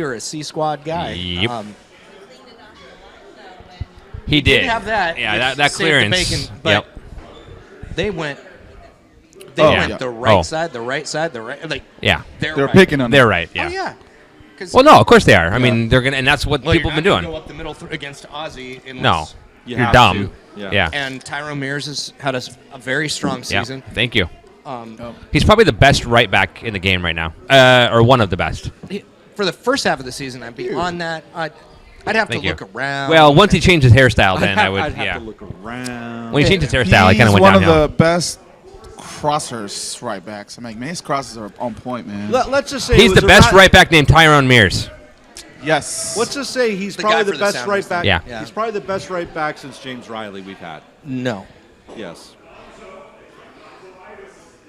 Speaker 5: or a C squad guy.
Speaker 3: Yep.
Speaker 5: He
Speaker 3: He did.
Speaker 5: did have that.
Speaker 3: Yeah,
Speaker 5: which
Speaker 3: that
Speaker 5: saved the
Speaker 3: clearance.
Speaker 5: bacon, but
Speaker 3: Yep.
Speaker 5: they went.
Speaker 2: Oh,
Speaker 5: went
Speaker 2: yeah.
Speaker 5: the right
Speaker 3: Oh.
Speaker 5: side, the right side, the right. Like
Speaker 3: Yeah.
Speaker 5: they're
Speaker 2: They're
Speaker 5: right.
Speaker 2: picking on.
Speaker 3: They're right.
Speaker 5: Oh
Speaker 3: Yeah.
Speaker 5: yeah. 'Cause-
Speaker 3: Well, no, of course they are. I mean, they're gonna, and that's what
Speaker 5: well,
Speaker 3: people have been
Speaker 5: you're not
Speaker 3: doing.
Speaker 5: gonna Go up the middle against Ozzy. Unless,
Speaker 3: No,
Speaker 4: You
Speaker 3: you're
Speaker 4: have
Speaker 3: dumb.
Speaker 4: to. Yeah.
Speaker 3: Yeah.
Speaker 5: And Tyrone Mears has had a very strong
Speaker 3: Yeah.
Speaker 5: season.
Speaker 3: Thank you.
Speaker 5: Um,
Speaker 3: He's probably the best right back in the game right now, or one of the best.
Speaker 5: For the first half of the season, I'd be on that. I'd have
Speaker 3: Thank
Speaker 5: to
Speaker 3: you.
Speaker 5: look around.
Speaker 3: Well, once he changed his hairstyle, then I would.
Speaker 4: I'd have
Speaker 3: Yeah.
Speaker 4: to look around.
Speaker 3: When he changed his hairstyle, I kind
Speaker 2: He's
Speaker 3: of went
Speaker 2: one
Speaker 3: downhill.
Speaker 2: of the best crossers right backs. I mean, man, his crosses are on point, man.
Speaker 4: Let's just say
Speaker 3: He's
Speaker 4: it
Speaker 3: the
Speaker 4: was
Speaker 3: best
Speaker 4: around-
Speaker 3: right back named Tyrone Mears.
Speaker 2: Yes.
Speaker 4: Let's just say he's
Speaker 5: The guy
Speaker 4: probably
Speaker 5: for
Speaker 4: the
Speaker 5: the
Speaker 4: best
Speaker 5: Sounders
Speaker 4: right back.
Speaker 3: Yeah.
Speaker 5: Yeah.
Speaker 4: He's probably the best right back since James Riley we've had.
Speaker 5: no.
Speaker 4: Yes.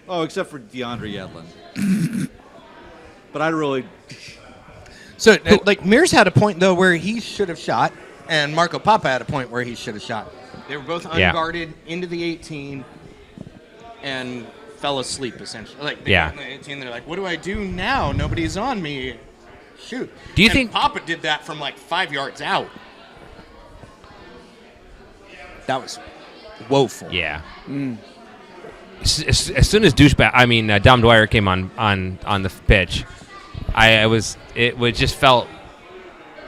Speaker 4: Oh, except for DeAndre Yedlin. But I really.
Speaker 5: So, like, Mears had a point, though, where he should have shot, and Marco Papa had a point where he should have shot. They were both
Speaker 3: Yeah.
Speaker 5: unguarded into the 18 and fell asleep, essentially. Like, they
Speaker 3: Yeah.
Speaker 5: got in the 18, they're like, what do I do now? Nobody's on me. Shoot.
Speaker 3: Do you
Speaker 5: And
Speaker 3: think-
Speaker 5: Papa did that from, like, 5 yards out? That was woeful.
Speaker 3: Yeah. As soon as Dom Dwyer came on the pitch, It just felt.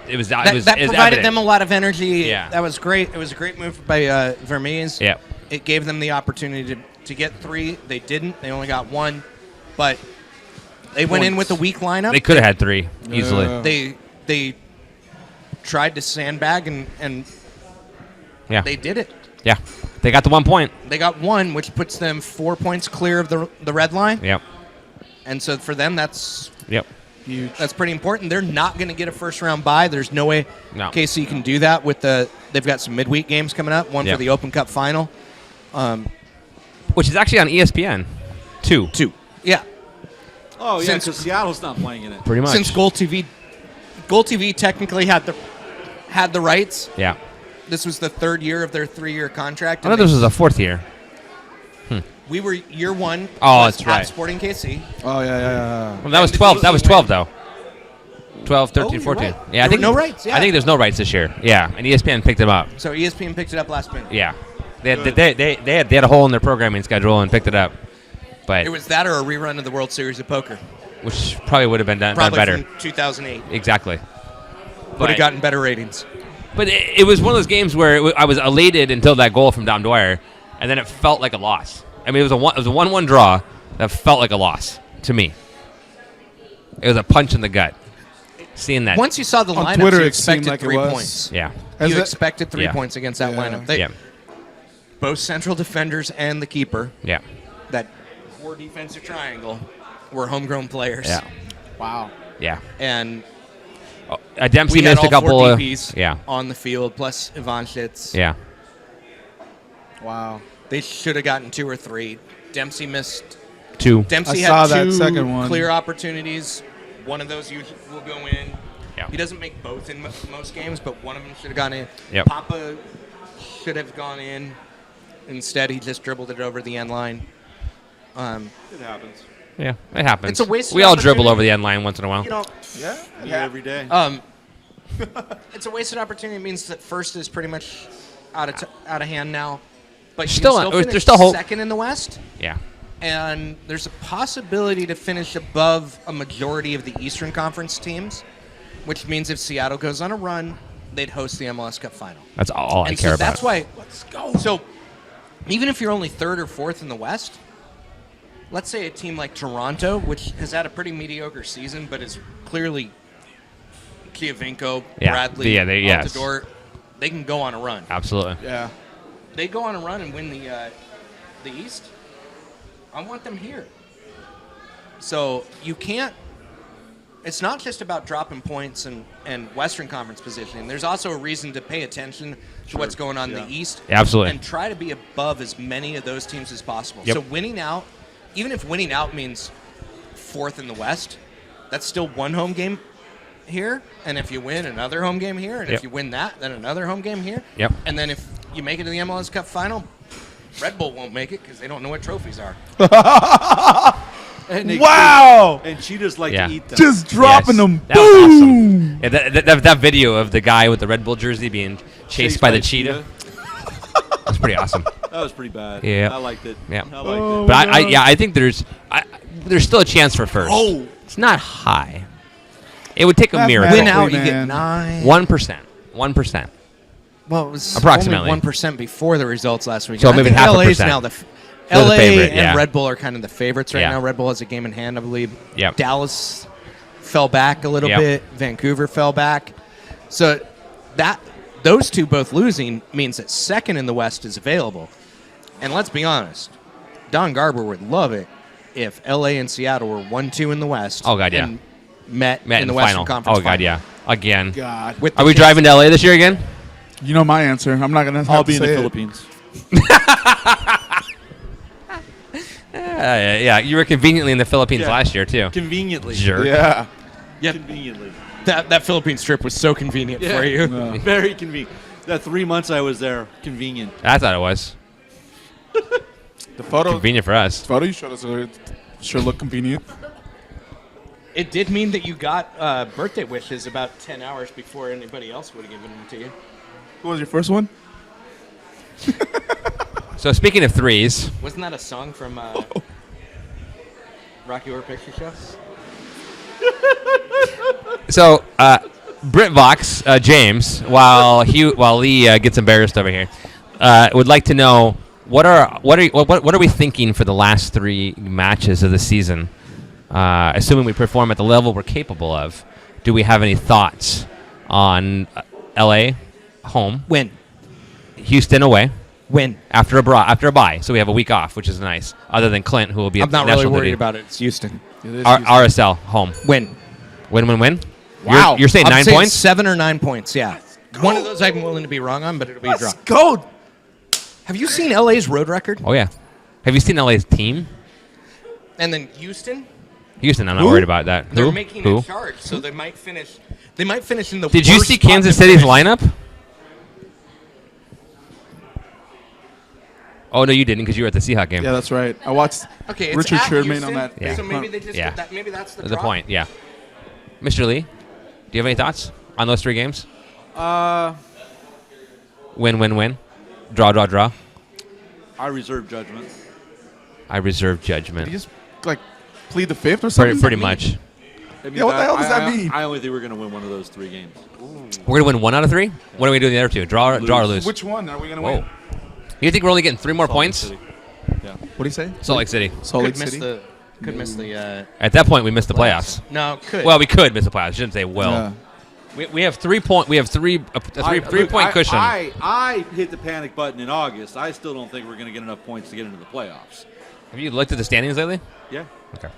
Speaker 3: It was
Speaker 5: That
Speaker 3: it was
Speaker 5: provided
Speaker 3: evident.
Speaker 5: them a lot of energy.
Speaker 3: Yeah.
Speaker 5: That was great. It was a great move by Vermees.
Speaker 3: Yeah.
Speaker 5: It gave them the opportunity to get 3. They didn't. They only got 1. But they went in with a weak lineup.
Speaker 3: They could have had 3 easily.
Speaker 2: Yeah.
Speaker 5: They tried to sandbag and
Speaker 3: Yeah.
Speaker 5: they did it.
Speaker 3: Yeah. They got the 1 point.
Speaker 5: They got 1, which puts them 4 points clear of the red line.
Speaker 3: Yep.
Speaker 5: And so for them, that's
Speaker 3: Yep.
Speaker 2: Huge.
Speaker 5: That's pretty important. They're not going to get a first round bye. There's no way
Speaker 3: No.
Speaker 5: KC can do that with they've got some midweek games coming up, one
Speaker 3: Yep.
Speaker 5: for the Open Cup final.
Speaker 3: Which is actually on ESPN. 2.
Speaker 5: Yeah.
Speaker 4: Oh, yeah,
Speaker 5: Since-
Speaker 4: because Seattle's not playing in it.
Speaker 3: Pretty much.
Speaker 5: Since Gold TV technically had the rights.
Speaker 3: Yeah.
Speaker 5: This was the 3rd year of their 3-year contract.
Speaker 3: I
Speaker 5: and
Speaker 3: thought this was the 4th year.
Speaker 5: we were year 1.
Speaker 3: Oh,
Speaker 5: was
Speaker 3: that's right.
Speaker 5: at Sporting KC.
Speaker 2: Oh yeah.
Speaker 3: Well, that was
Speaker 5: And
Speaker 3: 12. That was
Speaker 5: losing
Speaker 3: 12 though. 12, 13,
Speaker 5: you're
Speaker 3: 14.
Speaker 5: right.
Speaker 3: Yeah, I
Speaker 5: There
Speaker 3: think
Speaker 5: were no rights, yeah.
Speaker 3: I think there's no rights this year. Yeah, and ESPN picked them up.
Speaker 5: So ESPN picked it up last minute.
Speaker 3: Yeah, they had a hole in their programming schedule and picked it up, but
Speaker 5: It was that or a rerun of the World Series of Poker.
Speaker 3: which probably would have been done
Speaker 5: Probably
Speaker 3: better.
Speaker 5: from 2008.
Speaker 3: Exactly.
Speaker 5: Would
Speaker 3: But-
Speaker 5: have gotten better ratings.
Speaker 3: But it was one of those games where I was elated until that goal from Dom Dwyer, and then it felt like a loss. I mean, it was a 1-1 draw that felt like a loss to me. It was a punch in the gut. Seeing that.
Speaker 5: Once you saw the
Speaker 2: On
Speaker 5: lineup,
Speaker 2: Twitter,
Speaker 5: you
Speaker 2: it seemed
Speaker 5: expected
Speaker 2: like it
Speaker 5: 3
Speaker 2: was.
Speaker 5: points.
Speaker 3: Yeah.
Speaker 2: Has
Speaker 5: You
Speaker 2: it-
Speaker 5: expected 3
Speaker 3: Yeah.
Speaker 5: points against that
Speaker 2: Yeah.
Speaker 5: lineup. They,
Speaker 3: Yeah.
Speaker 5: Both central defenders and the keeper,
Speaker 3: Yeah.
Speaker 5: that core defensive triangle, were homegrown players.
Speaker 3: Yeah.
Speaker 2: Wow.
Speaker 3: Yeah.
Speaker 5: And
Speaker 3: Dempsey
Speaker 5: we had
Speaker 3: missed a
Speaker 5: all 4
Speaker 3: couple of.
Speaker 5: DPs
Speaker 3: Yeah.
Speaker 5: on the field, plus Ivanchitz.
Speaker 3: Yeah.
Speaker 2: Wow.
Speaker 5: They should have gotten 2 or 3. Dempsey missed.
Speaker 3: 2.
Speaker 5: Dempsey
Speaker 2: I saw
Speaker 5: had
Speaker 2: that
Speaker 5: 2
Speaker 2: second one.
Speaker 5: clear opportunities. One of those will go in.
Speaker 3: Yeah.
Speaker 5: He doesn't make both in most games, but one of them should have gone in.
Speaker 3: Yep.
Speaker 5: Papa should have gone in. Instead, he just dribbled it over the end line.
Speaker 4: It happens.
Speaker 3: Yeah. It happens.
Speaker 5: It's a wasted
Speaker 3: We all dribble
Speaker 5: opportunity.
Speaker 3: over the end line once in a while.
Speaker 5: You know,
Speaker 2: Yeah.
Speaker 4: Me every day.
Speaker 5: it's a wasted opportunity. It means that first is pretty much out of hand now. But you
Speaker 3: Still-
Speaker 5: can still
Speaker 3: there's
Speaker 5: finish
Speaker 3: still hope.
Speaker 5: second in the West,
Speaker 3: Yeah.
Speaker 5: and there's a possibility to finish above a majority of the Eastern Conference teams, which means if Seattle goes on a run, they'd host the MLS Cup final.
Speaker 3: That's all I
Speaker 5: And
Speaker 3: care
Speaker 5: so
Speaker 3: about.
Speaker 5: that's why. Let's go. So even if you're only 3rd or 4th in the West, let's say a team like Toronto, which has had a pretty mediocre season, but is clearly Kiovinko,
Speaker 3: Yeah.
Speaker 5: Bradley,
Speaker 3: Yeah, yes.
Speaker 5: Altidore, they can go on a run.
Speaker 3: Absolutely.
Speaker 2: Yeah.
Speaker 5: They go on a run and win the East. I want them here. So you can't. It's not just about dropping points and Western Conference positioning. There's also a reason to pay attention to what's going on in the East.
Speaker 3: Yeah, absolutely.
Speaker 5: And try to be above as many of those teams as possible.
Speaker 3: Yep.
Speaker 5: So winning out, even if winning out means 4th in the West, that's still 1 home game here. And if you win, another home game here. And
Speaker 3: Yep.
Speaker 5: if you win that, then another home game here.
Speaker 3: Yep.
Speaker 5: And then if you make it to the MLS Cup final, Red Bull won't make it because they don't know what trophies are.
Speaker 4: And they-
Speaker 2: Wow.
Speaker 4: And cheetahs like
Speaker 3: Yeah.
Speaker 4: to eat them.
Speaker 2: Just dropping
Speaker 3: Yes.
Speaker 2: them.
Speaker 3: That was awesome.
Speaker 2: Boom.
Speaker 3: Yeah, that video of the guy with the Red Bull jersey being chased by the cheetah. That's pretty awesome.
Speaker 4: That was pretty bad.
Speaker 3: Yeah.
Speaker 4: I liked it.
Speaker 3: Yeah.
Speaker 4: I liked it.
Speaker 3: But I think there's still a chance for first.
Speaker 2: Oh.
Speaker 3: It's not high. It would take a miracle.
Speaker 5: Win out, you get
Speaker 2: man.
Speaker 5: 9.
Speaker 3: 1%. 1%.
Speaker 5: Well, it was
Speaker 3: Approximately.
Speaker 5: only 1% before the results last week.
Speaker 3: So
Speaker 5: I
Speaker 3: maybe
Speaker 5: think
Speaker 3: half a
Speaker 5: LA's
Speaker 3: percent.
Speaker 5: now the
Speaker 3: They're the
Speaker 5: LA
Speaker 3: favorite,
Speaker 5: and
Speaker 3: yeah.
Speaker 5: Red Bull are kind of the favorites right
Speaker 3: Yeah.
Speaker 5: now. Red Bull has a game in hand, I believe.
Speaker 3: Yep.
Speaker 5: Dallas fell back a little
Speaker 3: Yep.
Speaker 5: bit. Vancouver fell back. So those two both losing means that second in the West is available. And let's be honest, Don Garber would love it if LA and Seattle were 1-2 in the West.
Speaker 3: Oh, God, yeah.
Speaker 5: and met
Speaker 3: in
Speaker 5: in the
Speaker 3: the
Speaker 5: Western
Speaker 3: final.
Speaker 5: Conference.
Speaker 3: Oh, God,
Speaker 5: final.
Speaker 3: yeah. Again.
Speaker 2: God.
Speaker 5: With the
Speaker 3: Are we
Speaker 5: chance-
Speaker 3: driving to LA this year again?
Speaker 2: You know my answer. I'm not gonna.
Speaker 4: I'll
Speaker 2: have
Speaker 4: be
Speaker 2: to
Speaker 4: in the
Speaker 2: say it.
Speaker 4: Philippines.
Speaker 3: Yeah. You were conveniently in the Philippines
Speaker 4: Yeah.
Speaker 3: last year, too.
Speaker 4: Conveniently.
Speaker 3: Jerk.
Speaker 2: Yeah.
Speaker 4: Conveniently.
Speaker 5: That Philippines trip was so convenient for you.
Speaker 2: No.
Speaker 4: Very convenient. That 3 months I was there, convenient.
Speaker 3: I thought it was.
Speaker 2: The photo.
Speaker 3: Convenient for us.
Speaker 2: Photo you showed us sure look convenient.
Speaker 5: It did mean that you got birthday wishes about 10 hours before anybody else would have given them to you.
Speaker 2: Who was your first one?
Speaker 3: So speaking of threes,
Speaker 5: Wasn't that a song from Rocky Horror Picture Show?
Speaker 3: So, Brit Vox, James, while Lee gets embarrassed over here, would like to know what are we thinking for the last 3 matches of the season? Assuming we perform at the level we're capable of, do we have any thoughts on LA home,
Speaker 5: Win.
Speaker 3: Houston away
Speaker 5: Win.
Speaker 3: after a bye? So we have a week off, which is nice. Other than Clint, who will be
Speaker 5: I'm
Speaker 3: at
Speaker 5: not
Speaker 3: national
Speaker 5: really worried
Speaker 3: duty.
Speaker 5: about it. It's Houston.
Speaker 3: RSL home.
Speaker 5: Win.
Speaker 3: Win.
Speaker 2: Wow.
Speaker 3: You're saying
Speaker 5: I'm
Speaker 3: 9
Speaker 5: saying
Speaker 3: points?
Speaker 5: 7 or 9 points, yeah. One of those I'm willing to be wrong on, but it'll be a draw.
Speaker 2: Let's go.
Speaker 5: Have you seen LA's road record?
Speaker 3: Oh yeah. Have you seen LA's team?
Speaker 5: And then Houston?
Speaker 3: Houston, I'm not worried about that.
Speaker 5: They're
Speaker 3: Who?
Speaker 5: making
Speaker 3: Who?
Speaker 5: a charge, so they might finish. They might finish in the.
Speaker 3: Did you
Speaker 5: worst
Speaker 3: see
Speaker 5: spot
Speaker 3: Kansas
Speaker 5: to
Speaker 3: City's
Speaker 5: finish.
Speaker 3: lineup? Oh no, you didn't because you were at the Seahawk game.
Speaker 2: Yeah, that's right. I watched
Speaker 5: Okay, it's
Speaker 2: Richard
Speaker 5: at
Speaker 2: Sherman
Speaker 5: Houston,
Speaker 2: on that.
Speaker 3: Yeah.
Speaker 5: So maybe they just
Speaker 3: Yeah.
Speaker 5: that. Maybe that's the
Speaker 3: The
Speaker 5: draw.
Speaker 3: point, yeah. Mr. Lee, do you have any thoughts on those 3 games? Win. Draw.
Speaker 4: I reserve judgment.
Speaker 3: I reserve
Speaker 2: Did
Speaker 3: judgment.
Speaker 2: you just like plead the fifth or something?
Speaker 3: Pretty much.
Speaker 2: Yeah, what the hell does that mean?
Speaker 4: I only think we're going to win one of those 3 games.
Speaker 3: We're gonna win 1 out of 3. What are we doing the other 2? Draw or lose?
Speaker 2: Which one are we gonna
Speaker 3: Whoa.
Speaker 2: win?
Speaker 3: You think we're only getting 3 more points?
Speaker 4: City. Yeah.
Speaker 2: What do you say?
Speaker 3: Salt Lake City.
Speaker 2: Salt Lake
Speaker 5: Could miss
Speaker 2: City.
Speaker 5: the. Could miss the.
Speaker 3: At that point, we missed the playoffs.
Speaker 5: No, could.
Speaker 3: Well, we could miss the playoffs. I shouldn't say will.
Speaker 2: Yeah.
Speaker 3: We have 3 point. We have three point cushion.
Speaker 4: I hit the panic button in August. I still don't think we're going to get enough points to get into the playoffs.
Speaker 3: Have you looked at the standings lately?
Speaker 4: Yeah.
Speaker 3: Okay.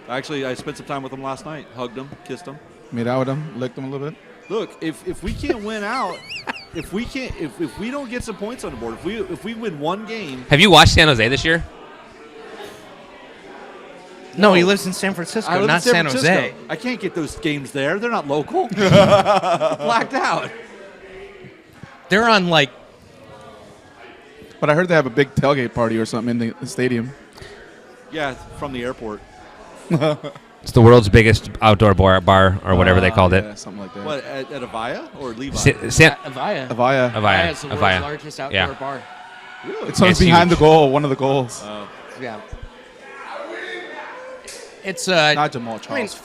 Speaker 4: Actually, I spent some time with them last night. Hugged them, kissed them.
Speaker 2: Made out with them, licked them a little bit.
Speaker 4: Look, if we can't win out, if we don't get some points on the board, if we win 1 game,
Speaker 3: Have you watched San Jose this year?
Speaker 5: no, he lives in San Francisco,
Speaker 4: I live
Speaker 5: not
Speaker 4: in San
Speaker 5: Jose.
Speaker 4: Francisco. I can't get those games there. They're not local. Blacked out.
Speaker 5: They're on like.
Speaker 2: But I heard they have a big tailgate party or something in the stadium.
Speaker 4: Yeah, from the airport.
Speaker 3: It's the world's biggest outdoor bar or whatever they called
Speaker 2: Yeah,
Speaker 3: it.
Speaker 2: something like that.
Speaker 4: What, at Avaya or Levi?
Speaker 5: Avaya.
Speaker 2: Avaya.
Speaker 3: Avaya.
Speaker 5: is the world's
Speaker 3: Avaya.
Speaker 5: largest outdoor
Speaker 3: Yeah.
Speaker 5: bar.
Speaker 2: It's on
Speaker 3: It's
Speaker 2: behind
Speaker 3: huge.
Speaker 2: the goal, one of the goals.
Speaker 5: Yeah. It's
Speaker 2: Not Jamal
Speaker 5: I mean,
Speaker 2: Charles.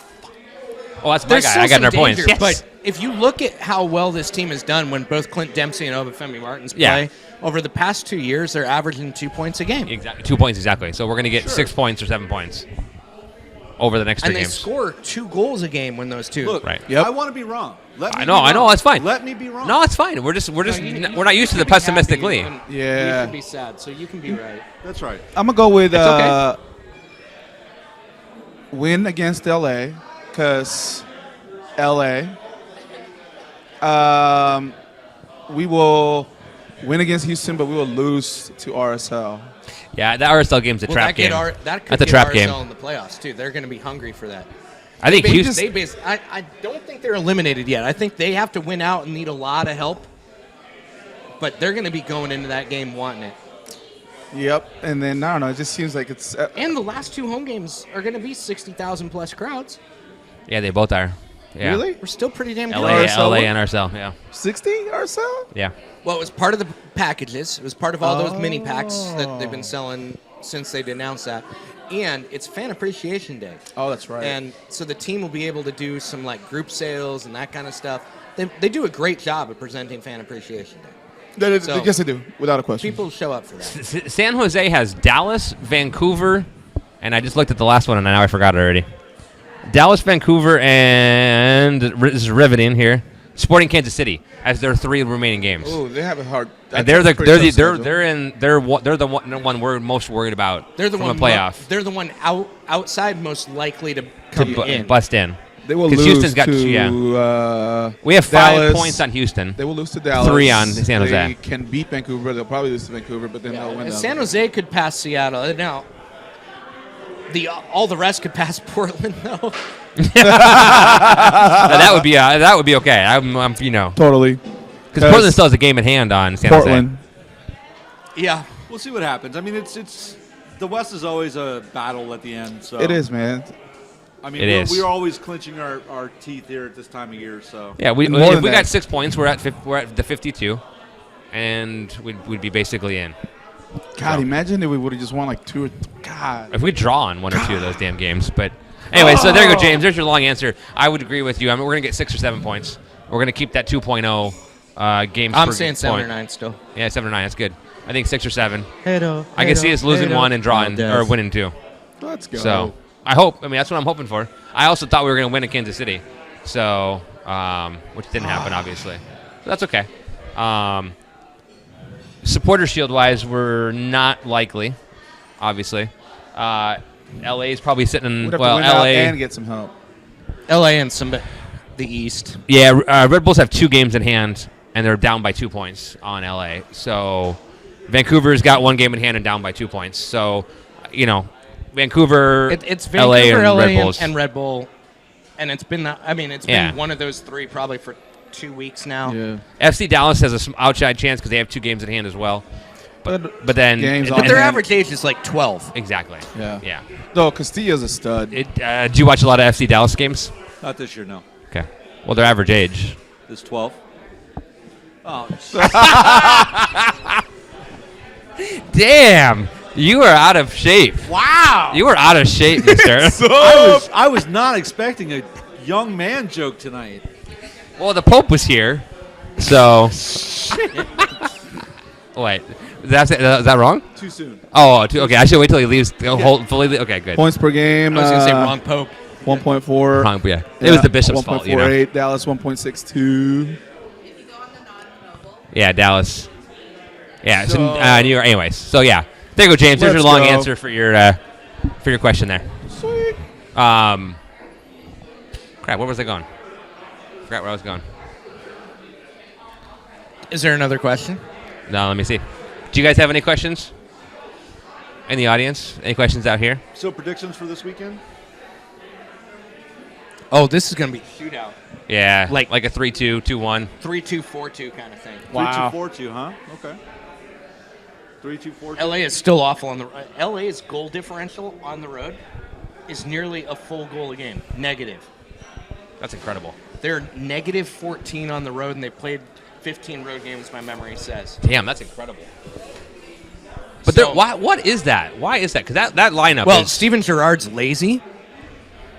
Speaker 3: Oh, that's my
Speaker 5: there's
Speaker 3: guy.
Speaker 5: still
Speaker 3: I got
Speaker 5: some
Speaker 3: no points.
Speaker 5: danger, but if you look at how well this team has done when both Clint Dempsey and Obafemi Martins
Speaker 3: Yeah.
Speaker 5: play, over the past 2 years, they're averaging 2 points a game.
Speaker 3: Exactly. 2 points exactly. So we're going to get 6 points or 7 points over the next 3
Speaker 5: And they
Speaker 3: games.
Speaker 5: score 2 goals a game when those two.
Speaker 4: Look,
Speaker 3: Right.
Speaker 2: Yep.
Speaker 4: I want to be wrong. Let me
Speaker 3: I know.
Speaker 4: be wrong.
Speaker 3: It's fine.
Speaker 4: Let me be wrong.
Speaker 3: No, it's fine. We're not used to the pessimistic Lee.
Speaker 2: Yeah.
Speaker 5: You can be sad, so you can be right.
Speaker 4: That's right.
Speaker 2: I'm gonna go with
Speaker 3: It's okay.
Speaker 2: win against LA, cause LA. We will win against Houston, but we will lose to RSL.
Speaker 3: Yeah, that RSL game's a
Speaker 5: Well,
Speaker 3: trap
Speaker 5: that
Speaker 3: game.
Speaker 5: that could
Speaker 3: That's a
Speaker 5: get
Speaker 3: trap
Speaker 5: RSL
Speaker 3: game.
Speaker 5: in the playoffs too. They're going to be hungry for that.
Speaker 3: I think Houston.
Speaker 5: I don't think they're eliminated yet. I think they have to win out and need a lot of help. But they're going to be going into that game wanting it.
Speaker 2: Yep. And then I don't know. It just seems like it's.
Speaker 5: And the last 2 home games are going to be 60,000 plus crowds.
Speaker 3: Yeah, they both are. Yeah.
Speaker 2: Really?
Speaker 5: We're still pretty damn good.
Speaker 3: LA and RSL. Yeah.
Speaker 2: 60 RSL?
Speaker 3: Yeah.
Speaker 5: Well, it was part of the packages. It was part of all those mini packs that they've been selling since they've announced that. And it's Fan Appreciation Day.
Speaker 2: Oh, that's right.
Speaker 5: And so the team will be able to do some like group sales and that kind of stuff. They do a great job of presenting Fan Appreciation Day. So-
Speaker 2: yes, I do, without a question.
Speaker 5: People show up for that.
Speaker 3: San Jose has Dallas, Vancouver, and I just looked at the last one and now I forgot it already. Dallas, Vancouver, and this is riveting here. Sporting Kansas City as their 3 remaining games.
Speaker 2: Oh, they have a hard.
Speaker 3: And
Speaker 2: that's a pretty tough schedule.
Speaker 3: they're the one we're most worried about.
Speaker 5: They're the
Speaker 3: from
Speaker 5: one
Speaker 3: a playoff
Speaker 5: They're the one outside most likely to
Speaker 3: to
Speaker 5: come in.
Speaker 3: bust in.
Speaker 2: They will
Speaker 3: 'Cause
Speaker 2: lose
Speaker 3: Houston's got
Speaker 2: to.
Speaker 3: We have 5
Speaker 2: Dallas.
Speaker 3: points on Houston.
Speaker 2: They will lose to Dallas.
Speaker 3: 3 on San Jose.
Speaker 2: They can beat Vancouver. They'll probably lose to Vancouver, but then they'll win.
Speaker 5: And
Speaker 2: the
Speaker 5: San
Speaker 2: other.
Speaker 5: Jose could pass Seattle. Now, all the rest could pass Portland, though.
Speaker 3: that would be okay. I'm
Speaker 2: Totally.
Speaker 3: because Portland still has a game in hand on San
Speaker 2: Portland.
Speaker 5: Yeah.
Speaker 4: We'll see what happens. I mean, it's the West is always a battle at the end. So
Speaker 2: It is, man.
Speaker 4: I mean,
Speaker 3: It is.
Speaker 4: we're always clinching our teeth here at this time of year. So
Speaker 3: Yeah, we
Speaker 2: More
Speaker 3: if
Speaker 2: than
Speaker 3: we
Speaker 2: that.
Speaker 3: got 6 points, we're at the 52, and we'd be basically in.
Speaker 2: God, imagine if we would have just won like 2 or God.
Speaker 3: If we draw on 1 or 2 of those damn games, but Anyway, so there you go, James. There's your long answer. I would agree with you. I mean, we're gonna get 6 or 7 points. We're gonna keep that 2.0 games.
Speaker 5: I'm
Speaker 3: per
Speaker 5: saying 7
Speaker 3: point.
Speaker 5: or 9 still.
Speaker 3: Yeah, 7 or 9. That's good. I think 6 or 7.
Speaker 5: Hello.
Speaker 3: I can see us losing 1 and drawing or winning 2.
Speaker 2: Let's go.
Speaker 3: So I hope. I mean, that's what I'm hoping for. I also thought we were gonna win in Kansas City, so which didn't happen, obviously. So that's okay. Supporter shield wise, we're not likely, obviously. LA is probably sitting in
Speaker 2: We'd have to win out
Speaker 3: LA
Speaker 2: and get some help.
Speaker 5: LA and the East.
Speaker 3: Yeah, Red Bulls have 2 games in hand, and they're down by 2 points on LA. So Vancouver's got 1 game in hand and down by 2 points. So, Vancouver,
Speaker 5: It's Vancouver,
Speaker 3: and
Speaker 5: LA,
Speaker 3: Red Bulls.
Speaker 5: and Red Bull, and it's been been one of those 3 probably for 2 weeks now.
Speaker 2: Yeah.
Speaker 3: FC Dallas has an outside chance because they have 2 games in hand as well. But then
Speaker 2: Games
Speaker 5: But
Speaker 2: on
Speaker 5: their
Speaker 2: hand.
Speaker 5: average age is like 12.
Speaker 3: exactly.
Speaker 2: Yeah.
Speaker 3: Yeah.
Speaker 2: No, Castillo's a stud.
Speaker 3: Do you watch a lot of FC Dallas games?
Speaker 4: Not this year, no.
Speaker 3: Okay. Well, their average age.
Speaker 4: It's 12. Oh,
Speaker 3: Damn, you are out of shape.
Speaker 5: Wow.
Speaker 3: You are out of shape, mister.
Speaker 4: I was not expecting a young man joke tonight.
Speaker 3: Well, the Pope was here, so. Wait, is that wrong?
Speaker 4: Too soon.
Speaker 3: Oh, okay. I should wait till he leaves. Fully. Okay, good.
Speaker 2: Points per game.
Speaker 5: I was going to say wrong Pope.
Speaker 2: 1.4.
Speaker 3: Wrong, yeah. It was the Bishop's fault,
Speaker 2: 1.48. Dallas 1.62.
Speaker 3: Yeah, Dallas. Yeah, so,
Speaker 2: So-
Speaker 3: New York. Anyways, so yeah, there you go, James. There's your
Speaker 2: Let's
Speaker 3: long
Speaker 2: go.
Speaker 3: answer for your question there.
Speaker 2: Sweet.
Speaker 3: Crap, where was I going? Forgot where I was going.
Speaker 5: Is there another question?
Speaker 3: No, let me see. Do you guys have any questions? In the audience? Any questions out here?
Speaker 4: So predictions for this weekend?
Speaker 5: Oh, this is going to be a shootout.
Speaker 3: Yeah,
Speaker 5: Like-
Speaker 3: a 3-2, 2-1.
Speaker 5: 3-2, 4-2 kind of thing.
Speaker 4: 3-2, 4-2, huh? Okay. 3-2, 4-2.
Speaker 5: LA is still awful on the road. LA's goal differential on the road is nearly a full goal a game. Negative.
Speaker 3: That's incredible.
Speaker 5: They're negative 14 on the road, and they played 15 road games, my memory says.
Speaker 3: Damn, that's incredible. But
Speaker 5: So-
Speaker 3: what is that? Why is that? Because that lineup
Speaker 5: Well,
Speaker 3: is...
Speaker 5: Steven Gerrard's lazy.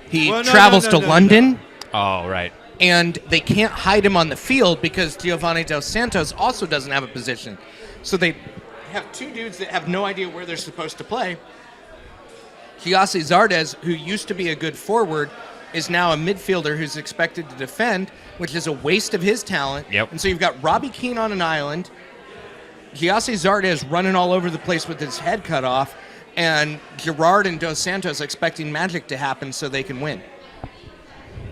Speaker 5: He
Speaker 4: Well, no,
Speaker 5: travels
Speaker 4: no,
Speaker 5: to
Speaker 4: no,
Speaker 5: London,
Speaker 3: Oh, right.
Speaker 5: and they can't hide him on the field because Giovanni Dos Santos also doesn't have a position. So they have 2 dudes that have no idea where they're supposed to play. Giassi Zardes, who used to be a good forward, is now a midfielder who's expected to defend, which is a waste of his talent.
Speaker 3: Yep.
Speaker 5: And so you've got Robbie Keane on an island, Giassi Zardes running all over the place with his head cut off, and Gerard and Dos Santos expecting magic to happen so they can win.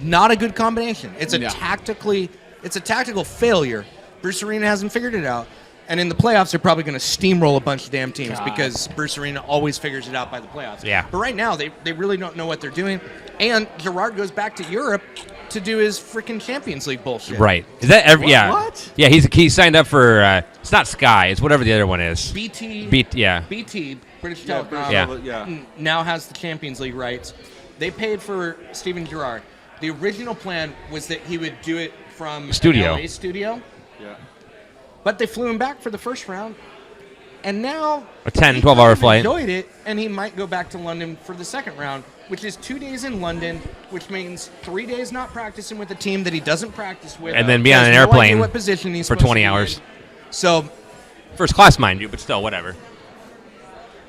Speaker 5: Not a good combination. It's a tactical failure. Bruce Arena hasn't figured it out. And in the playoffs, they're probably going to steamroll a bunch of damn teams because Bruce Arena always figures it out by the playoffs.
Speaker 3: Yeah.
Speaker 5: But right now, they really don't know what they're doing. And Gerard goes back to Europe to do his freaking Champions League bullshit.
Speaker 3: Right. Is that every... Yeah.
Speaker 4: What?
Speaker 3: Yeah, he signed up for... it's not Sky. It's whatever the other one is.
Speaker 5: BT, British Telecom,
Speaker 3: Yeah.
Speaker 5: now has the Champions League rights. They paid for Steven Gerrard. The original plan was that he would do it from
Speaker 3: Studio.
Speaker 5: an LA studio,
Speaker 4: Yeah.
Speaker 5: but they flew him back for the first round, and now
Speaker 3: A 10,
Speaker 5: he
Speaker 3: 12-hour
Speaker 5: kind of
Speaker 3: flight.
Speaker 5: enjoyed it, and he might go back to London for the second round, which is 2 days in London, which means 3 days not practicing with a team that he doesn't practice with,
Speaker 3: And then be
Speaker 5: He
Speaker 3: on
Speaker 5: has
Speaker 3: an
Speaker 5: no
Speaker 3: airplane
Speaker 5: idea what position he's
Speaker 3: for
Speaker 5: supposed
Speaker 3: 20
Speaker 5: to be
Speaker 3: hours.
Speaker 5: in. So,
Speaker 3: First class, mind you, but still, whatever.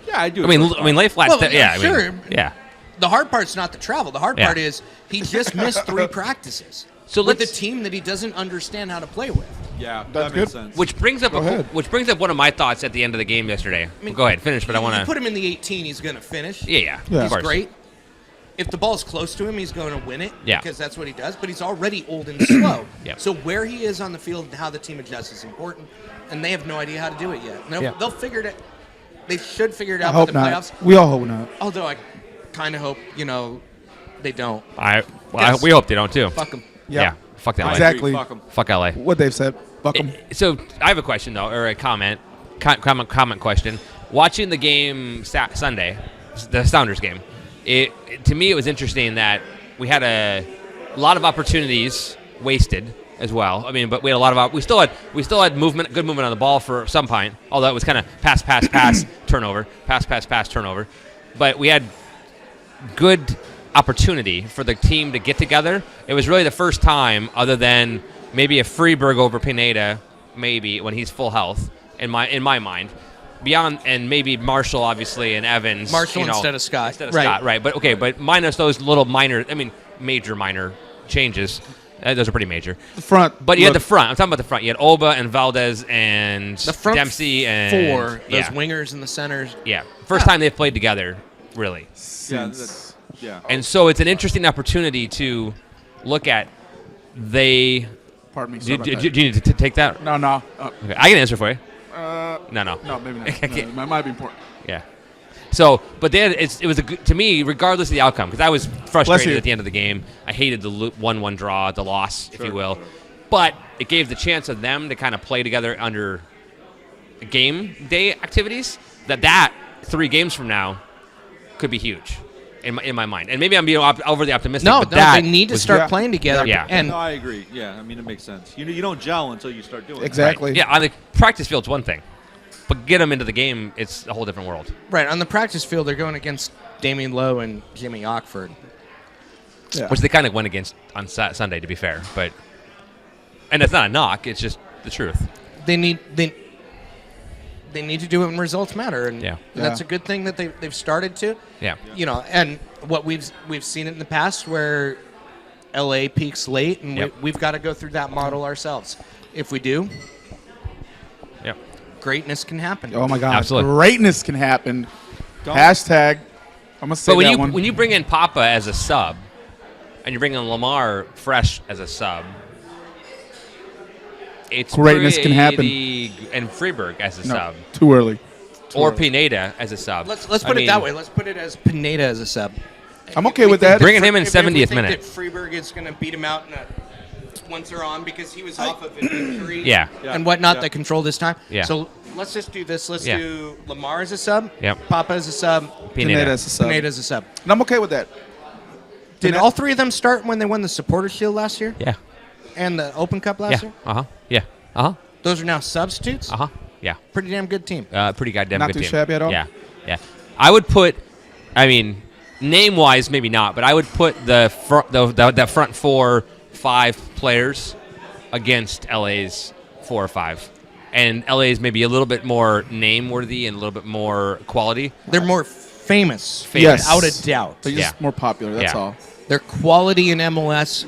Speaker 4: Yeah, I do.
Speaker 3: I mean, lay flat.
Speaker 5: Well,
Speaker 3: yeah,
Speaker 5: sure.
Speaker 3: I mean, yeah.
Speaker 5: the hard part's not the travel. The hard
Speaker 3: Yeah.
Speaker 5: part is he just missed 3 practices
Speaker 3: So
Speaker 5: with a
Speaker 3: let's-
Speaker 5: team that he doesn't understand how to play with.
Speaker 4: Yeah,
Speaker 2: That's
Speaker 4: that makes
Speaker 2: good.
Speaker 4: sense.
Speaker 3: Which brings up one of my thoughts at the end of the game yesterday.
Speaker 5: mean,
Speaker 3: Go ahead, finish. But I
Speaker 5: You
Speaker 3: want
Speaker 5: put
Speaker 3: to.
Speaker 5: him in the 18, he's going to finish.
Speaker 3: Yeah.
Speaker 2: Yeah.
Speaker 3: Of course.
Speaker 5: Great. If the ball's close to him, he's going to win it.
Speaker 3: Yeah.
Speaker 5: Because that's what he does. But he's already old and slow.
Speaker 3: Yep.
Speaker 5: So where he is on the field and how the team adjusts is important. And they have no idea how to do it yet.
Speaker 3: Yeah.
Speaker 5: They'll figure it. They should figure it
Speaker 2: I
Speaker 5: out
Speaker 2: hope
Speaker 5: with the
Speaker 2: not.
Speaker 5: playoffs.
Speaker 2: We all hope not.
Speaker 5: Although I kind of hope they don't.
Speaker 3: We hope they don't too.
Speaker 5: Fuck them.
Speaker 3: Yeah. Fuck that.
Speaker 2: Exactly.
Speaker 4: Fuck 'em.
Speaker 3: Fuck LA.
Speaker 2: What they've said. Fuck 'em.
Speaker 3: So I have a question though, or a comment question. Watching the game Sunday, the Sounders game, to me it was interesting that we had a lot of opportunities wasted as well. I mean, but we had a lot of we still had good movement on the ball for some point. Although it was kind of pass, turnover, pass, turnover. But we had good opportunity for the team to get together. It was really the first time, other than maybe a Freeberg over Pineda, maybe when he's full health in my mind. Beyond, and maybe Marshall, obviously, and Evans.
Speaker 5: Marshall instead of Scott.
Speaker 3: Scott, right? But minus those little minor changes. Those are pretty major.
Speaker 2: The front.
Speaker 3: But you had the front. I'm talking about the front. You had Oba and Valdez and
Speaker 5: The front
Speaker 3: Dempsey and
Speaker 5: four, those wingers and the centers.
Speaker 3: Yeah, first time they've played together, really.
Speaker 4: Yeah.
Speaker 3: And so it's an interesting opportunity to look at.
Speaker 2: Pardon me.
Speaker 3: Do
Speaker 2: Sorry about
Speaker 3: you
Speaker 2: that.
Speaker 3: need to take that?
Speaker 2: No.
Speaker 3: Okay, I can answer for you. No.
Speaker 2: No, maybe not. No, it might be important.
Speaker 3: Yeah. So, but then it was to me, regardless of the outcome, because I was frustrated at the end of the game. I hated the 1-1 draw, the loss, if you will. But it gave the chance of them to kind of play together under game day activities. That 3 games from now could be huge in my mind. And maybe I'm being overly optimistic.
Speaker 5: No,
Speaker 3: but that
Speaker 5: they need to start playing together.
Speaker 3: Yeah.
Speaker 5: And
Speaker 4: No, I agree. Yeah, I mean, it makes sense. You don't gel until you start doing
Speaker 2: Exactly.
Speaker 3: Right. Yeah, on the practice field's one thing, but get them into the game, it's a whole different world.
Speaker 5: right on the practice field, they're going against Damian Lowe and Jimmy Ockford.
Speaker 2: Yeah.
Speaker 3: Which they kind of went against on Sunday, to be fair. And it's not a knock; it's just the truth.
Speaker 5: They need to do it when results matter, and
Speaker 3: Yeah.
Speaker 5: that's a good thing that they've started to.
Speaker 3: Yeah.
Speaker 5: You know, and what we've seen it in the past where LA peaks late, and
Speaker 3: Yep.
Speaker 5: we've got to go through that model ourselves. If we do,
Speaker 3: Yep.
Speaker 5: greatness can happen.
Speaker 2: Oh my God.
Speaker 3: Absolutely.
Speaker 2: Greatness can happen. Hashtag. I'm gonna say
Speaker 3: But
Speaker 2: that one.
Speaker 3: when you bring in Papa as a sub, and you bring in Lamar fresh as a sub, it's
Speaker 2: Greatness can happen.
Speaker 3: And Freeberg as a
Speaker 2: No,
Speaker 3: sub,
Speaker 2: too early.
Speaker 3: or Pineda as a sub.
Speaker 5: Let's put it that way. Let's put it as Pineda as a sub.
Speaker 2: I'm okay with that.
Speaker 3: Bringing him in
Speaker 5: If
Speaker 3: 70th
Speaker 5: we think
Speaker 3: minute.
Speaker 5: that Freeberg is going to beat him out once they're on because he was off of an injury
Speaker 3: Yeah.
Speaker 5: and whatnot
Speaker 4: Yeah.
Speaker 5: that controlled this time.
Speaker 3: Yeah.
Speaker 5: So let's just do this. Let's
Speaker 3: Yeah.
Speaker 5: do Lamar as a sub.
Speaker 3: Yep.
Speaker 5: Papa as a sub.
Speaker 3: Pineda.
Speaker 2: as a sub.
Speaker 5: Pineda as a sub.
Speaker 2: And I'm okay with that.
Speaker 5: Did all 3 of them start when they won the Supporters Shield last year
Speaker 3: Yeah.
Speaker 5: and the Open Cup
Speaker 3: Yeah.
Speaker 5: last year?
Speaker 3: Yeah.
Speaker 5: Those are now substitutes.
Speaker 3: Yeah.
Speaker 5: Pretty damn good team.
Speaker 3: Pretty goddamn
Speaker 2: Not
Speaker 3: good
Speaker 2: too
Speaker 3: team.
Speaker 2: shabby at all?
Speaker 3: Yeah. I would put, name-wise, maybe not, but I would put the front 4-5 players against LA's 4 or 5. And LA's maybe a little bit more name-worthy and a little bit more quality.
Speaker 5: They're more famous,
Speaker 2: Yes.
Speaker 5: without a doubt.
Speaker 2: They're just
Speaker 3: Yeah.
Speaker 2: more popular. That's
Speaker 3: Yeah.
Speaker 2: all.
Speaker 5: Their quality in MLS,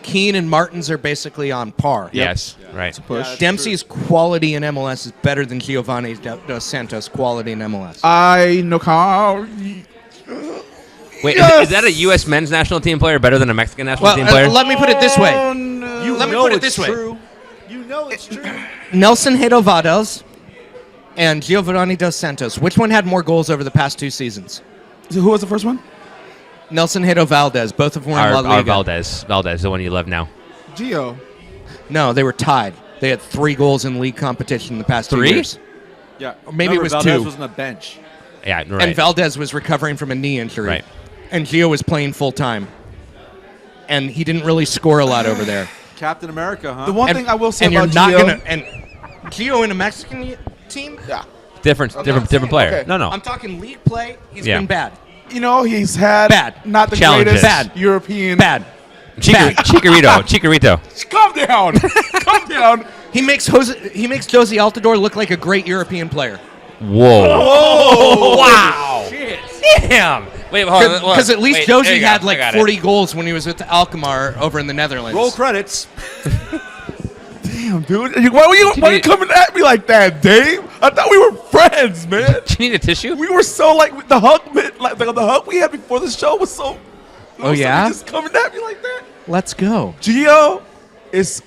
Speaker 5: Keane and Martins are basically on par.
Speaker 3: Yes, right.
Speaker 2: Push.
Speaker 5: Dempsey's quality in MLS is better than Giovanni Dos Santos' quality in MLS.
Speaker 2: I know how.
Speaker 3: Wait,
Speaker 2: Yes!
Speaker 3: is that a U.S. men's national team player better than a Mexican national
Speaker 5: Well,
Speaker 3: team player?
Speaker 5: let me put it this way.
Speaker 4: You
Speaker 5: Let me
Speaker 4: know
Speaker 5: put it
Speaker 4: it's
Speaker 5: this way.
Speaker 4: true. You know it's true.
Speaker 5: Nelson Hidovados and Giovanni Dos Santos, which one had more goals over the past 2 seasons?
Speaker 2: So who was the first one?
Speaker 5: Nelson Hito Valdez. Both of them were in La
Speaker 3: Our
Speaker 5: Liga.
Speaker 3: Valdez, the one you love now.
Speaker 2: Gio.
Speaker 5: No, they were tied. They had 3 goals in league competition in the past 2
Speaker 3: 3?
Speaker 5: years.
Speaker 4: Yeah.
Speaker 5: Or maybe it was
Speaker 4: Valdez
Speaker 5: 2.
Speaker 4: was on the bench.
Speaker 3: Yeah, right.
Speaker 5: And Valdez was recovering from a knee injury.
Speaker 3: Right.
Speaker 5: And Gio was playing full time. And he didn't really score a lot over there.
Speaker 4: Captain America, huh?
Speaker 2: The one
Speaker 5: And-
Speaker 2: thing I will say
Speaker 5: and
Speaker 2: about
Speaker 5: you're not
Speaker 2: Gio.
Speaker 5: gonna and Gio in a Mexican team?
Speaker 2: Yeah.
Speaker 3: different player.
Speaker 2: Okay.
Speaker 3: No.
Speaker 5: I'm talking league play. He's
Speaker 3: Yeah.
Speaker 5: been bad.
Speaker 2: You know, he's had
Speaker 5: Bad.
Speaker 2: not the
Speaker 3: Challenges.
Speaker 2: greatest
Speaker 5: Bad.
Speaker 2: European.
Speaker 5: Bad.
Speaker 3: Chikorito.
Speaker 2: Calm down. Calm down.
Speaker 5: He makes Josie Altidore look like a great European player.
Speaker 3: Whoa.
Speaker 2: Oh,
Speaker 3: Wow. Damn. Wait, hold on.
Speaker 5: Because at least
Speaker 3: Wait, there
Speaker 5: Josie
Speaker 3: you go.
Speaker 5: had
Speaker 3: I
Speaker 5: like
Speaker 3: got
Speaker 5: 40 goals when he was with Alkmaar over in the Netherlands.
Speaker 4: Roll credits.
Speaker 2: Damn, dude. Why were you coming at me like that, Dave? I thought we were friends, man.
Speaker 3: Do you need a tissue?
Speaker 2: We were so like the hug, like the hug we had before the show was so.
Speaker 5: Oh, yeah?
Speaker 2: Just coming at me like that.
Speaker 5: Let's go.
Speaker 2: Gio is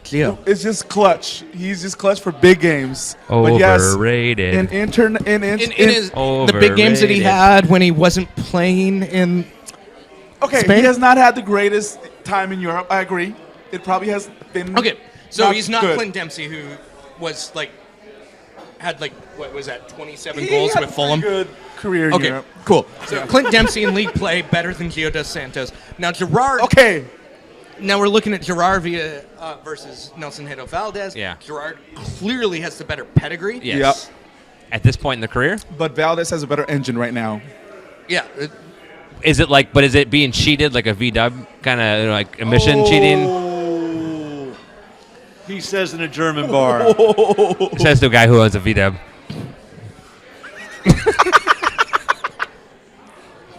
Speaker 5: Gio.
Speaker 2: just clutch. He's just clutch for big games.
Speaker 3: Overrated.
Speaker 2: But yes, in
Speaker 5: His, the big games that he
Speaker 3: Overrated.
Speaker 5: had when he wasn't playing in
Speaker 2: okay,
Speaker 5: Spain?
Speaker 2: he has not had the greatest time in Europe. I agree. It probably has been.
Speaker 5: Okay, so he's not
Speaker 2: good.
Speaker 5: Clint Dempsey, who was had what was that, 27
Speaker 2: He
Speaker 5: goals
Speaker 2: had
Speaker 5: with
Speaker 2: a
Speaker 5: Fulham?
Speaker 2: pretty good career in
Speaker 5: Okay,
Speaker 2: Europe.
Speaker 5: cool. So Clint Dempsey in league play better than Gio Dos Santos. Now Gerard.
Speaker 2: Okay,
Speaker 5: Now we're looking at Gerard versus Nelson Hito Valdez.
Speaker 3: Yeah.
Speaker 5: Gerard clearly has the better pedigree.
Speaker 3: Yes. At this point in the career?
Speaker 2: but Valdez has a better engine right now.
Speaker 5: Yeah.
Speaker 3: is it like? But is it being cheated like a VW kind of like emission cheating?
Speaker 4: He says in a German bar.
Speaker 3: Says to a guy who owns a VW.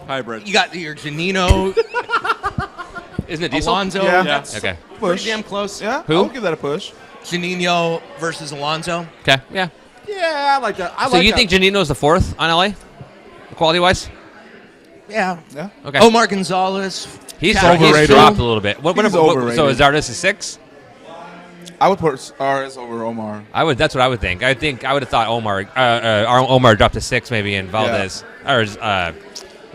Speaker 4: Hybrid.
Speaker 5: You got your Janino,
Speaker 3: Isn't it diesel?
Speaker 5: Alonso.
Speaker 2: Yeah.
Speaker 5: That's
Speaker 3: Okay.
Speaker 2: Push.
Speaker 5: pretty damn close.
Speaker 2: Yeah,
Speaker 3: Who?
Speaker 2: I'll give that a push.
Speaker 5: Janino versus Alonso.
Speaker 3: Okay. Yeah.
Speaker 4: Yeah, I like that.
Speaker 3: So you think Janino's the fourth on LA, quality wise?
Speaker 5: Yeah.
Speaker 2: Yeah.
Speaker 3: Okay.
Speaker 5: Omar Gonzalez.
Speaker 3: He's
Speaker 2: overrated.
Speaker 3: dropped a little bit. What
Speaker 2: He's
Speaker 3: so
Speaker 2: overrated.
Speaker 3: is Zardes a 6?
Speaker 2: I would put RS over Omar.
Speaker 3: That's what I would think. I would have thought Omar dropped a 6 maybe, and Valdez or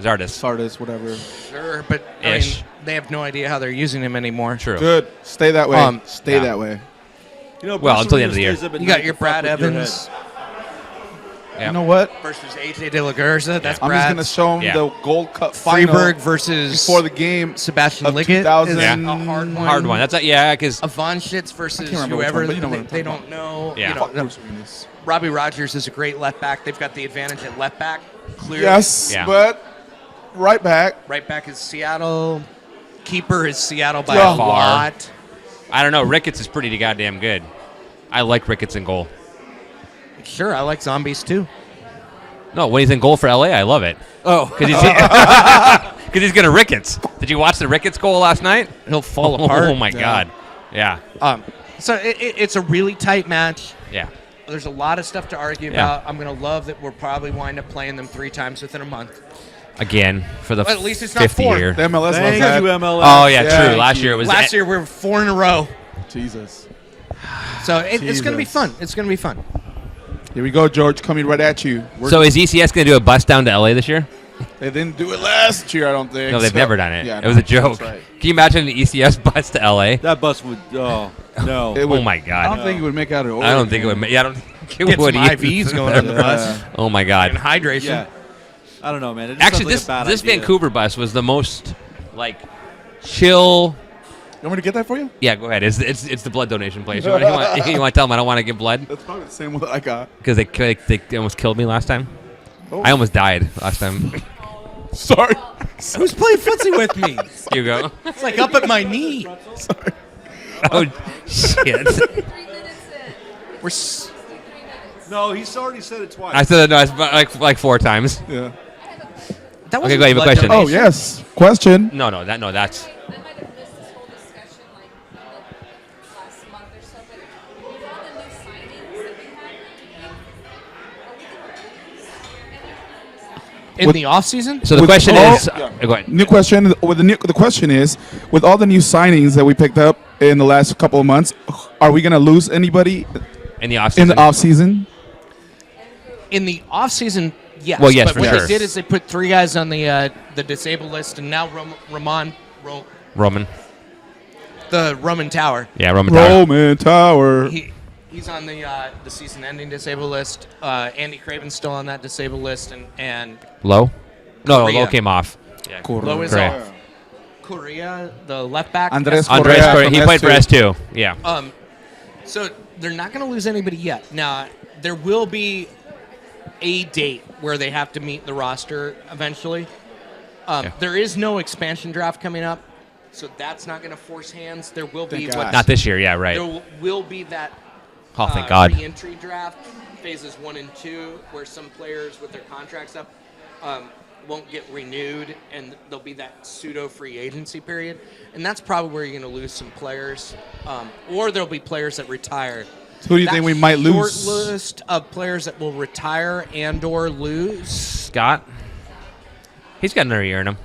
Speaker 3: Zardes.
Speaker 2: Sardis, whatever.
Speaker 5: Sure, but I
Speaker 3: Ish.
Speaker 5: mean, they have no idea how they're using him anymore.
Speaker 3: True.
Speaker 2: Good. Stay that way. Stay
Speaker 3: yeah.
Speaker 2: that way.
Speaker 4: You know,
Speaker 3: Well,
Speaker 4: Bruce
Speaker 3: until the end of the
Speaker 4: Arena
Speaker 3: year.
Speaker 4: stays up at
Speaker 5: You
Speaker 4: night
Speaker 5: got your
Speaker 4: to fuck
Speaker 5: Brad
Speaker 4: with your
Speaker 5: Evans
Speaker 4: head.
Speaker 3: Yeah.
Speaker 2: You know what?
Speaker 5: versus AJ De La Garza. That's
Speaker 2: I'm
Speaker 5: Brad.
Speaker 2: just gonna show him
Speaker 3: Yeah.
Speaker 2: the Gold Cup final
Speaker 5: Freeberg versus
Speaker 2: before the game
Speaker 5: Sebastian
Speaker 2: of
Speaker 5: Liggett
Speaker 2: 2000.
Speaker 5: is
Speaker 3: Yeah.
Speaker 5: a hard one.
Speaker 3: Hard one. That's because
Speaker 5: Avonshitz versus
Speaker 2: remember which
Speaker 5: whoever
Speaker 2: one, but you know what I'm
Speaker 5: they
Speaker 2: talking
Speaker 5: don't know.
Speaker 3: Yeah.
Speaker 5: You know,
Speaker 2: Fuck Bruce Arenas.
Speaker 5: Robbie Rogers is a great left back. They've got the advantage at left back. Clearly.
Speaker 2: Yes,
Speaker 3: Yeah.
Speaker 2: but right back.
Speaker 5: Right back is Seattle. Keeper is Seattle by
Speaker 2: Yeah.
Speaker 5: a lot.
Speaker 3: I don't know. Ricketts is pretty goddamn good. I like Ricketts in goal.
Speaker 5: Sure, I like zombies too.
Speaker 3: No, when he's in goal for LA, I love it.
Speaker 5: Oh,
Speaker 3: Because he's gonna Ricketts. Did you watch the Ricketts goal last night?
Speaker 5: he'll fall apart.
Speaker 3: Oh my God. Yeah.
Speaker 5: So it's a really tight match.
Speaker 3: Yeah.
Speaker 5: There's a lot of stuff to argue
Speaker 3: Yeah.
Speaker 5: about. I'm going to love that we'll probably wind up playing them 3 times within a month.
Speaker 3: Again for the
Speaker 5: Well, at least it's not
Speaker 3: 50th
Speaker 5: 4.
Speaker 3: year.
Speaker 2: The MLS
Speaker 4: Thank
Speaker 2: loves
Speaker 4: you,
Speaker 2: that.
Speaker 4: MLS.
Speaker 3: Oh yeah,
Speaker 2: Yeah,
Speaker 3: true. Last year it was
Speaker 5: Last year we were 4 in a row.
Speaker 2: Jesus.
Speaker 5: So it's going to be
Speaker 2: Jesus.
Speaker 5: fun. It's going to be fun.
Speaker 2: Here we go, George, coming right at you.
Speaker 3: So is ECS gonna do a bus down to LA this year?
Speaker 2: They didn't do it last year, I don't think.
Speaker 3: No, they've
Speaker 2: So-
Speaker 3: never done it.
Speaker 2: Yeah,
Speaker 3: it was a joke.
Speaker 2: that's right.
Speaker 3: Can you imagine an ECS bus to LA?
Speaker 4: That bus would. Oh no.
Speaker 2: It would-
Speaker 3: Oh my
Speaker 2: I
Speaker 3: God.
Speaker 2: don't think it would make out of
Speaker 3: I don't think it would. Yeah, I don't think it
Speaker 5: Get
Speaker 3: would.
Speaker 5: some
Speaker 3: either.
Speaker 5: IVs going on the bus.
Speaker 3: Oh my
Speaker 5: And
Speaker 3: God.
Speaker 5: hydration.
Speaker 4: Yeah. I don't know, man. It just
Speaker 3: Actually,
Speaker 4: sounds like a bad
Speaker 3: this
Speaker 4: idea.
Speaker 3: Vancouver bus was the most chill.
Speaker 2: You want me to get that for you?
Speaker 3: Yeah, go ahead. It's the blood donation place. You want to tell them I don't want to give blood
Speaker 2: That's probably the same one that I got.
Speaker 3: because they almost killed me last time.
Speaker 2: Oh.
Speaker 3: I almost died last time.
Speaker 2: Sorry.
Speaker 5: Who's playing footsie with me?
Speaker 3: Hugo.
Speaker 5: It's like up at my knee.
Speaker 3: Oh shit.
Speaker 5: We're s-
Speaker 4: No, he's already said it twice.
Speaker 3: I said it no, it's like 4 times.
Speaker 2: Yeah.
Speaker 5: that
Speaker 3: Okay,
Speaker 5: wasn't
Speaker 3: go ahead, you have a
Speaker 5: blood
Speaker 3: question.
Speaker 2: Oh,
Speaker 5: donation.
Speaker 2: yes. Question.
Speaker 3: No, that's.
Speaker 6: I might have missed this whole discussion like the last month or so, but with all the new signings that we had,
Speaker 5: In the off season?
Speaker 3: So the
Speaker 2: With
Speaker 3: question
Speaker 2: all-
Speaker 3: is,
Speaker 2: Yeah.
Speaker 3: go ahead.
Speaker 2: New question. The question is, with all the new signings that we picked up in the last couple of months, are we going to lose anybody
Speaker 3: In the off
Speaker 2: in
Speaker 3: season.
Speaker 2: the off season?
Speaker 5: In the off season, yes.
Speaker 3: Well, yes,
Speaker 5: but
Speaker 3: for
Speaker 5: what
Speaker 3: sure.
Speaker 5: they did is they put 3 guys on the disabled list, and now
Speaker 3: Roman.
Speaker 5: the Roman Tower.
Speaker 3: Yeah, Roman Tower.
Speaker 2: Roman Tower.
Speaker 5: He's on the season-ending disabled list. Andy Craven's still on that disabled list, and
Speaker 3: Low? No,
Speaker 5: Korea.
Speaker 3: Low came off.
Speaker 5: Low is
Speaker 3: Correa.
Speaker 5: off. Korea, the left back.
Speaker 2: Andres
Speaker 3: Andres
Speaker 2: Correa
Speaker 3: Correa,
Speaker 2: from
Speaker 3: he played for
Speaker 2: S2.
Speaker 3: S2. Yeah.
Speaker 5: So they're not going to lose anybody yet. Now, there will be a date where they have to meet the roster eventually. There is no expansion draft coming up, so that's not going to force hands. There will be
Speaker 2: Thank God.
Speaker 3: Not this year, yeah, right.
Speaker 5: there will be that
Speaker 3: Oh, thank God.
Speaker 5: re-entry draft, phases 1 and 2, where some players with their contracts up won't get renewed, and there'll be that pseudo free agency period, and that's probably where you're going to lose some players, or there'll be players that retire.
Speaker 2: So who do you think we might lose?
Speaker 5: Short list of players that will retire and/or lose.
Speaker 3: Scott? He's got another year in him.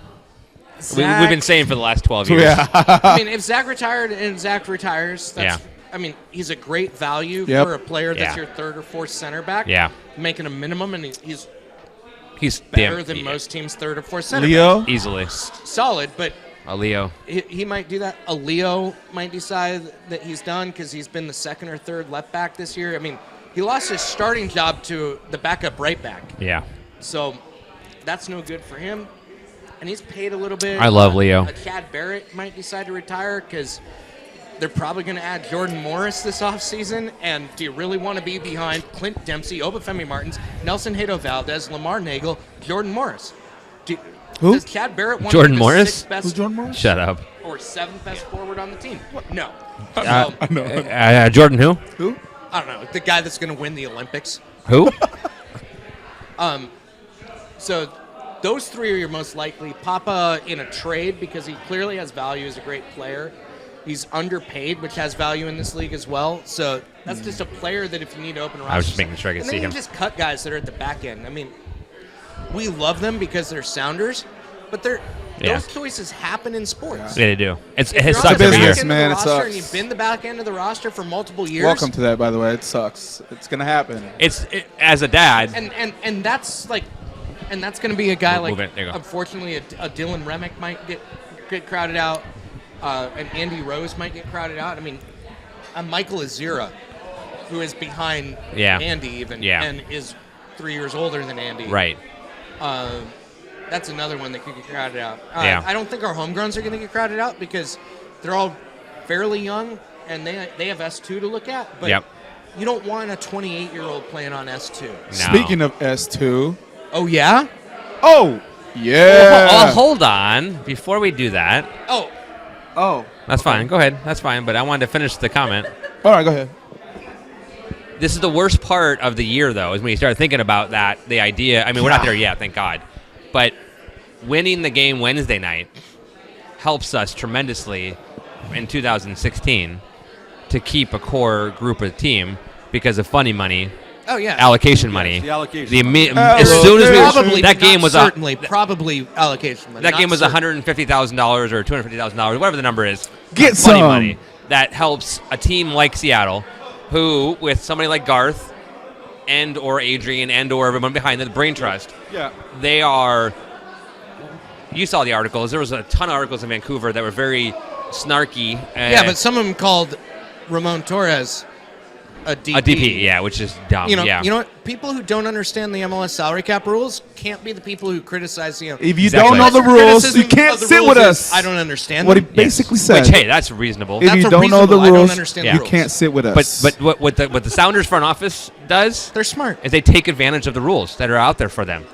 Speaker 5: Zach-
Speaker 3: We've been saying for the last 12 years.
Speaker 2: Yeah.
Speaker 5: I mean, if Zach retired and Zach retires, that's.
Speaker 3: Yeah.
Speaker 5: I mean, he's a great value
Speaker 2: Yep.
Speaker 5: for a player that's
Speaker 3: Yeah.
Speaker 5: your 3rd or 4th center back.
Speaker 3: Yeah.
Speaker 5: Making a minimum, and he's
Speaker 3: He's
Speaker 5: better
Speaker 3: damn
Speaker 5: than
Speaker 3: yeah,
Speaker 5: most teams' 3rd or 4th center back.
Speaker 2: Leo.
Speaker 3: Easily.
Speaker 5: Solid, but
Speaker 3: A Leo.
Speaker 5: he might do that. A Leo might decide that he's done because he's been the 2nd or 3rd left back this year. I mean, he lost his starting job to the backup right back.
Speaker 3: Yeah.
Speaker 5: So that's no good for him. And he's paid a little bit.
Speaker 3: I love Leo.
Speaker 5: Chad Barrett might decide to retire because they're probably going to add Jordan Morris this offseason. And do you really want to be behind Clint Dempsey, Obafemi Martins, Nelson Hato Valdez, Lamar Nagel, Jordan Morris?
Speaker 2: Who?
Speaker 5: Does Chad Barrett want
Speaker 3: Jordan
Speaker 5: to be the
Speaker 3: Morris?
Speaker 5: sixth best
Speaker 2: Who's Jordan Morris?
Speaker 3: Shut up.
Speaker 5: or seventh best forward on the team? No.
Speaker 3: Jordan who?
Speaker 2: Who?
Speaker 5: I don't know. The guy that's going to win the Olympics.
Speaker 3: Who?
Speaker 5: So those three are your most likely. Papa in a trade because he clearly has value as a great player. He's underpaid, which has value in this league as well. So that's just a player that if you need to open a roster.
Speaker 3: I was just making sure I could
Speaker 5: and
Speaker 3: see
Speaker 5: then
Speaker 3: him.
Speaker 5: you just cut guys that are at the back end. I mean, we love them because they're Sounders, but those choices happen in sports.
Speaker 3: Yeah, they do. It
Speaker 5: If you're
Speaker 3: sucks
Speaker 5: on the
Speaker 3: every
Speaker 5: back
Speaker 3: year.
Speaker 5: end of
Speaker 2: Man,
Speaker 5: the
Speaker 2: it
Speaker 5: roster
Speaker 2: sucks.
Speaker 5: and you've been the back end of the roster for multiple years.
Speaker 2: Welcome to that, by the way. It sucks. It's gonna happen.
Speaker 3: As a dad.
Speaker 5: And that's like, and that's going to be a guy
Speaker 3: Move
Speaker 5: like,
Speaker 3: it. There you go.
Speaker 5: unfortunately, a Dylan Remick might get crowded out. And Andy Rose might get crowded out. I mean, Michael Azira, who is behind Andy even, and is 3 years older than Andy.
Speaker 3: Right.
Speaker 5: That's another one that could get crowded out.
Speaker 3: Yeah.
Speaker 5: I don't think our homegrowns are going to get crowded out because they're all fairly young and they have S2 to look at. But you don't want a 28-year-old playing on S2.
Speaker 3: No.
Speaker 2: Speaking of S2.
Speaker 5: Oh, yeah?
Speaker 2: Oh, yeah.
Speaker 3: Well, hold on. Before we do that.
Speaker 2: Oh.
Speaker 3: That's fine. Go ahead. That's fine. But I wanted to finish the comment.
Speaker 2: All right, go ahead.
Speaker 3: This is the worst part of the year, though, is when you start thinking about that, the idea. I mean, we're not there yet, thank God. But winning the game Wednesday night helps us tremendously in 2016 to keep a core group of the team because of funny money.
Speaker 5: Oh, yeah.
Speaker 3: Allocation money.
Speaker 4: The allocation.
Speaker 3: As soon as we
Speaker 5: Probably,
Speaker 3: that
Speaker 5: but
Speaker 3: game
Speaker 5: not
Speaker 3: was
Speaker 5: probably allocation money.
Speaker 3: that
Speaker 5: not
Speaker 3: game was
Speaker 5: certain.
Speaker 3: $150,000 or $250,000, whatever the number is.
Speaker 2: Get
Speaker 3: funny
Speaker 2: some.
Speaker 3: money that helps a team like Seattle, who with somebody like Garth and or Adrian and or everyone behind the brain trust.
Speaker 2: Yeah.
Speaker 3: They are. You saw the articles. There was a ton of articles in Vancouver that were very snarky.
Speaker 5: Yeah, but some of them called Ramon Torres a DP.
Speaker 3: A DP, yeah, which is dumb.
Speaker 5: You know
Speaker 3: yeah.
Speaker 5: what? People who don't understand the MLS salary cap rules can't be the people who criticize the.
Speaker 2: If you
Speaker 3: Exactly.
Speaker 2: don't know the rules,
Speaker 5: Criticism
Speaker 2: you can't
Speaker 5: of the
Speaker 2: sit
Speaker 5: rules
Speaker 2: with
Speaker 5: is,
Speaker 2: us.
Speaker 5: I don't understand
Speaker 2: What he
Speaker 5: them.
Speaker 2: basically said.
Speaker 3: Which, hey, that's reasonable.
Speaker 2: If
Speaker 5: That's
Speaker 2: you
Speaker 5: a
Speaker 2: don't know the
Speaker 5: reasonable- I don't
Speaker 2: rules,
Speaker 5: understand
Speaker 3: the
Speaker 2: you
Speaker 5: rules.
Speaker 2: can't sit with us.
Speaker 3: But what the Sounders front office does
Speaker 5: They're smart.
Speaker 3: is they take advantage of the rules that are out there for them.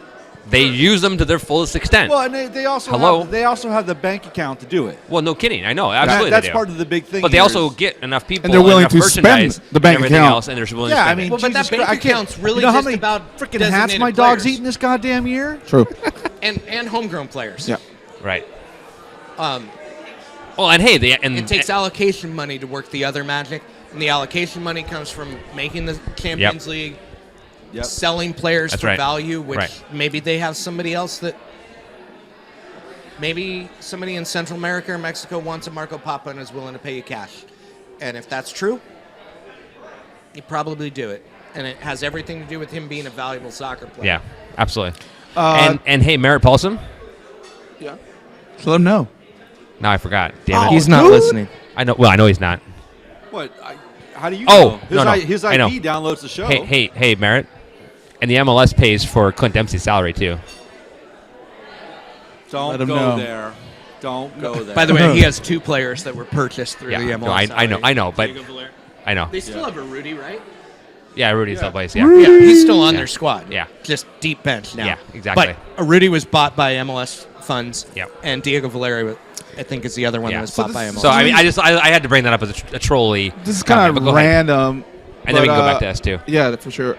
Speaker 3: They use them to their fullest extent.
Speaker 4: Well, and they also
Speaker 3: Hello?
Speaker 4: have the bank account to do it.
Speaker 3: Well, no kidding. I know, absolutely.
Speaker 4: That's
Speaker 3: they do.
Speaker 4: part of the big thing.
Speaker 3: But they
Speaker 4: here
Speaker 3: also
Speaker 4: is-
Speaker 3: get enough people
Speaker 2: And they're willing
Speaker 3: enough
Speaker 2: to spend
Speaker 3: merchandise
Speaker 2: the bank
Speaker 3: and everything
Speaker 2: account.
Speaker 3: else, and they're willing to
Speaker 4: Yeah, I
Speaker 3: spend
Speaker 4: mean,
Speaker 3: it.
Speaker 5: Well, but that
Speaker 4: Jesus
Speaker 5: bank
Speaker 4: Christ,
Speaker 5: account's really
Speaker 4: you know how
Speaker 5: just
Speaker 4: many
Speaker 5: about
Speaker 4: freaking hats
Speaker 5: designated
Speaker 4: my dog's
Speaker 5: players.
Speaker 4: eating this goddamn year?
Speaker 2: True.
Speaker 5: and homegrown players.
Speaker 2: Yeah.
Speaker 3: Right. Well, and hey,
Speaker 5: It takes allocation money to work the other magic, and the allocation money comes from making the Champions League,
Speaker 4: Yep.
Speaker 5: selling players
Speaker 3: That's
Speaker 5: for
Speaker 3: right.
Speaker 5: value, which
Speaker 3: Right.
Speaker 5: maybe they have somebody else that. Maybe somebody in Central America or Mexico wants a Marco Papa and is willing to pay you cash. And if that's true, you probably do it. And it has everything to do with him being a valuable soccer player.
Speaker 3: Yeah, absolutely. And hey, Merritt Paulson.
Speaker 2: Yeah. So let them know.
Speaker 3: Now I forgot. Damn it.
Speaker 5: He's not
Speaker 2: dude.
Speaker 5: listening.
Speaker 3: I know. Well, I know he's not.
Speaker 4: What? How do you
Speaker 3: Oh,
Speaker 4: know?
Speaker 3: no.
Speaker 4: His
Speaker 3: I know.
Speaker 4: IP downloads the show.
Speaker 3: Hey, Merritt. And the MLS pays for Clint Dempsey's salary too.
Speaker 4: Don't
Speaker 2: Let him
Speaker 4: go
Speaker 2: know.
Speaker 4: there. Don't go there.
Speaker 5: By the way, he has two players that were purchased through the
Speaker 3: Yeah,
Speaker 5: MLS.
Speaker 3: no, I know, but
Speaker 5: Diego Valera.
Speaker 3: I know.
Speaker 5: They still have a Rudy, right?
Speaker 3: Yeah, Rudy still plays. Yeah.
Speaker 5: Yeah, he's still on
Speaker 3: Yeah.
Speaker 5: their squad.
Speaker 3: Yeah.
Speaker 5: Just deep bench now.
Speaker 3: Yeah, exactly.
Speaker 5: But Rudy was bought by MLS funds.
Speaker 3: Yep.
Speaker 5: And Diego Valera, I think, is the other one
Speaker 3: Yeah.
Speaker 5: that was
Speaker 3: So
Speaker 5: bought by MLS.
Speaker 3: So I mean, I had to bring that up as a trolley.
Speaker 2: This is
Speaker 3: comment,
Speaker 2: kind
Speaker 3: but
Speaker 2: of
Speaker 3: go ahead.
Speaker 2: random.
Speaker 3: And then we
Speaker 2: but,
Speaker 3: can go back to S2.
Speaker 2: Yeah, for sure.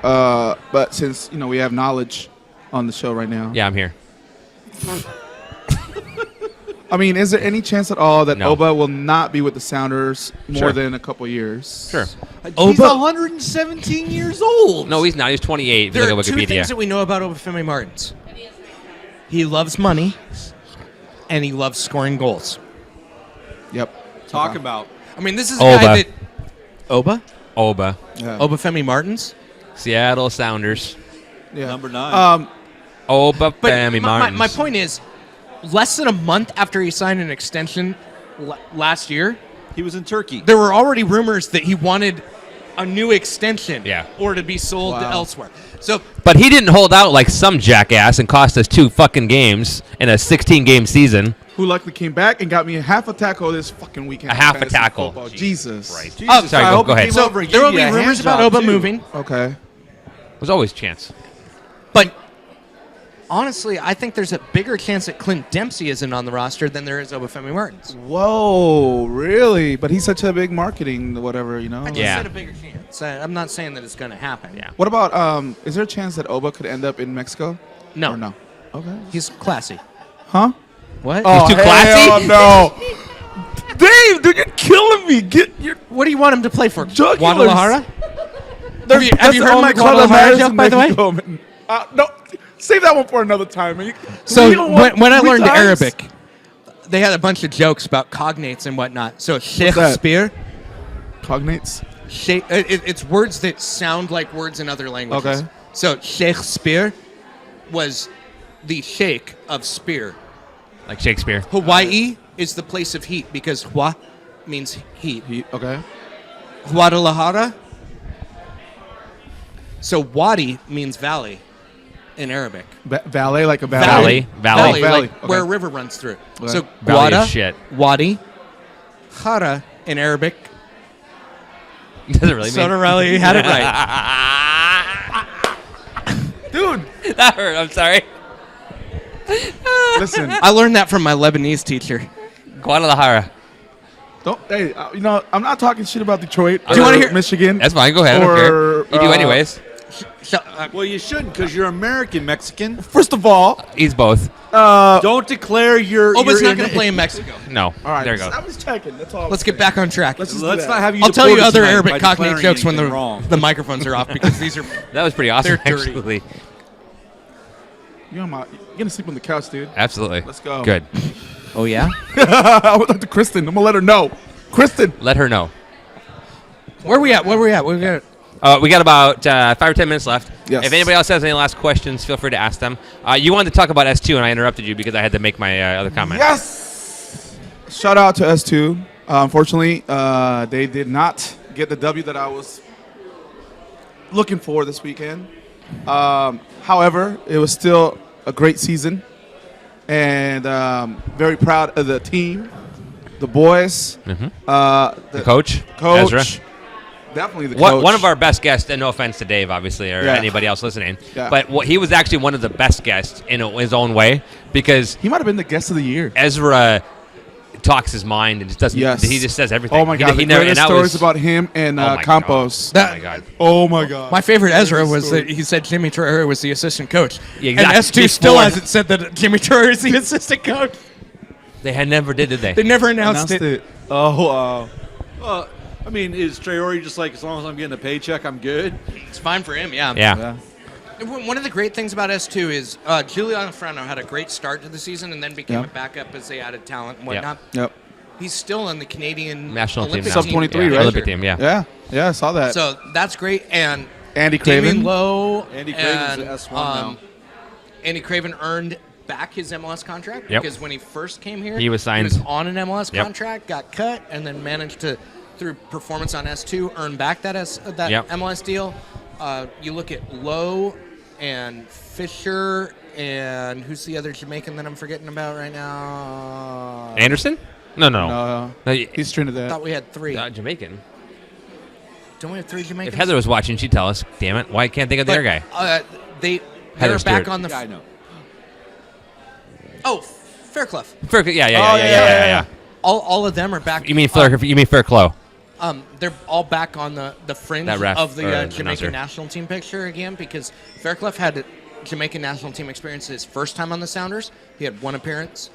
Speaker 2: But since we have knowledge on the show right now.
Speaker 3: Yeah, I'm here.
Speaker 2: I mean, is there any chance at all that
Speaker 3: No.
Speaker 2: Oba will not be with the Sounders more
Speaker 3: Sure.
Speaker 2: than a couple years?
Speaker 3: Sure.
Speaker 4: He's 117 years old.
Speaker 3: No, he's not. He's 28. If you
Speaker 5: There are
Speaker 3: look at
Speaker 5: two
Speaker 3: Wikipedia.
Speaker 5: things that we know about Obafemi Martins. He loves money, and he loves scoring goals.
Speaker 2: Yep.
Speaker 4: Talk about.
Speaker 5: I mean, this is a
Speaker 3: Oba.
Speaker 5: guy that... Oba?
Speaker 3: Oba.
Speaker 2: Yeah.
Speaker 5: Obafemi Martins?
Speaker 3: Seattle Sounders.
Speaker 2: Yeah.
Speaker 4: Number 9.
Speaker 3: Oba
Speaker 5: But
Speaker 3: Femi
Speaker 5: my
Speaker 3: Martins.
Speaker 5: point is, less than a month after he signed an extension last year,
Speaker 4: He was in Turkey.
Speaker 5: there were already rumors that he wanted a new extension
Speaker 3: Yeah.
Speaker 5: or to be sold to
Speaker 2: Wow.
Speaker 5: elsewhere. So
Speaker 3: But he didn't hold out like some jackass and cost us 2 fucking games in a 16-game season.
Speaker 2: Who luckily came back and got me half a tackle this fucking weekend.
Speaker 3: A half a
Speaker 2: Fantasy
Speaker 3: tackle.
Speaker 2: football.
Speaker 3: Jesus
Speaker 2: Jesus.
Speaker 3: Christ.
Speaker 4: Jesus,
Speaker 3: sorry,
Speaker 4: I
Speaker 3: go
Speaker 4: hope he
Speaker 3: ahead.
Speaker 4: came
Speaker 5: So
Speaker 4: over and
Speaker 5: there
Speaker 4: gave
Speaker 5: will
Speaker 4: you
Speaker 5: be
Speaker 4: a
Speaker 5: rumors
Speaker 4: hand
Speaker 5: about
Speaker 4: job,
Speaker 5: Oba
Speaker 4: too.
Speaker 5: moving,
Speaker 2: Okay.
Speaker 3: There's always a chance.
Speaker 5: but honestly, I think there's a bigger chance that Clint Dempsey isn't on the roster than there is Obafemi Martins.
Speaker 2: Whoa, really? But he's such a big marketing, whatever, you know?
Speaker 5: I just
Speaker 3: Yeah.
Speaker 5: said a bigger chance. I'm not saying that it's going to happen.
Speaker 3: Yeah.
Speaker 2: What about, is there a chance that Oba could end up in Mexico?
Speaker 5: No.
Speaker 2: Or no? Okay.
Speaker 5: He's classy.
Speaker 2: Huh?
Speaker 5: What?
Speaker 2: Oh,
Speaker 3: too classy?
Speaker 2: hell no. Dave, dude, you're killing me. Get your
Speaker 5: What do you want him to play for?
Speaker 2: jugulars.
Speaker 5: Guadalajara?
Speaker 2: That's
Speaker 5: Have you
Speaker 2: the
Speaker 5: heard my
Speaker 2: only club that
Speaker 5: Guadalajara
Speaker 2: matters
Speaker 5: joke,
Speaker 2: in
Speaker 5: by the way?
Speaker 2: Mexico, man. No, save that one for another time. Man.
Speaker 5: So
Speaker 2: We don't want
Speaker 5: when I
Speaker 2: three
Speaker 5: learned
Speaker 2: times.
Speaker 5: Arabic, they had a bunch of jokes about cognates and whatnot. So Sheikh
Speaker 2: that?
Speaker 5: Spear,
Speaker 2: Cognates.
Speaker 5: it's words that sound like words in other languages.
Speaker 2: Okay.
Speaker 5: So Sheikh Spear was the sheikh of Spear.
Speaker 3: Like Shakespeare.
Speaker 5: Hawaii is the place of heat because Hua means heat.
Speaker 2: Okay.
Speaker 5: Guadalajara. So Wadi means valley in Arabic.
Speaker 2: Valet, like a valet.
Speaker 3: Valley.
Speaker 2: Valley,
Speaker 5: like
Speaker 2: okay.
Speaker 5: where a river runs through.
Speaker 2: Okay.
Speaker 5: So
Speaker 3: Valley
Speaker 5: Guada,
Speaker 3: is shit.
Speaker 5: Wadi, Hara in Arabic.
Speaker 3: Does it really mean?
Speaker 5: Sonarelli had it right.
Speaker 2: Dude,
Speaker 3: That hurt. I'm sorry.
Speaker 2: listen.
Speaker 5: I learned that from my Lebanese teacher.
Speaker 3: Guadalajara.
Speaker 2: Don't. Hey, you know, I'm not talking shit about Detroit.
Speaker 3: Do you
Speaker 2: or
Speaker 3: wanna hear-
Speaker 2: Michigan?
Speaker 3: That's fine. Go ahead. I don't
Speaker 2: Or,
Speaker 3: care. You do anyways.
Speaker 5: So,
Speaker 4: Well, you shouldn't because you're American Mexican.
Speaker 2: First of all,
Speaker 3: He's both.
Speaker 4: Don't declare your.
Speaker 5: Oba's
Speaker 4: your
Speaker 5: not going to play in Mexico.
Speaker 3: No.
Speaker 2: all right.
Speaker 3: There you go.
Speaker 2: I was checking. That's all.
Speaker 5: Let's get back on track.
Speaker 2: Let's just
Speaker 4: Let's
Speaker 2: do
Speaker 4: not
Speaker 2: that.
Speaker 4: have you.
Speaker 5: I'll tell you
Speaker 4: deported
Speaker 5: other
Speaker 4: tonight
Speaker 5: Arabic
Speaker 4: by
Speaker 5: cognate
Speaker 4: declaring
Speaker 5: jokes when
Speaker 4: anything wrong.
Speaker 5: the microphones are off because these are.
Speaker 3: That was pretty awesome,
Speaker 5: They're dirty.
Speaker 3: actually.
Speaker 2: You're gonna sleep on the couch, dude.
Speaker 3: Absolutely.
Speaker 2: Let's go.
Speaker 3: Good.
Speaker 5: Oh yeah.
Speaker 2: I would talk to Kristen. I'm gonna let her know. Kristen.
Speaker 3: Let her know.
Speaker 5: Where we at? We got.
Speaker 3: We got about 5 or 10 minutes left.
Speaker 2: Yes.
Speaker 3: If anybody else has any last questions, feel free to ask them. You wanted to talk about S2, and I interrupted you because I had to make my other comment.
Speaker 2: Yes. Shout out to S2. Unfortunately, they did not get the W that I was looking for this weekend. However, it was still a great season, and very proud of the team, the boys,
Speaker 3: The coach,
Speaker 2: coach,
Speaker 3: Ezra.
Speaker 2: definitely the coach.
Speaker 3: One of our best guests, and no offense to Dave, obviously, or
Speaker 2: Yeah.
Speaker 3: anybody else listening,
Speaker 2: Yeah.
Speaker 3: but he was actually one of the best guests in his own way because
Speaker 2: He might have been the guest of the year.
Speaker 3: Ezra talks his mind and just doesn't.
Speaker 2: Yes.
Speaker 3: He just says everything.
Speaker 2: Oh my God!
Speaker 3: He
Speaker 2: the
Speaker 3: never.
Speaker 2: greatest
Speaker 3: And that
Speaker 2: stories
Speaker 3: was,
Speaker 2: about him and
Speaker 3: oh my
Speaker 2: Campos.
Speaker 3: God. Oh my God.
Speaker 2: Oh my God!
Speaker 5: My favorite Ezra was
Speaker 2: story.
Speaker 5: that he said Jimmy Traore was the assistant coach.
Speaker 3: Yeah,
Speaker 5: And
Speaker 3: exactly.
Speaker 5: S2 still
Speaker 3: Before-
Speaker 5: hasn't said that Jimmy Traore is the assistant coach.
Speaker 3: They had never did they?
Speaker 5: They never announced it.
Speaker 2: Oh wow!
Speaker 4: I mean, is Traore just like, as long as I'm getting a paycheck, I'm good?
Speaker 5: It's fine for him, yeah.
Speaker 3: Yeah.
Speaker 5: One of the great things about S2 is Giuliano Frano had a great start to the season and then became
Speaker 2: Yeah.
Speaker 5: a backup as they added talent and whatnot.
Speaker 2: Yep.
Speaker 5: He's still on the Canadian
Speaker 3: National team.
Speaker 5: Olympic
Speaker 3: now.
Speaker 2: Sub 23,
Speaker 3: Yeah,
Speaker 2: right?
Speaker 3: Olympic team. Yeah.
Speaker 2: Yeah. Yeah. I saw that.
Speaker 5: So that's great. And
Speaker 2: Andy
Speaker 5: Damian
Speaker 2: Craven.
Speaker 5: Lowe
Speaker 4: Andy Craven's
Speaker 5: and,
Speaker 4: the S1 now.
Speaker 5: Andy Craven earned back his MLS contract
Speaker 3: Yep.
Speaker 5: because when he first came here,
Speaker 3: He was signed.
Speaker 5: He was on an MLS
Speaker 3: Yep.
Speaker 5: contract, got cut, and then managed to, through performance on S2, earn back that
Speaker 3: Yep.
Speaker 5: MLS deal. You look at Lowe and Fisher and who's the other Jamaican that I'm forgetting about right now?
Speaker 3: Anderson? No.
Speaker 2: No,
Speaker 3: He-
Speaker 2: he's
Speaker 5: I
Speaker 2: Trinidad.
Speaker 5: thought we had three.
Speaker 3: Jamaican.
Speaker 5: Don't we have three Jamaicans?
Speaker 3: If Heather was watching, she'd tell us. Damn it! Why can't I think of the other guy?
Speaker 5: They're
Speaker 3: Heather
Speaker 5: back
Speaker 3: Stewart.
Speaker 5: on the.
Speaker 4: Yeah, I know.
Speaker 5: Oh, Fairclough.
Speaker 3: Yeah.
Speaker 5: All of them are back.
Speaker 3: You mean Fairclough?
Speaker 5: They're all back on the fringe
Speaker 3: That ref,
Speaker 5: of the
Speaker 3: or
Speaker 5: Jamaican
Speaker 3: announcer.
Speaker 5: national team picture again because Fairclough had Jamaican national team experience his first time on the Sounders. He had one appearance.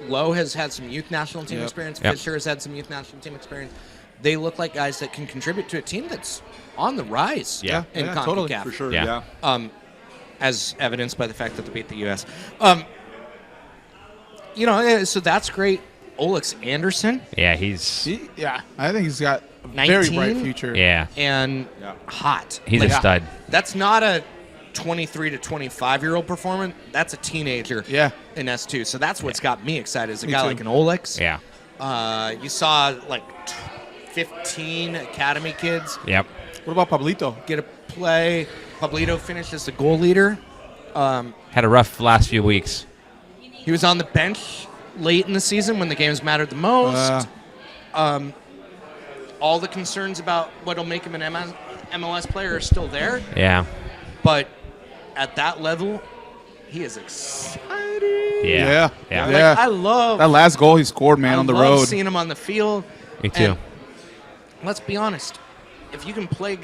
Speaker 5: Lowe has had some youth national team experience.
Speaker 3: Yep.
Speaker 5: Fisher has had some youth national team experience. They look like guys that can contribute to a team that's on the rise.
Speaker 3: Yeah.
Speaker 5: in CONCACAF.
Speaker 2: totally,
Speaker 4: For sure,
Speaker 3: Yeah.
Speaker 4: yeah.
Speaker 5: As evidenced by the fact that they beat the U.S. So that's great. Olex Anderson
Speaker 3: Yeah, he's
Speaker 2: Yeah, I think he's got a very
Speaker 5: 19?
Speaker 2: bright future.
Speaker 3: yeah.
Speaker 5: and hot.
Speaker 3: He's a
Speaker 5: Like,
Speaker 3: stud.
Speaker 5: That's not a 23 to 25-year-old performance. That's a teenager
Speaker 2: Yeah.
Speaker 5: in S2. So that's what's got me excited is a
Speaker 2: Me
Speaker 5: guy
Speaker 2: too.
Speaker 5: like an Olex.
Speaker 3: Yeah.
Speaker 5: You saw like 15 academy kids
Speaker 3: Yep.
Speaker 2: What about Pablito?
Speaker 5: get a play. Pablito finished as the goal leader.
Speaker 3: Had a rough last few weeks.
Speaker 5: He was on the bench late in the season when the games mattered the most. All the concerns about what'll make him an MLS player are still there.
Speaker 3: Yeah.
Speaker 5: But at that level, he is excited.
Speaker 3: Yeah.
Speaker 5: Like, I love
Speaker 2: that last goal he scored, man,
Speaker 5: I
Speaker 2: on the
Speaker 5: love
Speaker 2: road.
Speaker 5: seeing him on the field.
Speaker 3: Me too.
Speaker 5: And let's be honest. If you can play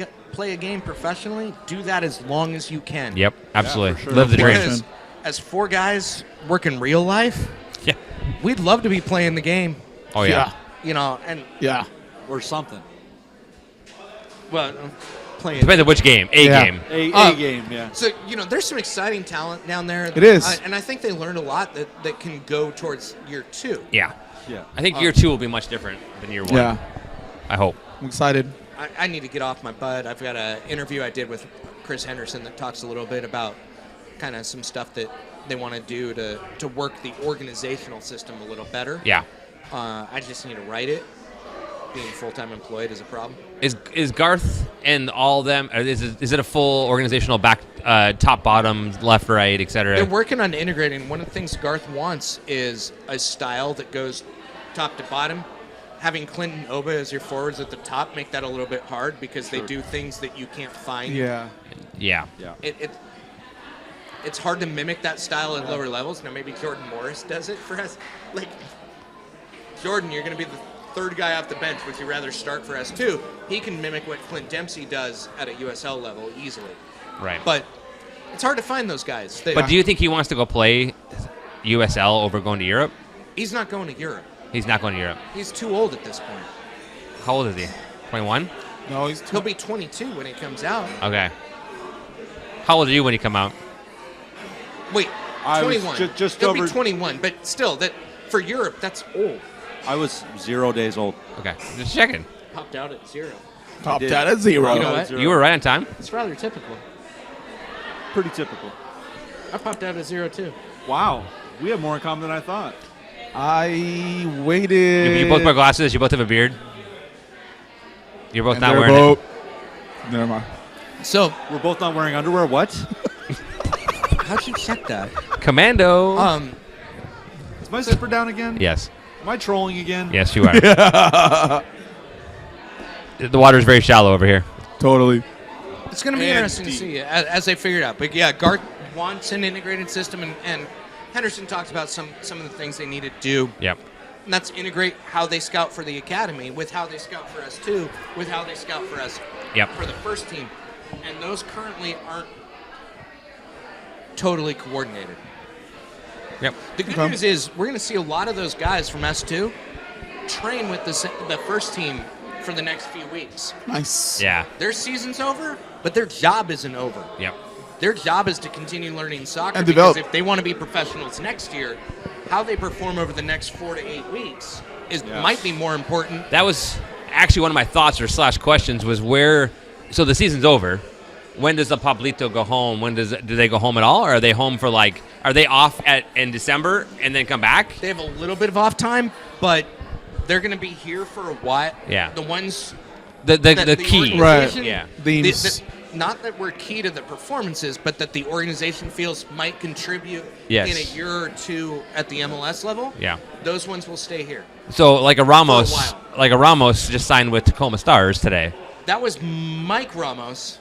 Speaker 5: a game professionally, do that as long as you can.
Speaker 3: Yep, absolutely.
Speaker 4: for sure.
Speaker 3: Live the dream.
Speaker 5: Because as 4 guys working real life,
Speaker 3: Yeah.
Speaker 5: we'd love to be playing the game.
Speaker 3: Oh yeah.
Speaker 5: You know, and
Speaker 2: Yeah.
Speaker 4: Or something.
Speaker 5: well, playing.
Speaker 3: Depends on which game. A
Speaker 2: Yeah.
Speaker 3: game.
Speaker 4: A game, yeah.
Speaker 5: So there's some exciting talent down there.
Speaker 2: It is.
Speaker 5: and I think they learned a lot that can go towards year 2.
Speaker 3: Yeah.
Speaker 4: Yeah.
Speaker 3: I think year 2 will be much different than year 1.
Speaker 2: Yeah.
Speaker 3: I hope.
Speaker 2: I'm excited.
Speaker 5: I need to get off my butt. I've got an interview I did with Chris Henderson that talks a little bit about kind of some stuff that they want to do to work the organizational system a little better.
Speaker 3: Yeah.
Speaker 5: I just need to write it. Being full-time employed is a problem.
Speaker 3: Is Garth and all them? Is it a full organizational back, top, bottom, left, right, etc.?
Speaker 5: They're working on integrating. One of the things Garth wants is a style that goes top to bottom. Having Clinton Oba as your forwards at the top make that a little bit hard because they do things that you can't find.
Speaker 2: Yeah.
Speaker 3: Yeah.
Speaker 5: It's hard to mimic that style at lower levels. Now maybe Jordan Morris does it for us. Like Jordan, you're going to be the 3rd guy off the bench. Would you rather start for S2? He can mimic what Clint Dempsey does at a USL level easily.
Speaker 3: Right.
Speaker 5: But it's hard to find those guys.
Speaker 3: But do you think he wants to go play USL over going to Europe?
Speaker 5: He's not going to Europe.
Speaker 3: He's not going to Europe.
Speaker 5: He's too old at this point.
Speaker 3: How old is he? 21?
Speaker 2: No,
Speaker 5: He'll be 22 when he comes out.
Speaker 3: Okay. How old are you when you come out?
Speaker 5: Wait,
Speaker 4: I was
Speaker 5: 21.
Speaker 4: just
Speaker 5: He'll
Speaker 4: over-
Speaker 5: be 21, but still, that for Europe, that's old.
Speaker 4: I was 0 days old.
Speaker 3: Okay. Just checking.
Speaker 5: Popped out at 0.
Speaker 2: Topped
Speaker 4: did.
Speaker 2: out at 0.
Speaker 5: You know what?
Speaker 4: Zero.
Speaker 3: You were right on time.
Speaker 5: It's rather typical.
Speaker 4: Pretty typical.
Speaker 5: I popped out at 0 too.
Speaker 4: Wow. We have more in common than I thought.
Speaker 2: I waited.
Speaker 3: You both wear glasses. You both have a beard. You're both
Speaker 2: and
Speaker 3: not
Speaker 2: they're
Speaker 3: wearing
Speaker 2: both- Never mind.
Speaker 5: So,
Speaker 4: We're both not wearing underwear. What?
Speaker 5: how'd you check that?
Speaker 3: it. Commando.
Speaker 4: Is my zipper down again?
Speaker 3: Yes.
Speaker 4: Am I trolling again?
Speaker 3: Yes, you are. The water's very shallow over here.
Speaker 2: Totally.
Speaker 5: It's going to be
Speaker 2: And
Speaker 5: interesting to
Speaker 2: deep.
Speaker 5: see as they figure it out. But yeah, Garth wants an integrated system, and Henderson talks about some of the things they need to do.
Speaker 3: Yep.
Speaker 5: And that's integrate how they scout for the academy with how they scout for S2, with how they scout for us
Speaker 3: Yep.
Speaker 5: for the first team. And those currently aren't totally coordinated.
Speaker 3: Yep.
Speaker 5: The good
Speaker 2: Okay.
Speaker 5: news is we're going to see a lot of those guys from S2 train with the first team for the next few weeks.
Speaker 2: Nice.
Speaker 3: Yeah.
Speaker 5: Their season's over, but their job isn't over.
Speaker 3: Yep.
Speaker 5: Their job is to continue learning soccer
Speaker 2: And
Speaker 5: because
Speaker 2: develop.
Speaker 5: if they want to be professionals next year, how they perform over the next 4 to 8 weeks might be more important.
Speaker 3: That was actually one of my thoughts or / questions was where. So the season's over. When does the Pablito go home? Do they go home at all, or are they home for are they off in December and then come back?
Speaker 5: They have a little bit of off time, but they're going to be here for a while.
Speaker 3: Yeah.
Speaker 5: The ones
Speaker 3: The
Speaker 5: that
Speaker 3: key.
Speaker 5: organization-
Speaker 3: Yeah.
Speaker 5: not that we're key to the performances, but that the organization feels might contribute
Speaker 3: Yes.
Speaker 5: in a year or two at the MLS level.
Speaker 3: Yeah.
Speaker 5: Those ones will stay here.
Speaker 3: So like a Ramos,
Speaker 5: For a
Speaker 3: just signed with Tacoma Stars today.
Speaker 5: That was Mike Ramos.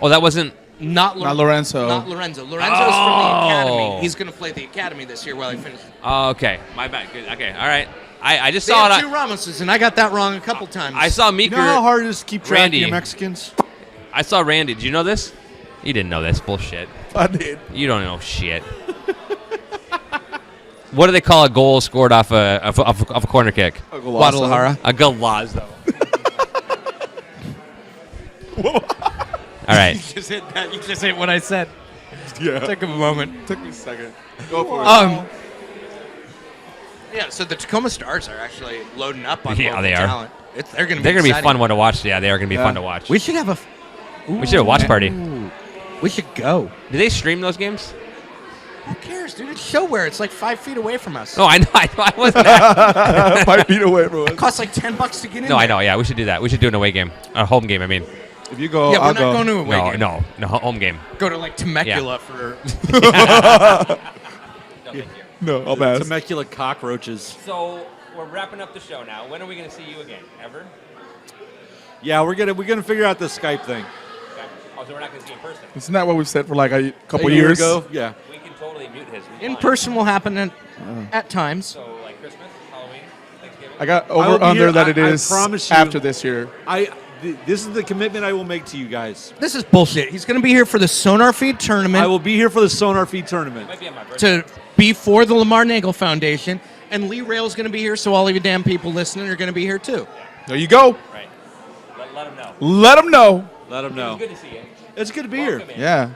Speaker 3: Oh, that wasn't.
Speaker 5: Not
Speaker 2: Lorenzo.
Speaker 5: Not Lorenzo. Lorenzo's from the academy. He's going to play the academy this year while he finishes.
Speaker 3: Oh, okay. My bad. Good. Okay. All right. I just
Speaker 5: They
Speaker 3: saw
Speaker 5: have
Speaker 3: it.
Speaker 5: two Ramoses, and I got that wrong a couple times.
Speaker 3: I saw
Speaker 4: You
Speaker 3: Meeker.
Speaker 4: know how hard it is to keep track
Speaker 3: Randy.
Speaker 4: of your Mexicans?
Speaker 3: I saw Randy. Did you know this? You didn't know this. Bullshit.
Speaker 2: I did.
Speaker 3: You don't know shit. What do they call a goal scored off a corner kick?
Speaker 5: Guadalajara.
Speaker 3: A golazo. All right.
Speaker 5: You just hit that. You just hit what I said.
Speaker 2: Yeah.
Speaker 5: Took a moment.
Speaker 2: Took me a second. Go for it.
Speaker 5: Yeah, so the Tacoma Stars are actually loading up on
Speaker 3: Yeah,
Speaker 5: local
Speaker 3: they are.
Speaker 5: talent. They're going to be
Speaker 3: They're gonna be
Speaker 5: exciting.
Speaker 3: fun one to watch. Yeah, they are gonna be fun to watch.
Speaker 5: We should have a.
Speaker 3: We should have a watch party.
Speaker 5: We should go.
Speaker 3: Do they stream those games?
Speaker 5: Who cares, dude? It's ShoWare. It's like 5 feet away from us.
Speaker 3: No, I know. I wasn't. At,
Speaker 2: 5 feet away from
Speaker 5: It
Speaker 2: us.
Speaker 5: costs like $10 to get in.
Speaker 3: no, I
Speaker 5: there.
Speaker 3: know. Yeah, we should do that. We should do an away game, a home game. I mean,
Speaker 2: If you go,
Speaker 5: Yeah, we're
Speaker 2: I'll
Speaker 5: not
Speaker 2: go.
Speaker 5: going to a away
Speaker 3: no,
Speaker 5: game.
Speaker 3: no, home game.
Speaker 5: Go to like Temecula for.
Speaker 2: No, I'll pass.
Speaker 4: Temecula cockroaches.
Speaker 3: So we're wrapping up the show now. When are we going to see you again? Ever?
Speaker 4: Yeah, we're gonna figure out this Skype thing.
Speaker 3: Okay. Oh, so we're not going to see you in person.
Speaker 2: Isn't that what we've said for like a couple
Speaker 4: A year
Speaker 2: years
Speaker 4: ago, yeah.
Speaker 3: We can totally mute his.
Speaker 5: In person will happen at times.
Speaker 3: So like Christmas, Halloween, Thanksgiving.
Speaker 2: I got
Speaker 4: I will
Speaker 2: over
Speaker 4: be
Speaker 2: under
Speaker 4: here.
Speaker 2: that it
Speaker 4: I
Speaker 2: is
Speaker 4: promise you.
Speaker 2: after this year.
Speaker 4: This is the commitment I will make to you guys.
Speaker 5: This is bullshit. He's going to be here for the SonarFeed tournament.
Speaker 4: I will be here for the SonarFeed tournament.
Speaker 3: Might be on my birthday.
Speaker 5: to be for the Lamar Nagel Foundation, and Lee Rail's going to be here, so all of you damn people listening are going to be here too.
Speaker 2: There you go.
Speaker 3: Right. Let him know.
Speaker 2: Let them know.
Speaker 4: Let them know.
Speaker 3: It's good to see you.
Speaker 4: It's good to be here.
Speaker 3: Welcome in.
Speaker 2: Yeah.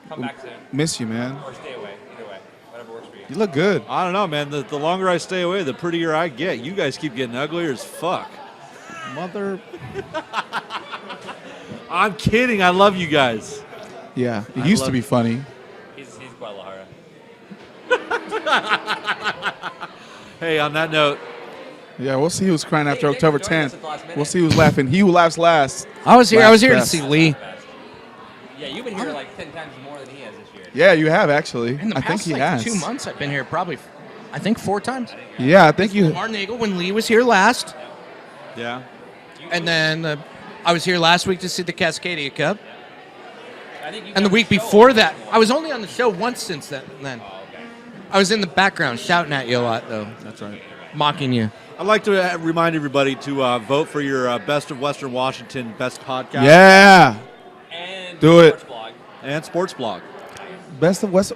Speaker 3: Come back soon.
Speaker 2: Miss you, man.
Speaker 3: Or stay away. Either way. Whatever works for you.
Speaker 2: You look good.
Speaker 4: I don't know, man. The longer I stay away, the prettier I get. You guys keep getting uglier as fuck.
Speaker 2: Mother.
Speaker 4: I'm kidding. I love you guys.
Speaker 2: Yeah. It used to
Speaker 4: love
Speaker 2: be
Speaker 4: it.
Speaker 2: funny.
Speaker 3: He's Guadalajara.
Speaker 4: Hey, on that note,
Speaker 2: Yeah, we'll see who's crying after
Speaker 3: Hey, thanks for
Speaker 2: October
Speaker 3: joining us
Speaker 2: 10th.
Speaker 3: at the last minute.
Speaker 2: We'll see who's laughing. He who laughs last.
Speaker 5: I was here
Speaker 2: Last
Speaker 5: to
Speaker 2: best.
Speaker 5: see Lee.
Speaker 3: Yeah, you've been here like 10 times more than he has this year.
Speaker 2: Yeah, you have actually.
Speaker 5: In the
Speaker 2: I
Speaker 5: past
Speaker 2: think he has.
Speaker 5: 2 months, I've been here probably, I think 4 times.
Speaker 2: Yeah, I think you.
Speaker 5: Lamar Nagel when Lee was here last,
Speaker 4: yeah.
Speaker 5: and then I was here last week to see the Cascadia Cup,
Speaker 3: I think you
Speaker 5: and the
Speaker 3: got
Speaker 5: week
Speaker 3: show
Speaker 5: before
Speaker 3: on
Speaker 5: that,
Speaker 3: one.
Speaker 5: I was only on the show once since then. I was in the background shouting at you a lot though,
Speaker 2: That's right.
Speaker 5: mocking you.
Speaker 4: I'd like to remind everybody to vote for your Best of Western Washington Best Podcast
Speaker 2: Yeah.
Speaker 3: And
Speaker 2: Do it.
Speaker 3: sports blog.
Speaker 4: and Sports Blog.
Speaker 2: Best of West.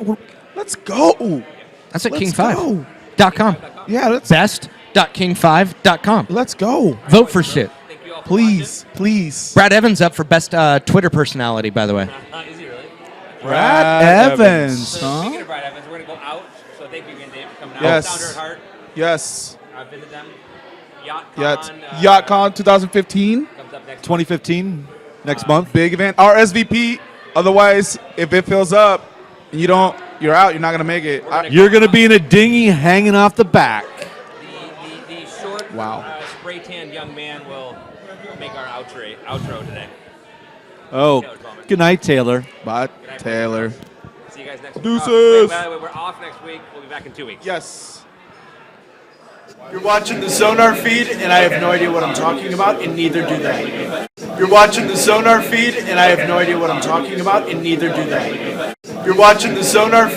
Speaker 2: Let's go.
Speaker 5: That's at
Speaker 2: Let's
Speaker 5: king5.com.
Speaker 2: Yeah, let's
Speaker 5: Best.king5.com.
Speaker 2: let's go.
Speaker 5: Vote for shit.
Speaker 3: Thank you all for
Speaker 2: Please, please.
Speaker 5: Brad Evans up for best Twitter personality, by the way.
Speaker 3: watching. Is he really?
Speaker 2: Brad Evans.
Speaker 3: So
Speaker 2: Huh?
Speaker 3: speaking of Brad Evans, we're going to go out. So thank you again, Dave, for coming out.
Speaker 2: Yes.
Speaker 3: Founder at Heart.
Speaker 2: Yes.
Speaker 3: Visit them. YachtCon.
Speaker 2: Yeah, it's YachtCon 2015.
Speaker 3: Comes up next
Speaker 4: 2015, next month.
Speaker 2: Big event. RSVP. Otherwise, if it fills up and you're out. You're not gonna make it.
Speaker 4: You're going to be in a dinghy hanging off the back.
Speaker 3: The short,
Speaker 2: Wow.
Speaker 3: spray tan young man will make our outro today.
Speaker 4: Oh, good night, Taylor.
Speaker 2: But Taylor.
Speaker 3: See you guys next week.
Speaker 2: Deuces.
Speaker 3: By the way, we're off next week. We'll be back in 2 weeks.
Speaker 2: Yes.
Speaker 7: You're watching the Sonar feed, and I have no idea what I'm talking about, and neither do they. You're watching the Sonar feed, and I have no idea what I'm talking about, and neither do they. You're watching the Sonar